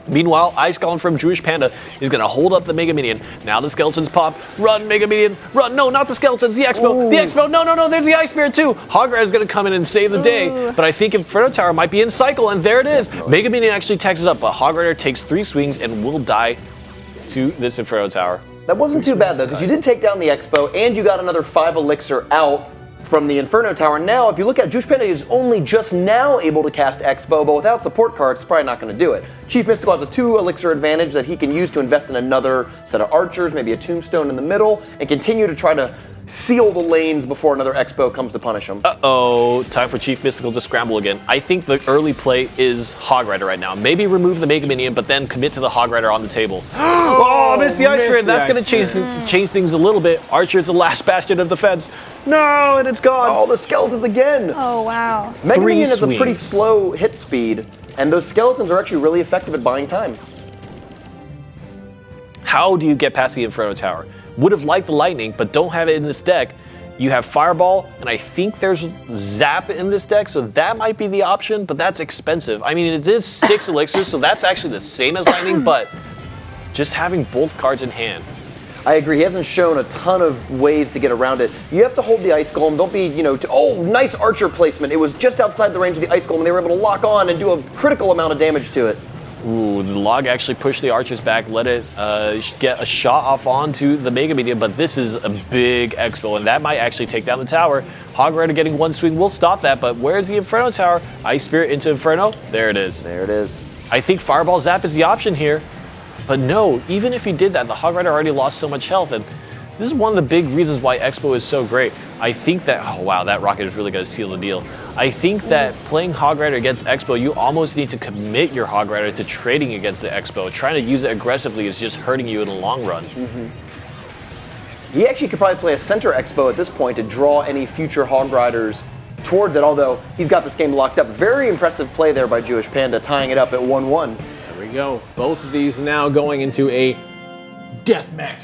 Meanwhile, Ice Golem from Jewish Panda is going to hold up the Mega Minion. Now the skeletons pop. Run, Mega Minion. Run. No, not the skeletons. The Expo. Ooh. The Expo. No. There's the Ice Spirit too. Hog Rider is going to come in and save the day. But I think Inferno Tower might be in cycle, and there it is. Mega Minion actually tags it up, but Hog Rider takes 3 swings and will die to this Inferno Tower. That wasn't too bad, though, because you did take down the Expo, and you got another 5 Elixir out from the Inferno Tower. Now, if you look at it, Jewish Panda is only just now able to cast Expo, but without support cards, it's probably not going to do it. Chief Mystical has a 2 Elixir advantage that he can use to invest in another set of archers, maybe a tombstone in the middle, and continue to try to seal the lanes before another Expo comes to punish him. Uh-oh, time for Chief Mystical to scramble again. I think the early play is Hog Rider right now. Maybe remove the Mega Minion, but then commit to the Hog Rider on the table. Oh, missed the Ice Spirit. That's going to change things a little bit. Archer is the last bastion of defense. No, and it's gone. Oh, the skeletons again. Oh, wow. Mega Minion has a pretty slow hit speed, and those skeletons are actually really effective at buying time. How do you get past the Inferno Tower? Would have liked the lightning, but don't have it in this deck. You have Fireball, and I think there's Zap in this deck, so that might be the option, but that's expensive. I mean, it is 6 elixirs, so that's actually the same as lightning, but just having both cards in hand. I agree. He hasn't shown a ton of ways to get around it. You have to hold the Ice Golem. Don't be, oh, nice Archer placement. It was just outside the range of the Ice Golem, and they were able to lock on and do a critical amount of damage to it. Ooh, the log actually pushed the archers back, let it get a shot off onto the Mega Medium, but this is a big Expo, and that might actually take down the tower. Hog Rider getting 1 swing will stop that, but where's the Inferno Tower? Ice Spirit into Inferno. There it is. There it is. I think Fireball Zap is the option here, but no, even if he did that, the Hog Rider already lost so much health, and this is one of the big reasons why Expo is so great. I think that, oh wow, that rocket is really going to seal the deal. I think that playing Hog Rider against Expo, you almost need to commit your Hog Rider to trading against the Expo. Trying to use it aggressively is just hurting you in the long run. He actually could probably play a center Expo at this point to draw any future Hog Riders towards it, although he's got this game locked up. Very impressive play there by Jewish Panda, tying it up at 1-1. There we go. Both of these now going into a death match.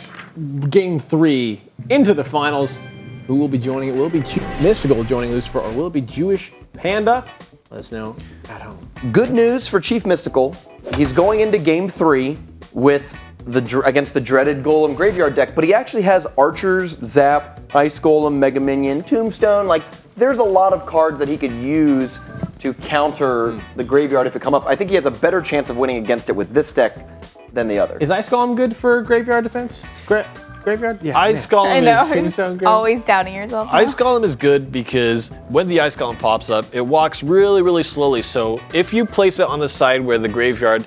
Game 3 into the finals. Who will be joining it? Will it be Chief Mystical joining Lucifer, or will it be Jewish Panda? Let us know at home. Good news for Chief Mystical. He's going into Game 3 with against the dreaded Golem Graveyard deck, but he actually has Archers, Zap, Ice Golem, Mega Minion, Tombstone. Like, there's a lot of cards that he could use to counter the Graveyard if it come up. I think he has a better chance of winning against it with this deck than the other. Is Ice Golem good for Graveyard defense? Graveyard? Yeah. Ice Golem is always doubting yourself. Ice Golem is good because when the Ice Golem pops up, it walks really, really slowly. So if you place it on the side where the Graveyard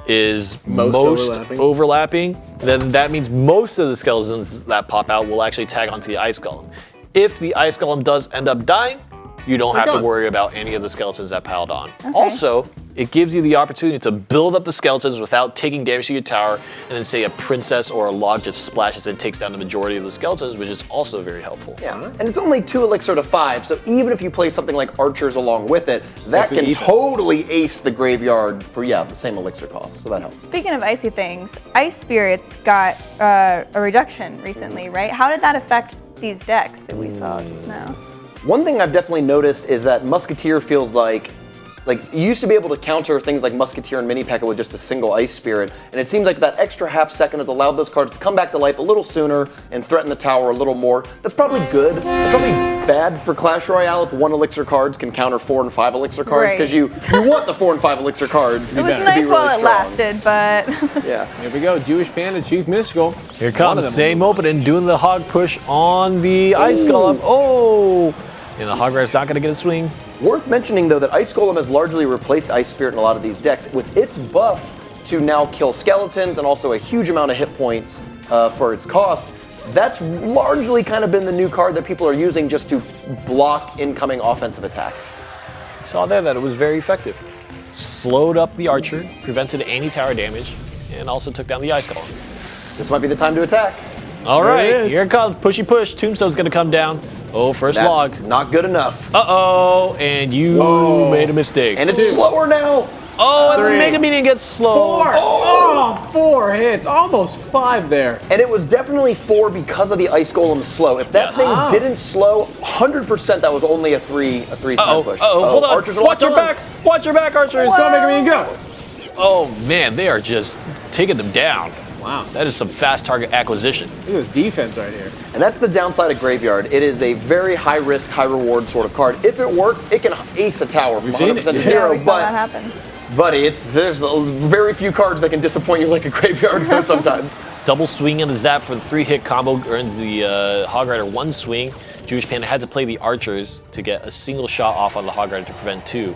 is most overlapping, then that means most of the skeletons that pop out will actually tag onto the Ice Golem. If the Ice Golem does end up dying, you don't have to done. worry about any of the skeletons that piled on. Also, it gives you the opportunity to build up the skeletons without taking damage to your tower, and then say a princess or a log just splashes and takes down the majority of the skeletons, which is also very helpful. Yeah, and it's only 2 elixir to 5, so even if you play something like archers along with it, that can totally ace the graveyard for, the same elixir cost, so that helps. Speaking of icy things, Ice Spirits got a reduction recently, right? How did that affect these decks that we saw just now? One thing I've definitely noticed is that Musketeer feels like you used to be able to counter things like Musketeer and Mini P.E.K.K.A. with just a single Ice Spirit, and it seems like that extra half second has allowed those cards to come back to life a little sooner and threaten the tower a little more. That's probably good. That's probably bad for Clash Royale if 1 elixir cards can counter 4 and 5 elixir cards, because you want the 4 and 5 elixir cards. It was nice while it lasted, but... Yeah. Here we go, Jewish Panda, Chief Mystical. Here comes, same opening, doing the hog push on the Ice Golem. Oh! And the Hog Rider's not going to get a swing. Worth mentioning, though, that Ice Golem has largely replaced Ice Spirit in a lot of these decks with its buff to now kill skeletons and also a huge amount of hit points for its cost. That's largely kind of been the new card that people are using just to block incoming offensive attacks. Saw there that it was very effective. Slowed up the archer, prevented any tower damage, and also took down the Ice Golem. This might be the time to attack. All right, here it comes. Pushy push. Tombstone's going to come down. Oh, first log. Not good enough. Uh-oh, and you made a mistake. And it's slower now. Oh, and the Mega Minion gets slow. 4 hits, almost 5 there. And it was definitely 4 because of the Ice Golem's slow. If that thing didn't slow, 100% that was only a 3-time push. Hold on. Archers are Watch your back. Watch your back, Archers. Still Mega Minion go. Oh, man, they are just taking them down. Wow. That is some fast target acquisition. Look at this defense right here. And that's the downside of Graveyard. It is a very high risk, high reward sort of card. If it works, it can ace a tower from 100% to 0. We saw that happen. Buddy, there's very few cards that can disappoint you like a Graveyard does sometimes. Double swing and the zap for the 3-hit combo earns the Hog Rider 1 swing. Jewish Panda had to play the Archers to get a single shot off on the Hog Rider to prevent 2.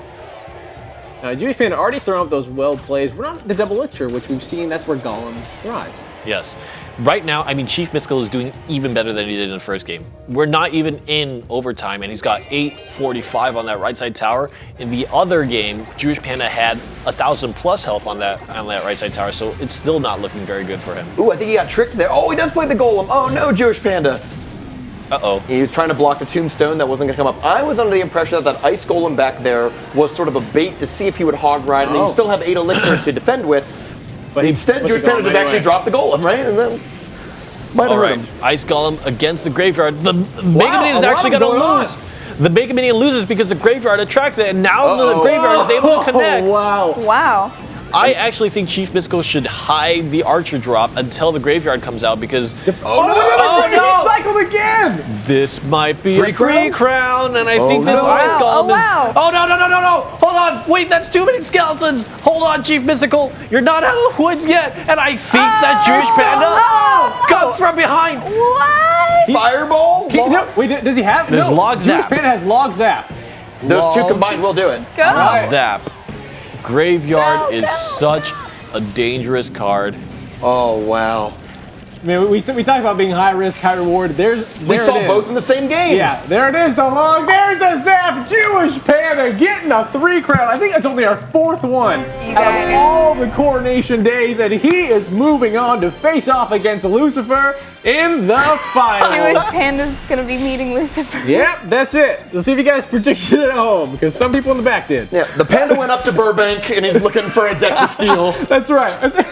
Now, Jewish Panda already thrown up those well plays. We're not the double elixir, which we've seen. That's where Golem thrives. Yes. Right now, I mean, Chief Mystical is doing even better than he did in the first game. We're not even in overtime, and he's got 845 on that right side tower. In the other game, Jewish Panda had 1,000 plus health on that right side tower, so it's still not looking very good for him. Ooh, I think he got tricked there. Oh, he does play the Golem. Oh no, Jewish Panda. Uh-oh. He was trying to block the Tombstone that wasn't going to come up. I was under the impression that Ice Golem back there was sort of a bait to see if he would hog ride, and then you still have 8 elixir to defend with. But instead, Jewish Panda just actually dropped the Golem, right? And then might have hurt him. Ice Golem against the Graveyard. The Mega Minion is actually going to lose. The Mega Minion loses because the Graveyard attracts it, and now the Graveyard is able to connect. Wow. I actually think Chief Mystical should hide the Archer drop until the Graveyard comes out because... He cycled again! This might be a 3-crown, and I think this Ice Golem is... Oh, no! Hold on! Wait, that's too many skeletons! Hold on, Chief Mystical! You're not out of the woods yet! And I think that Jewish Panda got from behind! What? Fireball? Wait, does he have? There's log Jewish zap. Panda has log zap. Those two combined will do it. Go! Zap. Graveyard is such a dangerous card. Oh, wow. I mean, we talk about being high risk, high reward. We saw both in the same game. Yeah, there it is, the log. There's the zap. Jewish Panda getting a 3-crown. I think that's only our 4th one out of all the Coronation days, and he is moving on to face off against Lucifer in the final. Jewish Panda's gonna be meeting Lucifer. Yep, that's it. Let's see if you guys predicted it at home, because some people in the back did. Yeah, the Panda went up to Burbank, and he's looking for a deck to steal. That's right.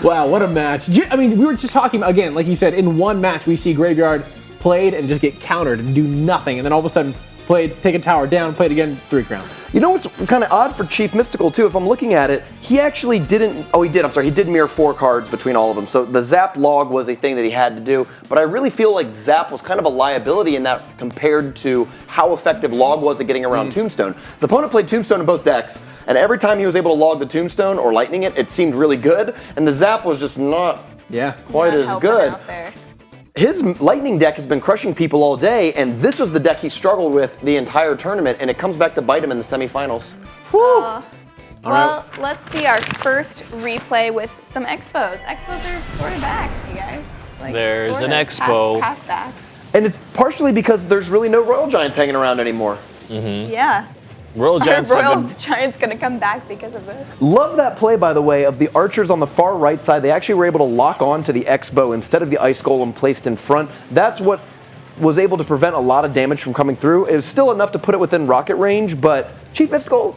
Wow, what a match. I mean, we were just talking, again, like you said, in one match we see Graveyard played and just get countered and do nothing, and then all of a sudden take a tower down, played again, 3-crown. You know what's kind of odd for Chief Mystical, too? If I'm looking at it, he actually didn't... Oh, he did. I'm sorry. He did mirror 4 cards between all of them. So the Zap log was a thing that he had to do. But I really feel like Zap was kind of a liability in that compared to how effective log was at getting around Tombstone. His opponent played Tombstone in both decks, and every time he was able to log the Tombstone or lightning it, it seemed really good. And the Zap was just not quite as good. His lightning deck has been crushing people all day, and this was the deck he struggled with the entire tournament, and it comes back to bite him in the semifinals. Well, let's see our first replay with some expos. Expos are sort of back, you guys. There's an expo. Half back. And it's partially because there's really no Royal Giants hanging around anymore. Yeah. Royal Giants Royal Giants gonna come back because of this. Love that play, by the way, of the archers on the far right side. They actually were able to lock on to the X-Bow instead of the Ice Golem placed in front. That's what was able to prevent a lot of damage from coming through. It was still enough to put it within rocket range, but Chief Mystical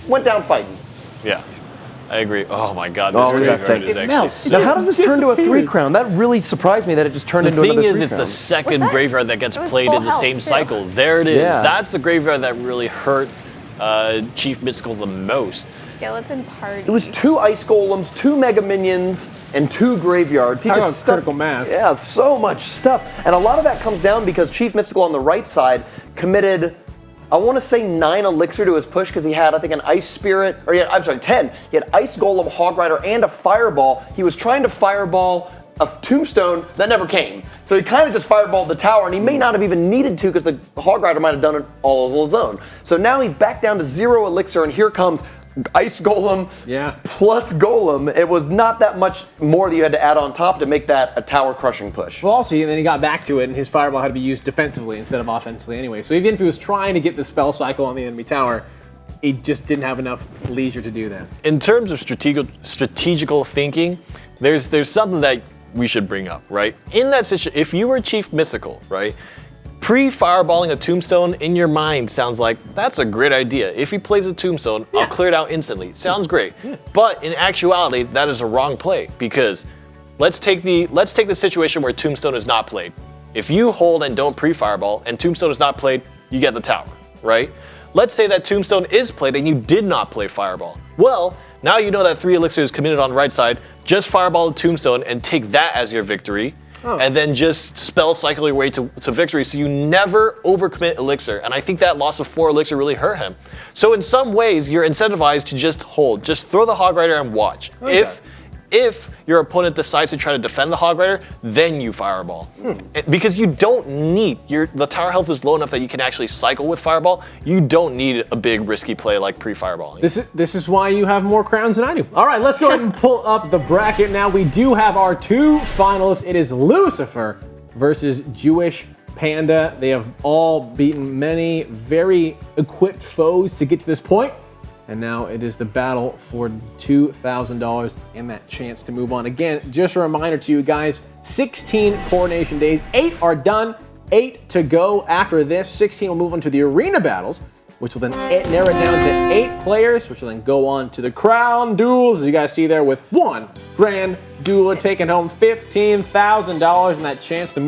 went down fighting. Yeah, I agree. Oh my God, this graveyard is actually so Now, how does this turn to a 3-crown? That really surprised me that it just turned into another 3-crown. The thing is, it's the second graveyard that gets played in the same cycle. There it is. Yeah. That's the graveyard that really hurt Chief Mystical the most. Skeleton Party. It was 2 Ice Golems, 2 Mega Minions, and 2 graveyards. Talk about critical mass. Yeah, so much stuff. And a lot of that comes down because Chief Mystical on the right side committed, I want to say 9 Elixir to his push because he had, I think, an Ice Spirit, or I'm sorry, 10. He had Ice Golem, Hog Rider, and a Fireball. He was trying to Fireball a Tombstone that never came. So he kind of just fireballed the tower, and he may not have even needed to because the Hog Rider might have done it all on his own. So now he's back down to 0 Elixir, and here comes Ice Golem plus Golem. It was not that much more that you had to add on top to make that a tower crushing push. Well, also, and then he got back to it, and his Fireball had to be used defensively instead of offensively anyway. So even if he was trying to get the spell cycle on the enemy tower, he just didn't have enough leisure to do that. In terms of strategical thinking, there's something that we should bring up, right? In that situation, if you were Chief Mystical, right, pre-fireballing a Tombstone in your mind sounds like that's a great idea. If he plays a Tombstone, I'll clear it out instantly. Sounds great. But in actuality, that is a wrong play because let's take the situation where Tombstone is not played. If you hold and don't pre-fireball and Tombstone is not played, you get the tower, right? Let's say that Tombstone is played and you did not play Fireball. Well, now you know that 3 Elixir is committed on the right side. Just fireball the Tombstone and take that as your victory. And then just spell cycle your way to victory so you never overcommit Elixir. And I think that loss of 4 Elixir really hurt him. So in some ways, you're incentivized to just hold. Just throw the Hog Rider and watch. Okay. If your opponent decides to try to defend the Hog Rider, then you fireball. Because you don't need, the tower health is low enough that you can actually cycle with Fireball. You don't need a big risky play like pre-fireballing. This is why you have more crowns than I do. All right, let's go ahead and pull up the bracket now. We do have our 2 finalists. It is Lucifer versus Jewish Panda. They have all beaten many very equipped foes to get to this point. And now it is the battle for $2,000 and that chance to move on. Again, just a reminder to you guys, 16 Coronation days, 8 are done, 8 to go after this. 16 will move on to the arena battles, which will then narrow it down to 8 players, which will then go on to the crown duels, as you guys see there, with 1 grand dueler taking home $15,000 and that chance to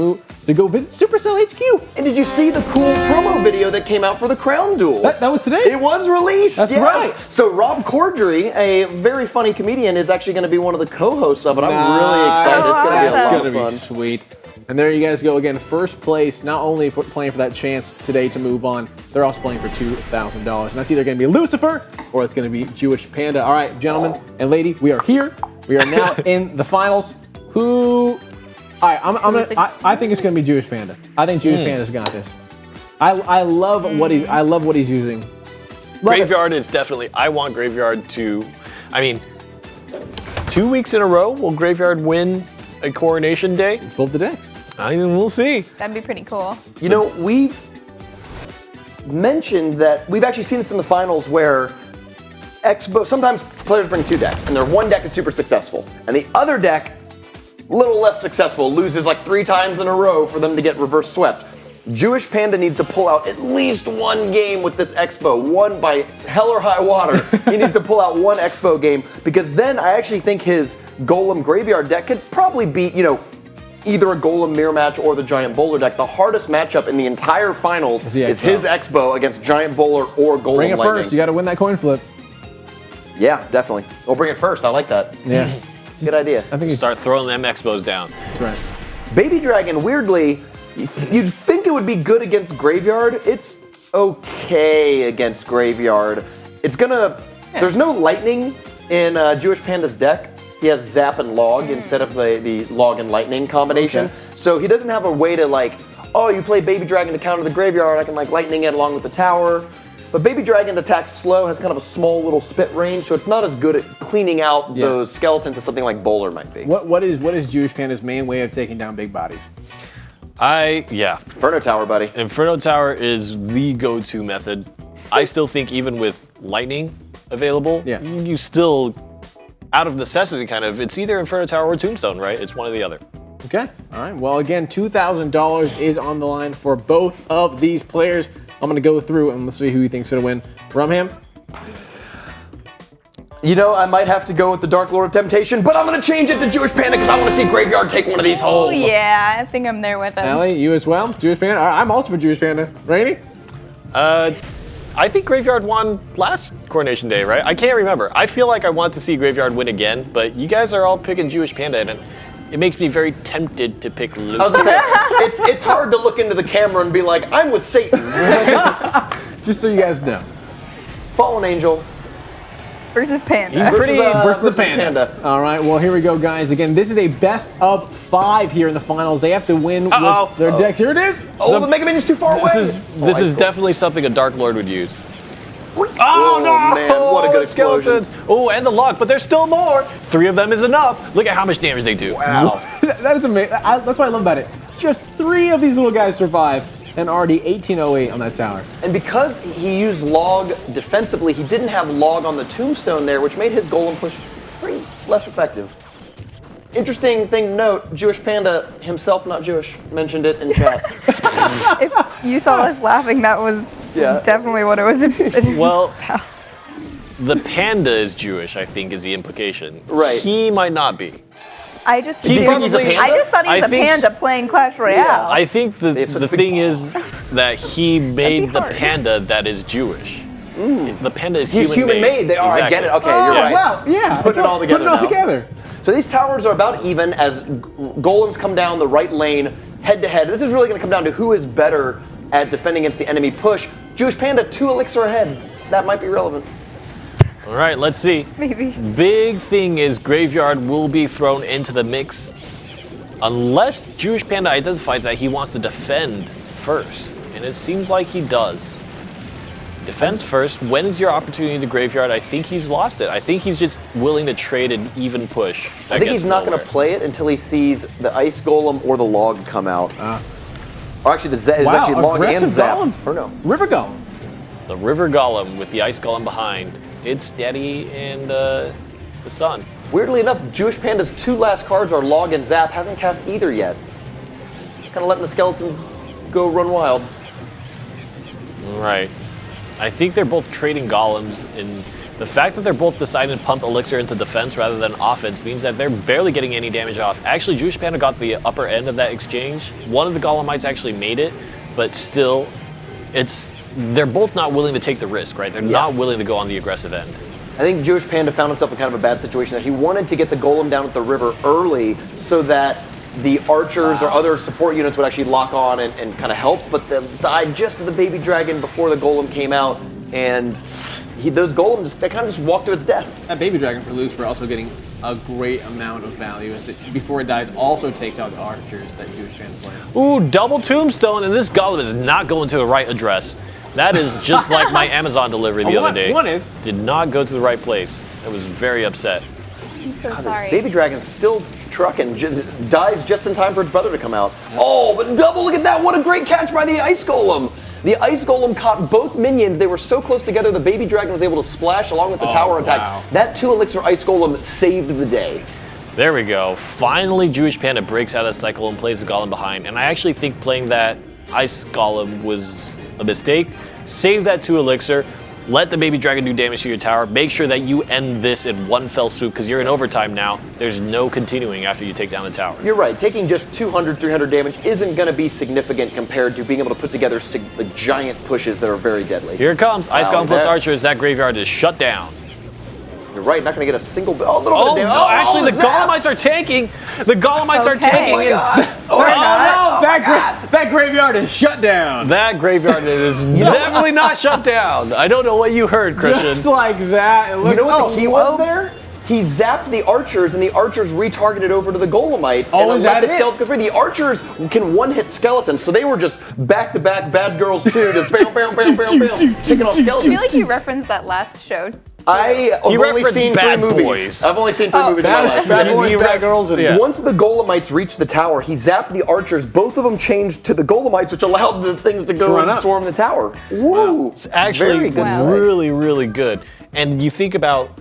go visit Supercell HQ. And did you see the cool promo video that came out for the crown duel? That was today? It was released. That's right. So Rob Corddry, a very funny comedian, is actually going to be one of the co-hosts of it. I'm really excited. It's going to be a lot of fun. Sweet. And there you guys go again. First place, not only for playing for that chance today to move on, they're also playing for $2,000. And that's either going to be Lucifer or it's going to be Jewish Panda. All right, gentlemen and lady, we are here. We are now in the finals. All right, I think it's going to be Jewish Panda. I think Jewish Panda's got this. I love what he's using. Graveyard is definitely. I want Graveyard to. I mean, 2 weeks in a row will Graveyard win a Coronation Day? It's both the decks. We'll see. That'd be pretty cool. You know, we've mentioned that we've actually seen this in the finals where sometimes players bring 2 decks, and their one deck is super successful, and the other deck, a little less successful, loses like 3 times in a row for them to get reverse swept. Jewish Panda needs to pull out at least 1 game with this Expo, one by hell or high water. He needs to pull out 1 Expo game, because then I actually think his Golem Graveyard deck could probably beat, either a Golem Mirror Match or the Giant Bowler deck. The hardest matchup in the entire finals is his Expo against Giant Bowler or Golem Bring it Lightning. first. You got to win that coin flip. Yeah, definitely. We'll bring it first. I like that. Yeah. Good idea. I think Start throwing them Expos down. That's right. Baby Dragon, weirdly, you'd think it would be good against Graveyard. It's okay against Graveyard. It's gonna... There's no Lightning in Jewish Panda's deck. He has Zap and Log instead of the Log and Lightning combination. Okay. So he doesn't have a way to you play Baby Dragon to counter the Graveyard, I can Lightning it along with the tower. But Baby Dragon attacks slow, has kind of a small little spit range, so it's not as good at cleaning out those skeletons as something like Bowler might be. What is Jewish Panda's main way of taking down big bodies? Yeah. Inferno Tower, buddy. Inferno Tower is the go-to method. I still think even with lightning available, you still, out of necessity kind of, it's either Inferno Tower or Tombstone, right? It's one or the other. Okay, all right. Well, again, $2,000 is on the line for both of these players. I'm gonna go through and let's see who you think's gonna win. Rumham? You know, I might have to go with the Dark Lord of Temptation, but I'm gonna change it to Jewish Panda because I want to see Graveyard take one of these home. Oh yeah, I think I'm there with him. Allie, you as well? Jewish Panda? All right, I'm also for Jewish Panda. Rainey? I think Graveyard won last Coronation Day, right? I can't remember. I feel like I want to see Graveyard win again, but you guys are all picking Jewish Panda, and it makes me very tempted to pick I was Lucy. gonna say, it's hard to look into the camera and be like, I'm with Satan. Just so you guys know. Fallen Angel. Versus Panda. He's pretty versus the Panda. All right, well, here we go, guys. Again, this is a best of 5 here in the finals. They have to win with their decks. Here it is. Oh, the Mega Minion's too far away. This is definitely something a Dark Lord would use. Oh, no! Man, what a good explosion. Skeletons. Oh, and the luck, but there's still more. 3 of them is enough. Look at how much damage they do. Wow. That is amazing. That's what I love about it. Just 3 of these little guys survive. And already 1808 on that tower. And because he used log defensively, he didn't have log on the tombstone there, which made his golem push pretty less effective. Interesting thing to note, Jewish Panda himself, not Jewish, mentioned it in chat. If you saw us laughing, that was definitely what it was. Well, the panda is Jewish, I think, is the implication. Right. He might not be. I just He assumed- probably- I just thought he was I a think- panda playing Clash Royale. I think the big thing is that he made the hard. panda that is Jewish. The panda is He's human made. They are. I get it. Okay, you're right. Wow, yeah. Put it all together Put it all now. together. So these towers are about even as golems come down the right lane head to head. This is really going to come down to who is better at defending against the enemy push. Jewish Panda 2 elixir ahead. That might be relevant. All right, let's see. Maybe. Big thing is Graveyard will be thrown into the mix unless Jewish Panda identifies that he wants to defend first. And it seems like he does. Defense first. When is your opportunity to Graveyard? I think he's lost it. I think he's just willing to trade an even push. I think he's not going to play it until he sees the Ice Golem or the Log come out. Or actually, the is actually Log and Zap. Golem. Or no. River Golem. The River Golem with the Ice Golem behind. It's Daddy and the Sun. Weirdly enough, Jewish Panda's 2 last cards are Log and Zap. Hasn't cast either yet. Just kind of letting the skeletons go run wild. Right. I think they're both trading golems, and the fact that they're both deciding to pump elixir into defense rather than offense means that they're barely getting any damage off. Actually, Jewish Panda got the upper end of that exchange. One of the golemites actually made it, but still, they're both not willing to take the risk, right? They're not willing to go on the aggressive end. I think Jewish Panda found himself in kind of a bad situation that he wanted to get the golem down at the river early so that the archers or other support units would actually lock on and kind of help, but they died just to the baby dragon before the golem came out, and those golems, they kind of just walked to its death. That baby dragon for loose for also getting a great amount of value as it, before it dies, also takes out the archers that Jewish Panda play. Ooh, double tombstone, and this golem is not going to the right address. That is just like my Amazon delivery the other day. Did not go to the right place. I was very upset. I'm so sorry. Baby dragon's still trucking, dies just in time for its brother to come out. Oh, but double, look at that, what a great catch by the Ice Golem. The Ice Golem caught both minions. They were so close together, the Baby Dragon was able to splash along with the tower attack. Wow. That 2 elixir Ice Golem saved the day. There we go. Finally, Jewish Panda breaks out of the cycle and plays the golem behind. And I actually think playing that Ice Golem was a mistake. Save that 2 elixir. Let the Baby Dragon do damage to your tower. Make sure that you end this in one fell swoop because you're in overtime now. There's no continuing after you take down the tower. You're right. Taking just 200, 300 damage isn't going to be significant compared to being able to put together giant pushes that are very deadly. Here it comes. Ice Golem plus Archers. That graveyard is shut down. You're right. Not going to get a single little bit of damage. No, actually, the Golemites are tanking. The Golemites are tanking. Oh my God. Oh, no. That graveyard is shut down. That graveyard is definitely not shut down. I don't know what you heard, Christian. Just like that. You know what the key was there? He zapped the archers, and the archers retargeted over to the golemites, and let the skeletons go free. The archers can one-hit skeletons, so they were just back-to-back bad girls too, just bam, bam, bam, bam, bam, taking off skeletons. I feel like you referenced that last show. I've only referenced seen Bad 3 movies. Boys. I've only seen 3 movies in my life. Bad boys, bad girls, and Once the Golemites reached the tower, he zapped the archers. Both of them changed to the Golemites, which allowed the things to go and swarm the tower. Woo! It's actually Very good play. really, really good. And you think about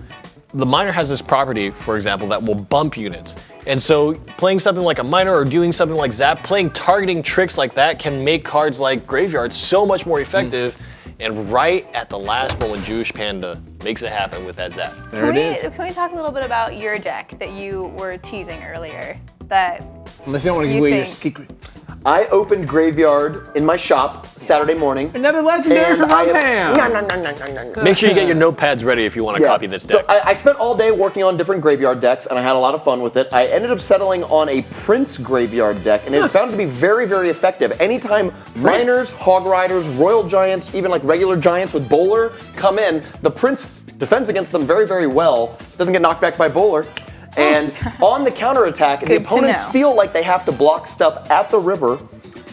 the miner has this property, for example, that will bump units. And so playing something like a miner or doing something like Zap, playing targeting tricks like that can make cards like Graveyard so much more effective. And right at the last moment, Jewish Panda makes it happen with that Zap. There it is. Can we talk a little bit about your deck that you were teasing earlier? That Unless you don't want to give You away your think. secrets. I opened Graveyard in my shop Saturday morning. Another legendary from I Pam. am, Make sure you get your notepads ready if you want to copy this deck. So I spent all day working on different Graveyard decks, and I had a lot of fun with it. I ended up settling on a Prince Graveyard deck, and it found to be very, very effective. Anytime Miners, Hog Riders, Royal Giants, even like regular Giants with Bowler come in, the Prince defends against them very, very well. Doesn't get knocked back by Bowler. And on the counterattack, the Good to opponents know. feel like they have to block stuff at the river,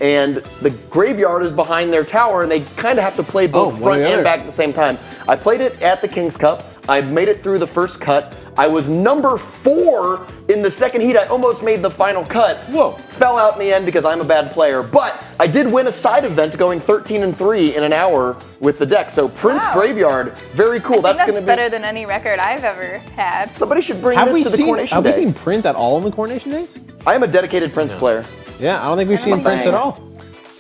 and the Graveyard is behind their tower, and they kind of have to play both one front or the and other. back at the same time. I played it at the King's Cup. I made it through the first cut. I was number 4 in the second heat. I almost made the final cut. Whoa. Fell out in the end because I'm a bad player. But I did win a side event going 13-3 in an hour with the deck. So Prince Wow. Graveyard, very cool. I think That's that's going to be... better than any record I've ever had. Somebody should bring Have this we to the seen Coronation have we Day. seen Prince at all in the Coronation days? I am a dedicated Prince player. Yeah, I don't think we've seen think Prince so. at all.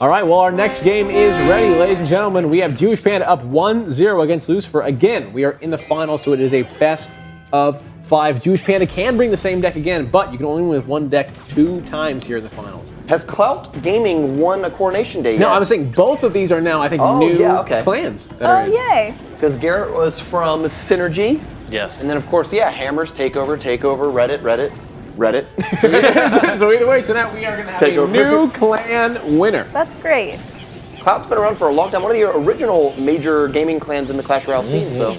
All right, well, our next game is ready, ladies and gentlemen. We have Jewish Panda up 1-0 against Lucifer. Again, we are in the final, so it is a best of 5. Jewish Panda can bring the same deck again, but you can only win with one deck 2 times here in the finals. Has Clout Gaming won a Coronation Day yet? No, I'm saying both of these are now, I think, Oh, new yeah, okay. clans that are Oh, in. yay. Because Garrett was from Synergy. Yes. And then, of course, yeah, Hammers, Takeover, Reddit. So either way, tonight we are going to have Take a over. new clan winner. That's great. Clout's been around for a long time. One of the original major gaming clans in the Clash Royale scene, so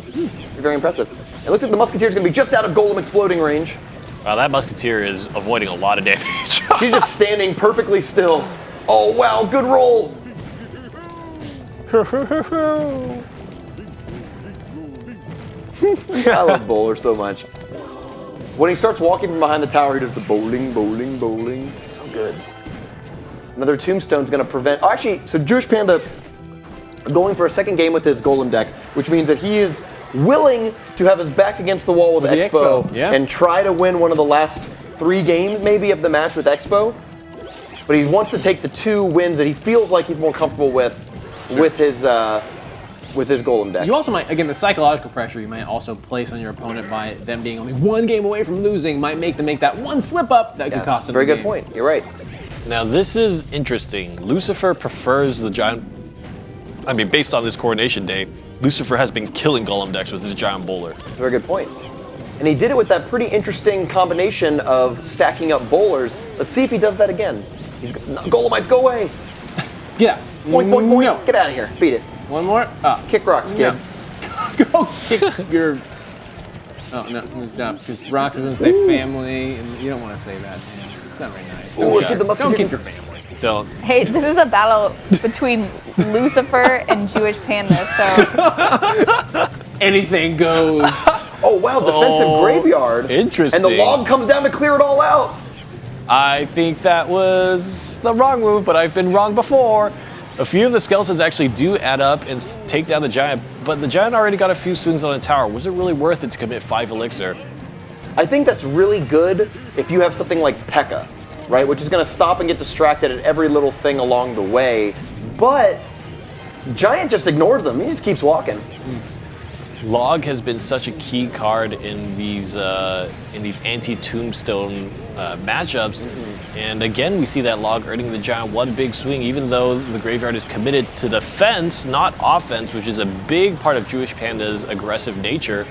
very impressive. It looks like the Musketeer's going to be just out of Golem exploding range. Wow, that Musketeer is avoiding a lot of damage. She's just standing perfectly still. Oh, wow, good roll. I love Bowler so much. When he starts walking from behind the tower, he does the bowling. So good. Another Tombstone's going to prevent... Oh, actually, so Jewish Panda going for a second game with his Golem deck, which means that he is willing to have his back against the wall with the Expo, Expo, yeah. and try to win one of the last 3 games, maybe, of the match with Expo. But he wants to take the 2 wins that he feels like he's more comfortable with his Golem deck. You also might, again, the psychological pressure you might also place on your opponent by them being only 1 game away from losing might make them make that 1 slip up that could cost them Very the good game. point. You're right. Now this is interesting. Lucifer prefers the giant. I mean, based on this Coronation Day, Lucifer has been killing Golem decks with his giant bowler. Very good point. And he did it with that pretty interesting combination of stacking up bowlers. Let's see if he does that again. He's Golemites, go away! Get out. Boink, boink, boink. No. Get out of here. Beat it. One more. Kick rocks, kid. No. Go kick your... Oh, no. Because Rocks is going to say family, and you don't want to say that. Man. It's not very nice. Ooh, see the Don't Musketeer- kick your family. Don't. Hey, this is a battle between Lucifer and Jewish Panda, so Anything goes. Oh, wow, defensive graveyard. Interesting. And the log comes down to clear it all out. I think that was the wrong move, but I've been wrong before. A few of the skeletons actually do add up and take down the giant, but the giant already got a few swings on the tower. Was it really worth it to commit 5 elixir? I think that's really good if you have something like P.E.K.K.A, right? Which is going to stop and get distracted at every little thing along the way. But Giant just ignores them. He just keeps walking. Log has been such a key card in these anti-tombstone matchups, and again we see that Log earning the giant 1 big swing, even though the graveyard is committed to defense, not offense, which is a big part of Jewish Panda's aggressive nature.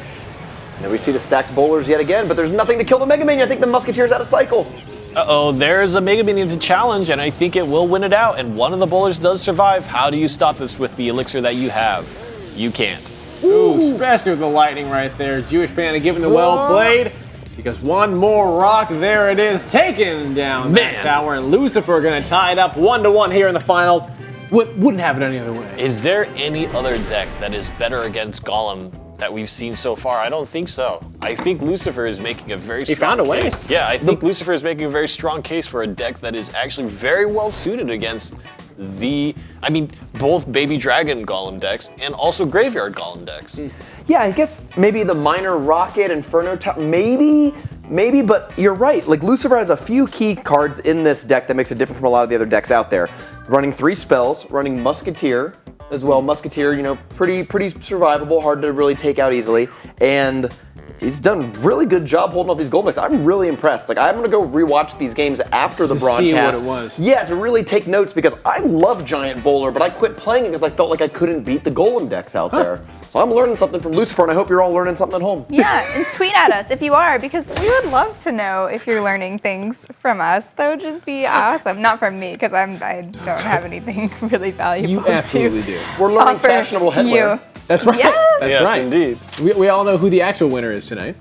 Now we see the stacked bowlers yet again, but there's nothing to kill the Mega Minion. I think the Musketeer's out of cycle. Uh-oh, there's a Mega Minion to challenge, and I think it will win it out, and one of the bowlers does survive. How do you stop this with the elixir that you have? You can't. Ooh, especially with the lightning right there. Jewish Panda giving the well played. Because one more rock, there it is, taking down that Man. tower. And Lucifer going to tie it up 1-1 here in the finals. Wouldn't have it any other way. Is there any other deck that is better against Golem that we've seen so far? I don't think so. I think Lucifer is making a very strong found a way. case. Yeah, I think Lucifer is making a very strong case for a deck that is actually very well suited against both Baby Dragon Golem decks and also Graveyard Golem decks. Yeah, I guess maybe the Minor Rocket, Inferno Tower, maybe, but you're right. Like, Lucifer has a few key cards in this deck that makes it different from a lot of the other decks out there. Running 3 spells, running Musketeer as well. Musketeer, you know, pretty survivable, hard to really take out easily, and he's done a really good job holding off these gold decks. I'm really impressed. Like, I'm gonna go rewatch these games after the broadcast. See what it was. Yeah, to really take notes, because I love Giant Bowler, but I quit playing it because I felt like I couldn't beat the Golem decks out there. So I'm learning something from Lucifer, and I hope you're all learning something at home. Yeah, and tweet at us if you are, because we would love to know if you're learning things from us. That would just be awesome. Not from me, because I don't have anything really valuable. You absolutely to do. We're learning offer fashionable headwear. you. That's right. Yes. That's Yes, right. indeed. We all know who the actual winner is tonight.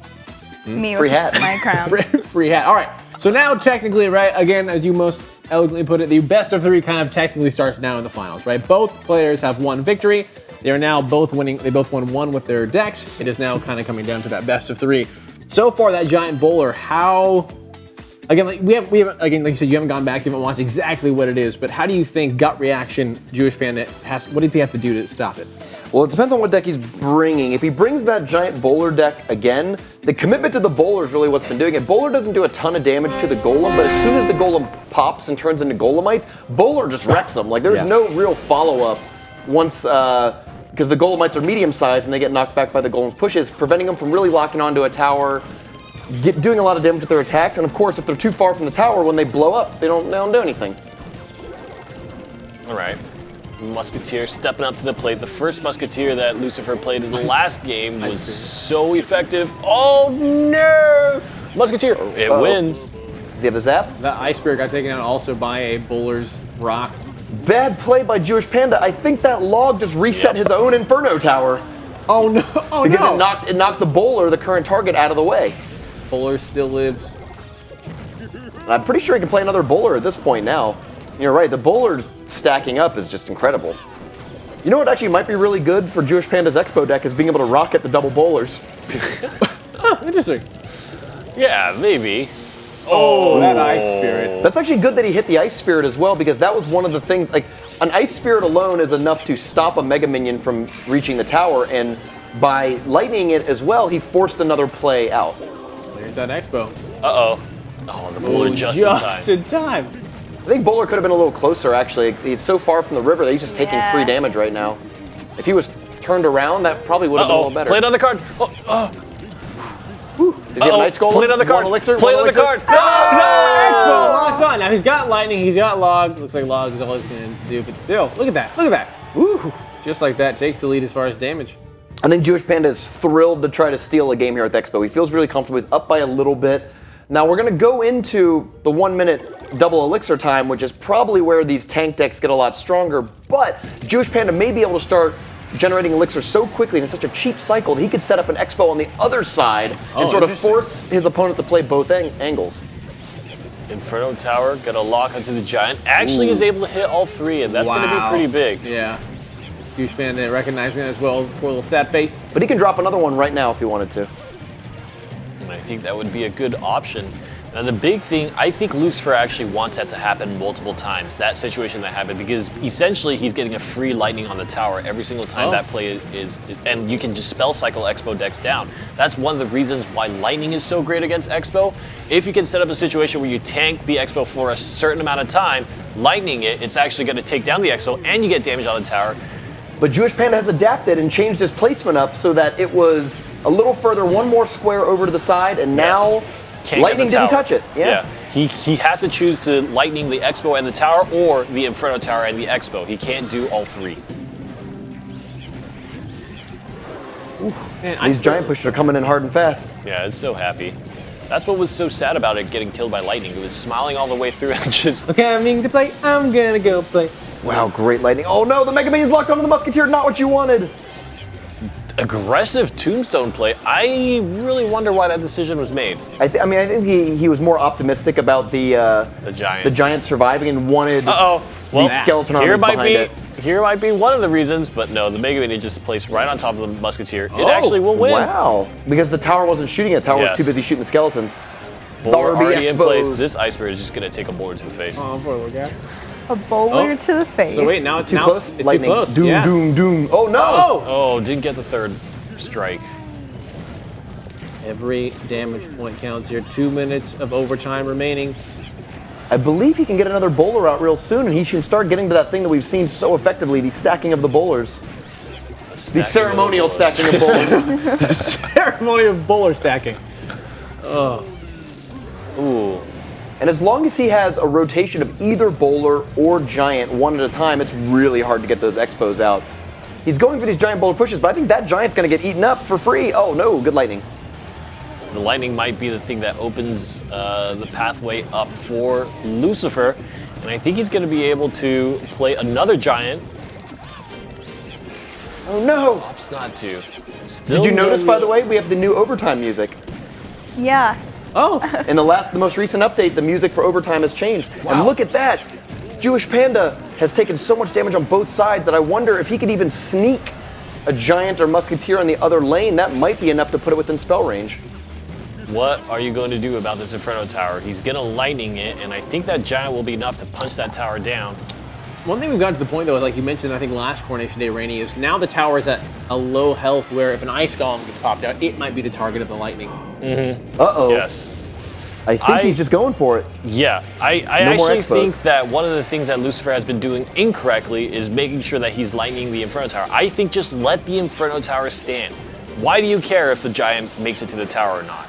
Me Free with hat. my crown. Free hat. All right. So now, technically, right, again, as you most elegantly put it, the best of 3 kind of technically starts now in the finals, right? Both players have 1 victory. They are now both winning. They both won 1 with their decks. It is now kind of coming down to that best of 3. So far, that Giant Bowler, how... Again, like we haven't, again, like you said, you haven't gone back, you haven't watched exactly what it is, but how do you think gut reaction Jewish Panda what does he have to do to stop it? Well, it depends on what deck he's bringing. If he brings that Giant Bowler deck again, the commitment to the Bowler is really what's been doing it. Bowler doesn't do a ton of damage to the Golem, but as soon as the Golem pops and turns into Golemites, Bowler just wrecks them. Like, there's no real follow-up once, because the Golemites are medium-sized and they get knocked back by the Golem's pushes, preventing them from really locking onto a tower, doing a lot of damage with their attacks, and of course, if they're too far from the tower, when they blow up, they don't do anything. All right. Musketeer stepping up to the plate. The first Musketeer that Lucifer played in the last game was so effective. Oh no! Musketeer, it wins. Does he have the zap? That Ice Spirit got taken out also by a Bowler's Rock. Bad play by Jewish Panda. I think that log just reset his own Inferno Tower. Oh no! Oh because no! it knocked the Bowler, the current target, out of the way. Bowler still lives. And I'm pretty sure he can play another Bowler at this point now. You're right, the Bowler stacking up is just incredible. You know what actually might be really good for Jewish Panda's Expo deck is being able to rocket the double Bowlers. Interesting. Yeah, maybe. Oh, that Ice Spirit. That's actually good that he hit the Ice Spirit as well, because that was one of the things, like, an Ice Spirit alone is enough to stop a Mega Minion from reaching the tower, and by lightning it as well, he forced another play out. There's that Expo. Uh-oh. Oh, the Bowler just in time. in time. I think Bowler could have been a little closer, actually. He's so far from the river that he's just taking free damage right now. If he was turned around, that probably would have been a little better. Play another card. Does he have an Ice Golem? Play another card. One elixir? Play One another elixir? card. Expo locks on. Now he's got lightning, he's got log. Looks like log is all he's gonna do, but still, look at that. Look at that. Woo! Just like that, takes the lead as far as damage. I think Jewish Panda is thrilled to try to steal a game here at the Expo. He feels really comfortable. He's up by a little bit. Now we're going to go into the 1 minute double elixir time, which is probably where these tank decks get a lot stronger, but Jewish Panda may be able to start generating elixir so quickly in such a cheap cycle that he could set up an Expo on the other side and sort of force his opponent to play both angles. Inferno Tower, gonna lock onto the Giant. Actually is able to hit all 3, and that's gonna be pretty big. Yeah. Huge Panda recognizing that as well. Poor little sad face. But he can drop another one right now if he wanted to. And I think that would be a good option. Now the big thing, I think Lucifer actually wants that to happen multiple times, that situation that happened, because essentially he's getting a free lightning on the tower every single time that play is, and you can just spell cycle Expo decks down. That's one of the reasons why lightning is so great against Expo. If you can set up a situation where you tank the Expo for a certain amount of time, lightning it's actually going to take down the Expo and you get damage on the tower. But Jewish Panda has adapted and changed his placement up so that it was a little further, one more square over to the side, and now lightning didn't touch it. Yeah. He has to choose to lightning the Expo and the tower, or the Inferno Tower and the Expo. He can't do all 3. Man, these giant pushers are coming in hard and fast. Yeah, it's so happy. That's what was so sad about it getting killed by lightning. It was smiling all the way through and just... Coming to play, I'm gonna go play. Wow, great lightning. Oh no, the Mega Minion's locked onto the Musketeer, not what you wanted. Aggressive tombstone play. I really wonder why that decision was made. I think he was more optimistic about the Giant. the Giant surviving and wanted the skeleton armies behind it. Here might be one of the reasons, but no, the Mega Mini just placed right on top of the Musketeer. It actually will win. Wow. Because the tower wasn't shooting it. The tower was too busy shooting the skeletons. Bowler already in place. This Ice Spirit is just going to take a bowler to the face. A bowler to the face. So wait, now it's too close. It's Lightning. too close. Doom, doom, doom. Oh no! Oh, didn't get the third strike. Every damage point counts here. 2 minutes of overtime remaining. I believe he can get another bowler out real soon, and he can start getting to that thing that we've seen so effectively, the stacking of the bowlers. The ceremonial stacking of bowlers. The ceremony of bowler stacking. Ooh. And as long as he has a rotation of either bowler or giant one at a time, it's really hard to get those expos out. He's going for these giant bowler pushes, but I think that giant's going to get eaten up for free. Oh no, good lightning. The lightning might be the thing that opens the pathway up for Lucifer, and I think he's going to be able to play another giant. Oh no! Opts not to. Still Did you notice, by the way, we have the new overtime music? Yeah. Oh. In the most recent update, the music for overtime has changed. Wow. And look at that! Jewish Panda has taken so much damage on both sides that I wonder if he could even sneak a giant or musketeer on the other lane. That might be enough to put it within spell range. What are you going to do about this Inferno Tower? He's going to lightning it, and I think that giant will be enough to punch that tower down. One thing we've gotten to the point, though, like you mentioned, I think last Coronation Day, Rainey, is now the tower is at a low health where if an ice golem gets popped out, it might be the target of the lightning. Mm-hmm. Uh-oh. Yes. I think he's just going for it. Yeah, I actually think that one of the things that Lucifer has been doing incorrectly is making sure that he's lightning the Inferno Tower. I think just let the Inferno Tower stand. Why do you care if the giant makes it to the tower or not?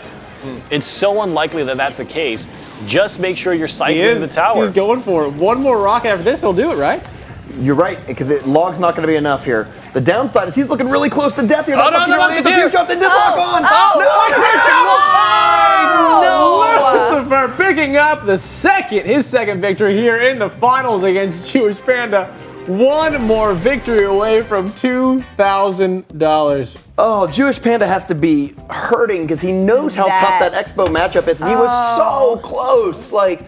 It's so unlikely that that's the case. Just make sure you're cycling the tower. He's going for it. One more rocket after this, he'll do it, right? You're right, because log's not going to be enough here. The downside is he's looking really close to death here. Oh, no, the Musketeer! A few shots, they did lock on! Lucifer picking up his second victory here in the finals against Jewish Panda. One more victory away from $2,000. Oh, Jewish Panda has to be hurting because he knows how tough that Expo matchup is, and he was so close. Like,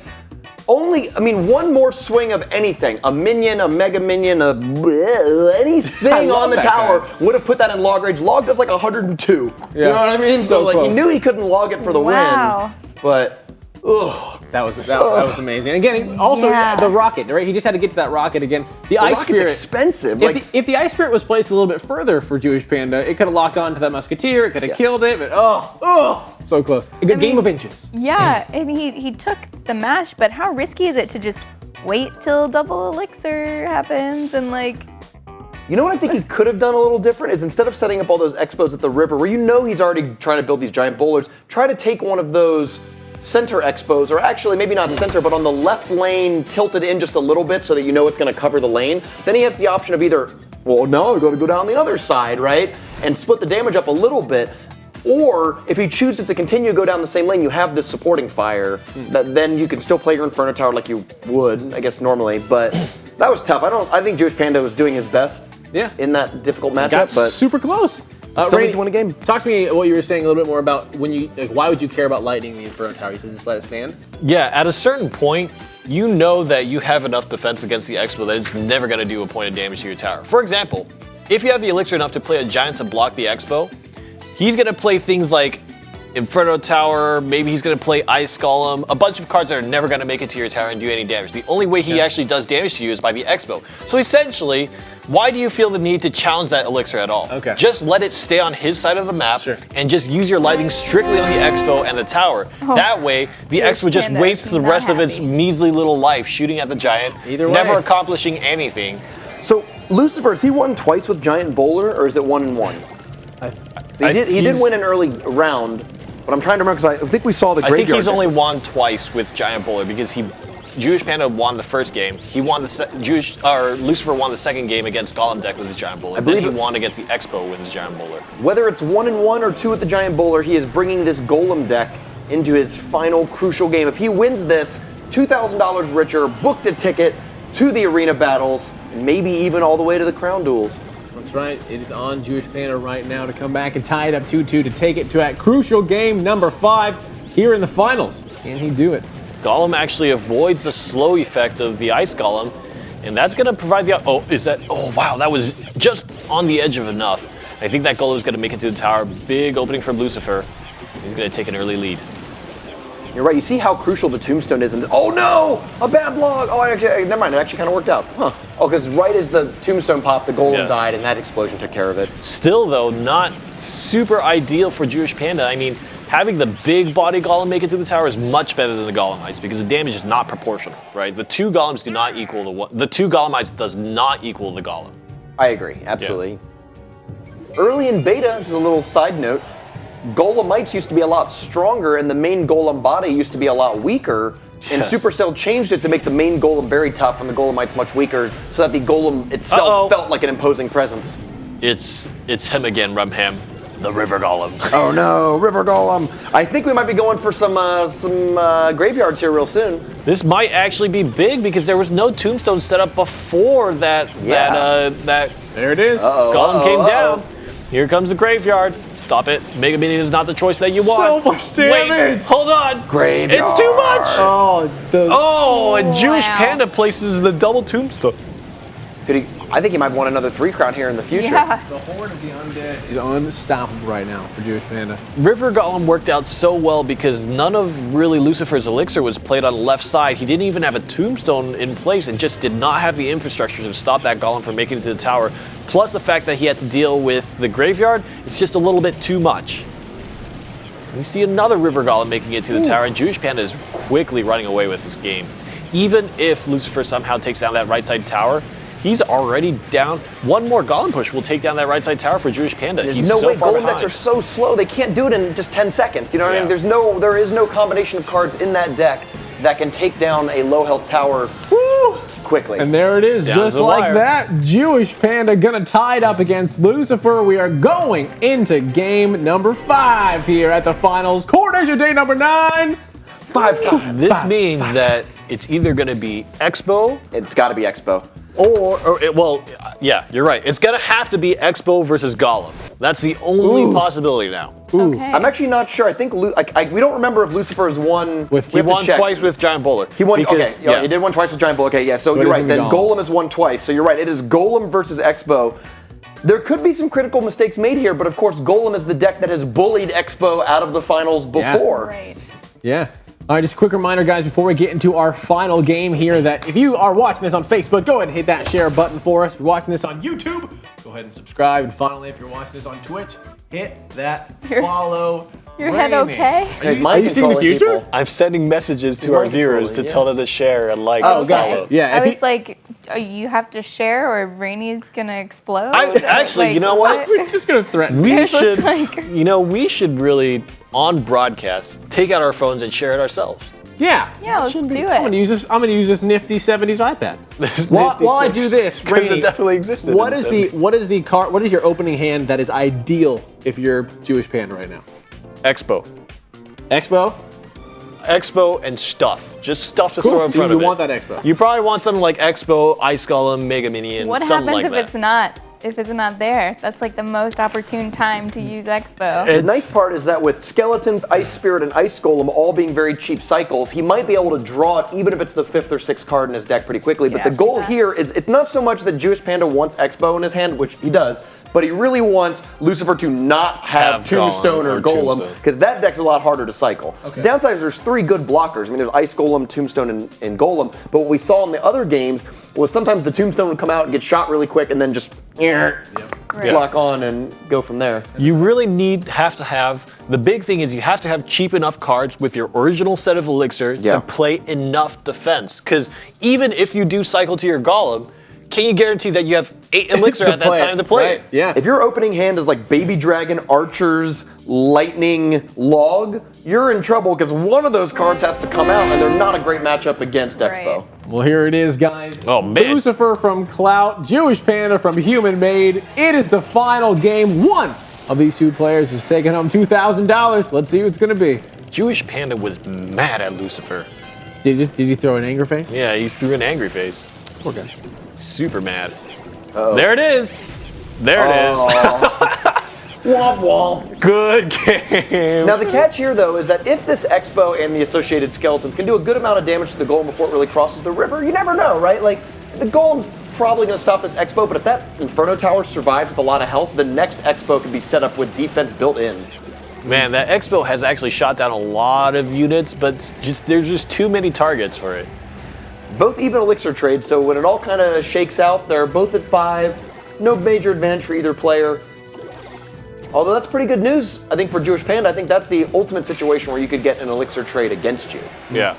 one more swing of anything, a minion, a mega minion, anything on the tower would have put that in log range. Log does like 102. Yeah. You know what I mean? So like, he knew he couldn't log it for the win, but. Ugh. That was amazing. And again, also the rocket, right? He just had to get to that rocket again. The Ice Spirit, expensive. If the Ice Spirit was placed a little bit further for Jewish Panda, it could have locked on to that Musketeer. It could have killed it. But so close. A game of inches. Yeah, and he took the mash. But how risky is it to just wait till double elixir happens and like? You know what I think he could have done a little different is instead of setting up all those expos at the river, where he's already trying to build these giant bowlers, try to take one of those center expos, or actually maybe not center, but on the left lane tilted in just a little bit so that you know it's going to cover the lane. Then he has the option of either, well, no, I got to go down the other side, right? And split the damage up a little bit. Or if he chooses to continue to go down the same lane, you have this supporting fire that then you can still play your Inferno Tower like you would, I guess, normally. But that was tough. I think Jewish Panda was doing his best in that difficult matchup. But super close. Still needs to win a game. Talk to me what you were saying a little bit more about why would you care about lightning the Inferno Tower? You said just let it stand? Yeah, at a certain point, you know that you have enough defense against the Expo that it's never going to do a point of damage to your tower. For example, if you have the elixir enough to play a giant to block the Expo, he's going to play things like Inferno Tower, maybe he's going to play Ice Golem, a bunch of cards that are never going to make it to your tower and do any damage. The only way he actually does damage to you is by the Expo. So essentially, why do you feel the need to challenge that elixir at all? Okay. Just let it stay on his side of the map and just use your lightning strictly on the Expo and the tower. That way, the Expo just wastes the rest of its measly little life shooting at the giant, never accomplishing anything. So, Lucifer, has he won twice with Giant Bowler, or is it 1-1? He did win an early round, but I'm trying to remember because I think we saw the graveyard. I think he's only won twice with Giant Bowler because Jewish Panda won the first game. He won Lucifer won the second game against Golem deck with his Giant Bowler. I believe he won against the Expo with his Giant Bowler. Whether it's 1-1 or 2 with the Giant Bowler, he is bringing this Golem deck into his final crucial game. If he wins this, $2,000 richer, booked a ticket to the arena battles, and maybe even all the way to the crown duels. That's right. It is on Jewish Panda right now to come back and tie it up 2-2 to take it to that crucial game number 5 here in the finals. Can he do it? Golem actually avoids the slow effect of the Ice Golem. and that's going to provide the. Oh, wow, that was just on the edge of enough. I think that golem is going to make it to the tower. Big opening from Lucifer. He's going to take an early lead. You're right. You see how crucial the tombstone is. Oh no! A bad log. Oh, never mind. It actually kind of worked out. Huh? Oh, because right as the tombstone popped, the golem died, and that explosion took care of it. Still, though, not super ideal for Jewish Panda. I mean, having the big body golem make it to the tower is much better than the golemites because the damage is not proportional, right? The two golems do not equal the one. The two golemites does not equal the golem. I agree. Absolutely. Yeah. Early in beta, just a little side note. Golemites used to be a lot stronger, and the main golem body used to be a lot weaker. And Supercell changed it to make the main golem very tough and the golemites much weaker, so that the golem itself felt like an imposing presence. It's him again, Rumham, the River Golem. Oh no, River Golem! I think we might be going for some graveyards here real soon. This might actually be big because there was no tombstone set up before that. That there it is. Golem came down. Here comes the graveyard. Stop it. Mega Minion is not the choice that you want. So much damage. Wait, hold on. Graveyard. It's too much. And Jewish Wow. Panda places the double tombstone. I think he might want another 3-crown here in the future. Yeah. The Horde of the Undead is unstoppable right now for Jewish Panda. River Golem worked out so well because none of really Lucifer's elixir was played on the left side. He didn't even have a tombstone in place and just did not have the infrastructure to stop that golem from making it to the tower. Plus the fact that he had to deal with the graveyard, it's just a little bit too much. We see another River Golem making it to the tower, and Jewish Panda is quickly running away with this game. Even if Lucifer somehow takes down that right side tower, he's already down. One more Golem push will take down that right side tower for Jewish Panda. There's He's no so way. far Golem behind. decks are so slow; they can't do it in just 10 seconds. You know what I mean? Yeah. There is no combination of cards in that deck that can take down a low health tower quickly. And there it is, Down just to the like wire. that. Jewish Panda gonna tie it up against Lucifer. We are going into game number 5 here at the finals. Coronation day number 9. 5 times. This means that it's either going to be Expo It's got to be Expo. yeah, you're right. It's going to have to be Expo versus Golem. That's the only possibility now. Okay. I'm actually not sure. I think we don't remember if Lucifer has won. He won twice with Giant Bowler. He won. Because, Okay, he did one twice with Giant Bowler. Okay, yeah. So it you're is right. gonna be Then Golem. Golem has won twice. So you're right. It is Golem versus Expo. There could be some critical mistakes made here, but of course, Golem is the deck that has bullied Expo out of the finals before. Right. Yeah. All right, just a quick reminder, guys, before we get into our final game here, that if you are watching this on Facebook, go ahead and hit that share button for us. If you're watching this on YouTube, go ahead and subscribe. And finally, if you're watching this on Twitch, hit that follow. Your head rating. okay? He's Are mind you seeing the controlling future? people. I'm sending messages to You're our mind viewers to controlling, tell them to share and like Oh, and gotcha. follow. Yeah. I if was like, you have to share or Rainey's gonna explode? Actually, Like, you know what? we're just gonna threaten. We It looks should, like- we should really, on broadcast, take out our phones and share it ourselves. Yeah. Yeah, let's do I'm gonna it. use this. I'm gonna use this nifty 70s iPad. There's While nifty I six. do this, 'Cause Rainey, it definitely existed. What in is the what is your opening hand that is ideal if you're Jewish Panda right now? Expo? Expo and stuff. Just stuff to Cool. throw in So front you of it. want that Expo. You probably want something like Expo, Ice Golem, Mega Minion, What something happens like if that. it's not? If it's not there, that's like the most opportune time to use Expo. The nice part is that with Skeletons, Ice Spirit, and Ice Golem all being very cheap cycles, he might be able to draw it even if it's the 5th or 6th card in his deck pretty quickly. But Yeah, the goal yeah. here is it's not so much that Jewish Panda wants Expo in his hand, which he does, but he really wants Lucifer to not have Tombstone or Golem, Tombstone. because that deck's a lot harder to cycle. Okay. Downside is there's 3 good blockers. I mean, there's Ice Golem, Tombstone, and Golem, but what we saw in the other games was sometimes the Tombstone would come out and get shot really quick and then just block on and go from there. You really have to have, the big thing is you have to have cheap enough cards with your original set of Elixir Yeah. to play enough defense. Because even if you do cycle to your Golem, can you guarantee that you have 8 Elixir To at that play time it, to play right? it? Yeah. If your opening hand is like Baby Dragon, Archers, Lightning, Log, you're in trouble because one of those cards has to come out and they're not a great matchup against Right. Expo. Well, here it is, guys. Oh, man. Lucifer from Clout, Jewish Panda from Human Made. It is the final game. One of these two players is taking home $2,000. Let's see what it's gonna be. Jewish Panda was mad at Lucifer. Did he throw an anger face? Yeah, he threw an angry face. Poor guy. Super mad. There it is. There it is. Womp womp. Good game. Now the catch here though is that if this Expo and the associated skeletons can do a good amount of damage to the golem before it really crosses the river, you never know, right? Like the Golem's probably going to stop this Expo, but if that Inferno Tower survives with a lot of health, the next Expo can be set up with defense built in. Man, that Expo has actually shot down a lot of units, but there's just too many targets for it. Both even elixir trades, so when it all kind of shakes out, they're both at 5. No major advantage for either player. Although that's pretty good news, I think, for Jewish Panda. I think that's the ultimate situation where you could get an elixir trade against you. Yeah.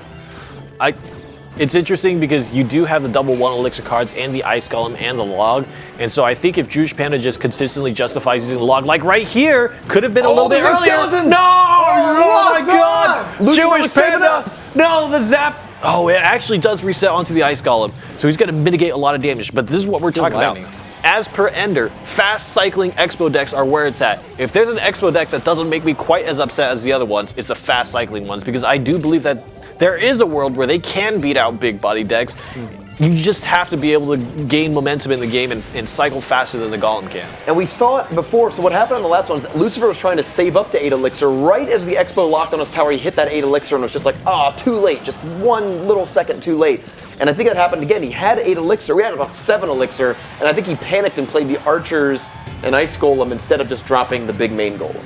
It's interesting because you do have the double 1 elixir cards and the Ice Golem and the log. And so I think if Jewish Panda just consistently justifies using the log, like right here, could have been a little bit earlier. Skeletons. No! Oh my God! Lucifer Jewish Panda! No, the zap! Oh, it actually does reset onto the Ice Golem. So he's going to mitigate a lot of damage. But this is what we're talking about. As per Ender, fast cycling Expo decks are where it's at. If there's an Expo deck that doesn't make me quite as upset as the other ones, it's the fast cycling ones, because I do believe that there is a world where they can beat out big body decks. You just have to be able to gain momentum in the game and cycle faster than the Golem can. And we saw it before, so what happened on the last one is Lucifer was trying to save up to 8 elixir. Right as the Expo locked on his tower, he hit that 8 elixir and was just like, too late, just 1 little second too late. And I think that happened again. He had 8 elixir, we had about 7 elixir, and I think he panicked and played the archers and Ice Golem instead of just dropping the big main Golem.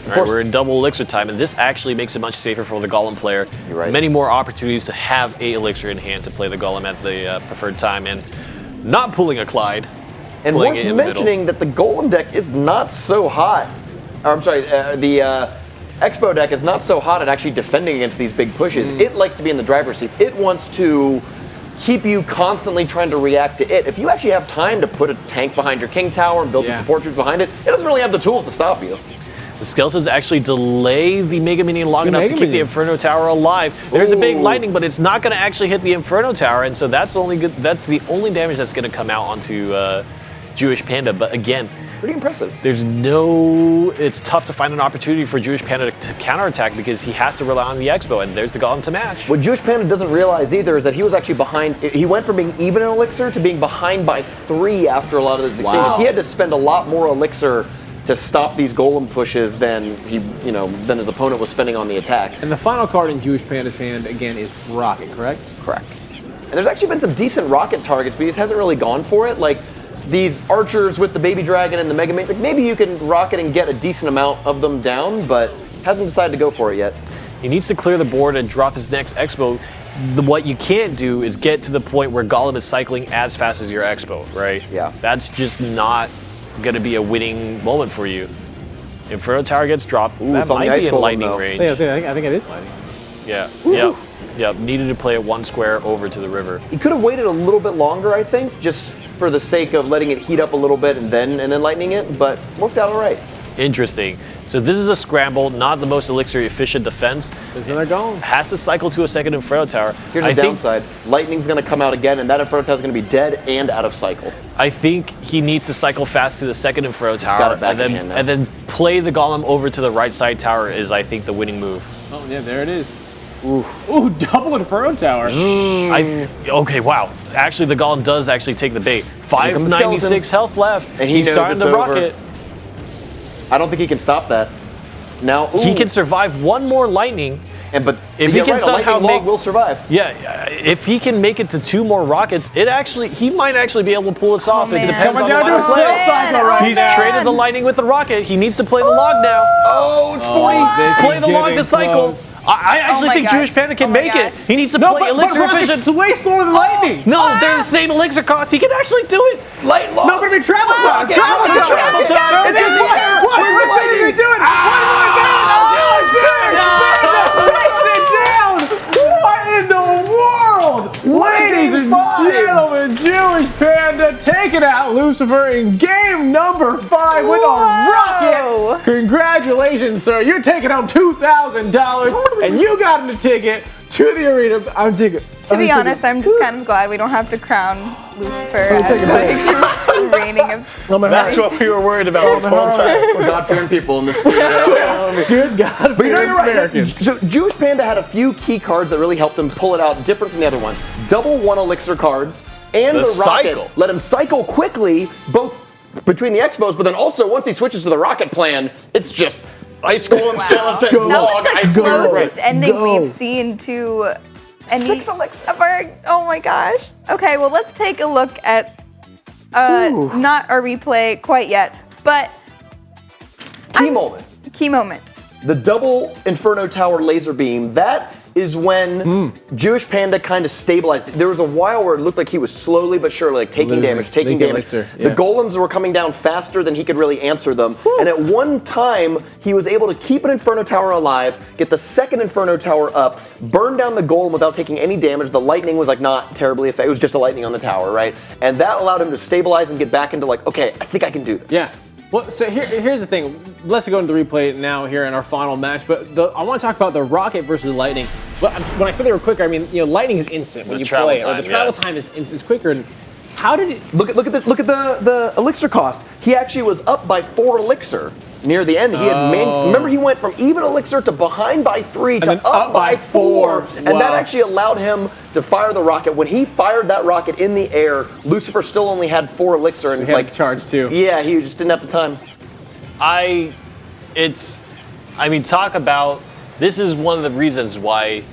All right, we're in double elixir time, and this actually makes it much safer for the Golem player. You're right. Many more opportunities to have 8 elixir in hand to play the Golem at the preferred time, and not pulling a Clyde. And worth mentioning that the Golem deck is not so hot. Or, I'm sorry, the Expo deck is not so hot at actually defending against these big pushes. It likes to be in the driver's seat. It wants to keep you constantly trying to react to it. If you actually have time to put a tank behind your King Tower and build the support troops behind it, it doesn't really have the tools to stop you. The Skeletons actually delay the Mega Minion long enough to keep the Inferno Tower alive. There's a big lightning, but it's not going to actually hit the Inferno Tower, and so that's the only damage that's going to come out onto Jewish Panda. But again, pretty impressive. It's tough to find an opportunity for Jewish Panda to counterattack because he has to rely on the Expo, and there's the Golem to match. What Jewish Panda doesn't realize either is that he was actually behind. He went from being even in elixir to being behind by 3 after a lot of those exchanges. He had to spend a lot more elixir to stop these Golem pushes than than his opponent was spending on the attacks. And the final card in Jewish Panda's hand, again, is Rocket, correct? Correct. And there's actually been some decent Rocket targets, but he just hasn't really gone for it. Like these archers with the Baby Dragon and the Mega Mains, like maybe you can Rocket and get a decent amount of them down, but hasn't decided to go for it yet. He needs to clear the board and drop his next Expo. What you can't do is get to the point where Golem is cycling as fast as your Expo, right? Yeah. That's just not going to be a winning moment for you. Inferno Tower gets dropped. That might be in lightning range. Yeah, I think it is lightning. Yeah. Yep. Needed to play it 1 square over to the river. He could have waited a little bit longer, I think, just for the sake of letting it heat up a little bit and then lightning it, but worked out all right. Interesting. So this is a scramble, not the most elixir efficient defense. There's another Golem. Has to cycle to a second Inferno Tower. Here's the downside. Lightning's going to come out again, and that Inferno Tower is going to be dead and out of cycle. I think he needs to cycle fast to the second Inferno Tower and then play the Golem over to the right side tower is, I think, the winning move. Oh, yeah, there it is. Ooh, double Inferno Tower. Okay, wow. Actually, the Golem does actually take the bait. 596 health left. And he's starting the rocket. I don't think he can stop that. Now he can survive 1 more lightning. But if he can somehow will survive. Yeah, if he can make it to 2 more rockets, he might actually be able to pull this off. It depends coming on down to a skill cycle right He's now. traded the lightning with the rocket. He needs to play the log now. Oh, it's 40. Play the log to cycle. I actually think Jewish Panda can make it. He needs to play elixir efficient. It's way slower than lightning. No, they're the same elixir cost. He can actually do it. Light log. No, but it'd be travel time. Travel time. It's in fire. What are you doing? What in the world? Ladies and gentlemen, Jewish Panda taking out Lucifer in game number 5 with a rocket. Congratulations, sir. You're taking home $2,000 and you got a ticket to the arena. To be honest, I'm just kind of glad we don't have to crown Lucifer as reigning of. That's what we were worried about this whole time. We're God-fearing people in this studio. Good God. But you're right. So Jewish Panda had a few key cards that really helped him pull it out different from the other ones. Double 1 elixir cards and the rocket. cycle. Let him cycle quickly, both between the Expos, but then also once he switches to the rocket plan, it's just Ice Golem, Skeleton, That Log, was the Ice Golem. closest ending we've seen to 6 elixir. Oh my gosh. Okay, well let's take a look at not our replay quite yet, but Key moment. The double Inferno Tower laser beam, that is when Jewish Panda kind of stabilized. There was a while where it looked like he was slowly but surely like taking damage. Elixir, yeah. The golems were coming down faster than he could really answer them. And at one time, he was able to keep an Inferno Tower alive, get the second Inferno Tower up, burn down the golem without taking any damage. The lightning was like not terribly effective. It was just a lightning on the tower, right? And that allowed him to stabilize and get back into like, okay, I think I can do this. Yeah. Well, so here's the thing. Let's go into the replay now here in our final match. But I want to talk about the rocket versus the lightning. But when I said they were quicker, I mean lightning is instant when you play, or the travel time is quicker. And how did it? Look at the elixir cost. He actually was up by 4 elixir near the end. He had remember he went from even elixir to behind by 3 to up by 4, and that actually allowed him to fire the rocket. When he fired that rocket in the air, Lucifer still only had 4 elixir, and he had charge too. Yeah, he just didn't have the time. Talk about, this is one of the reasons why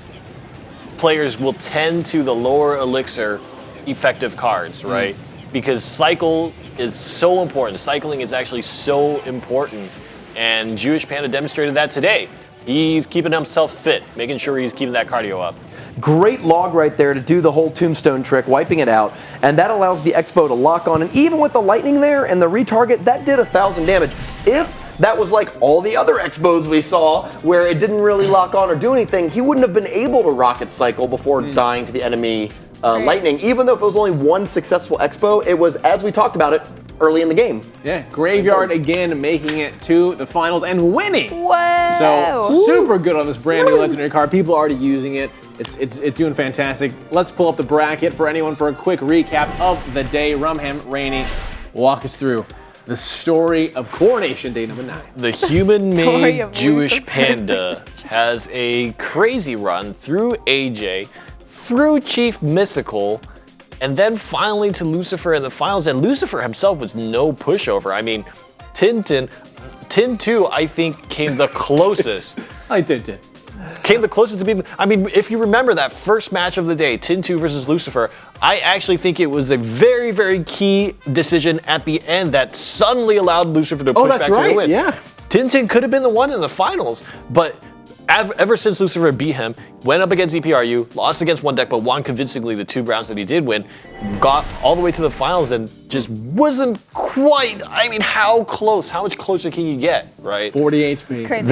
players will tend to the lower elixir effective cards, right? Because cycle is so important. Cycling is actually so important, and Jewish Panda demonstrated that today. He's keeping himself fit, making sure he's keeping that cardio up. Great log right there to do the whole tombstone trick, wiping it out, and that allows the Expo to lock on, and even with the lightning there and the retarget, that did 1,000 damage. If that was like all the other Expos we saw, where it didn't really lock on or do anything, he wouldn't have been able to rocket cycle before dying to the enemy lightning. Even though if it was only one successful Expo, it was, as we talked about it, early in the game. Yeah, Graveyard again making it to the finals and winning. Wow. So super good on this brand new legendary card. People are already using it. It's doing fantastic. Let's pull up the bracket for anyone for a quick recap of the day. Rumham, Rainey, walk us through the story of Coronation Day number 9. The human-made Jewish Panda has a crazy run through AJ, through Chief Mystical, and then finally to Lucifer in the finals. And Lucifer himself was no pushover. I mean, Tin 2, I think, came the closest. Came the closest to beating. I mean, if you remember that first match of the day, Tin 2 versus Lucifer, I actually think it was a very, very key decision at the end that suddenly allowed Lucifer to push back to the win. Yeah. Tin could have been the one in the finals, but ever since Lucifer beat him, went up against EPRU, lost against one deck, but won convincingly the 2 rounds that he did win, got all the way to the finals and just wasn't quite, I mean, how close? How much closer can you get, right? 40 HP. Crazy.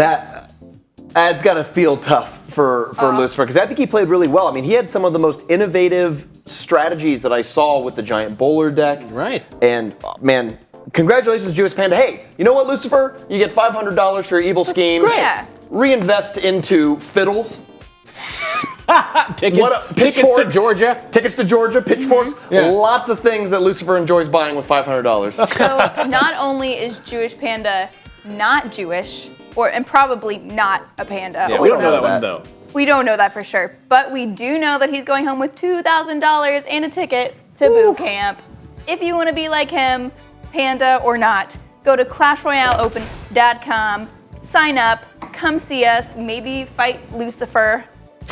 That's got to feel tough for Lucifer, because I think he played really well. I mean, he had some of the most innovative strategies that I saw with the giant bowler deck. Right. And man, congratulations, Jewish Panda. Hey, you know what, Lucifer? You get $500 for your evil schemes. Great. Yeah. Reinvest into fiddles. Tickets to Georgia. Tickets to Georgia, pitchforks. Lots of things that Lucifer enjoys buying with $500. So not only is Jewish Panda not Jewish, and probably not a panda. Yeah, we don't know that one though. We don't know that for sure, but we do know that he's going home with $2,000 and a ticket to boot camp. If you want to be like him, Panda or not, go to ClashRoyaleOpen.com, sign up, come see us, maybe fight Lucifer.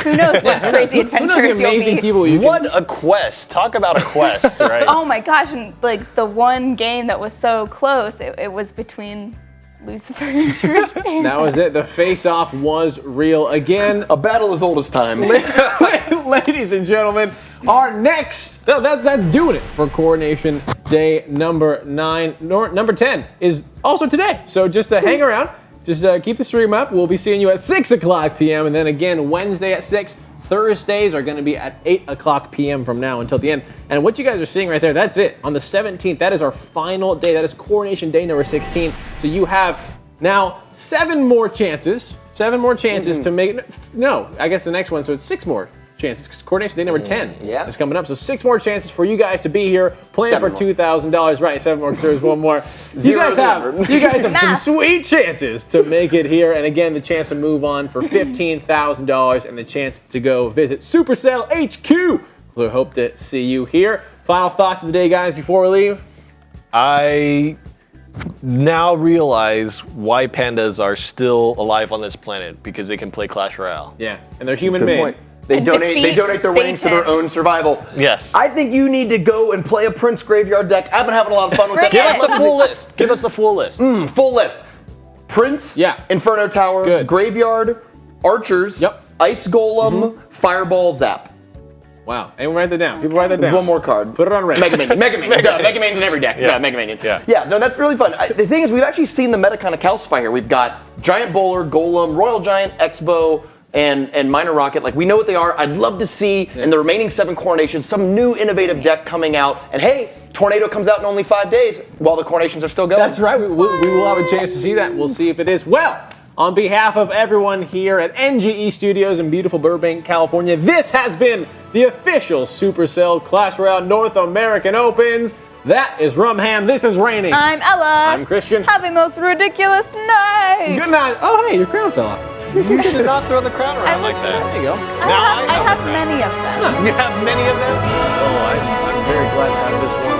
Who knows what crazy adventures you'll meet. What a quest. Talk about a quest, right? Oh my gosh, and like the one game that was so close, it was between Lucifer and Jewish Panda. That was it. The face-off was real again. A battle as old as time. Ladies and gentlemen, our next, that's doing it for Coronation Day number 9. Number 10 is also today. So just hang around. Just keep the stream up. We'll be seeing you at 6 o'clock p.m. and then again Wednesday at 6. Thursdays are going to be at 8 o'clock p.m. from now until the end. And what you guys are seeing right there, that's it. On the 17th, that is our final day. That is Coronation Day number 16. So you have now 7 more chances. 7 more chances to make, no, I guess the next one, so it's 6 more chances. Because Coronation Day number 10 is coming up. So 6 more chances for you guys to be here playing for $2,000. Right, 7 more, because there's 1 more. You guys have some sweet chances to make it here. And again, the chance to move on for $15,000 and the chance to go visit Supercell HQ. We hope to see you here. Final thoughts of the day, guys, before we leave? I now realize why pandas are still alive on this planet, because they can play Clash Royale. Yeah, and they're human-made. They donate their winnings to their own survival. Yes. I think you need to go and play a Prince Graveyard deck. I've been having a lot of fun with that. Give us the full list. Give us the full list. Full list. Prince, Inferno Tower, Graveyard, Archers, Ice Golem, Fireball, Zap. Wow. Anyone write that down? People write that down. One more card. Put it on red. Mega Minion. Mega Minion's in every deck. Yeah, Mega Minion. Yeah, no, that's really fun. The thing is, we've actually seen the meta kind of calcify here. We've got Giant Bowler, Golem, Royal Giant, X-Bow, and Minor Rocket. Like, we know what they are. I'd love to see in the remaining 7 Coronations some new innovative deck coming out. And hey, Tornado comes out in only 5 days while the Coronations are still going. That's right. We will have a chance to see that. We'll see if it is. Well, on behalf of everyone here at NGE Studios in beautiful Burbank, California, this has been the official Supercell Clash Royale North American Opens. That is Rumham. This is Raining. I'm Ella. I'm Christian. Have a most ridiculous night. Good night. Oh, hey, your crown fell off. You should not throw the crown around like that. There you go. I have many of them. You have many of them? Oh, I'm very glad to have this one.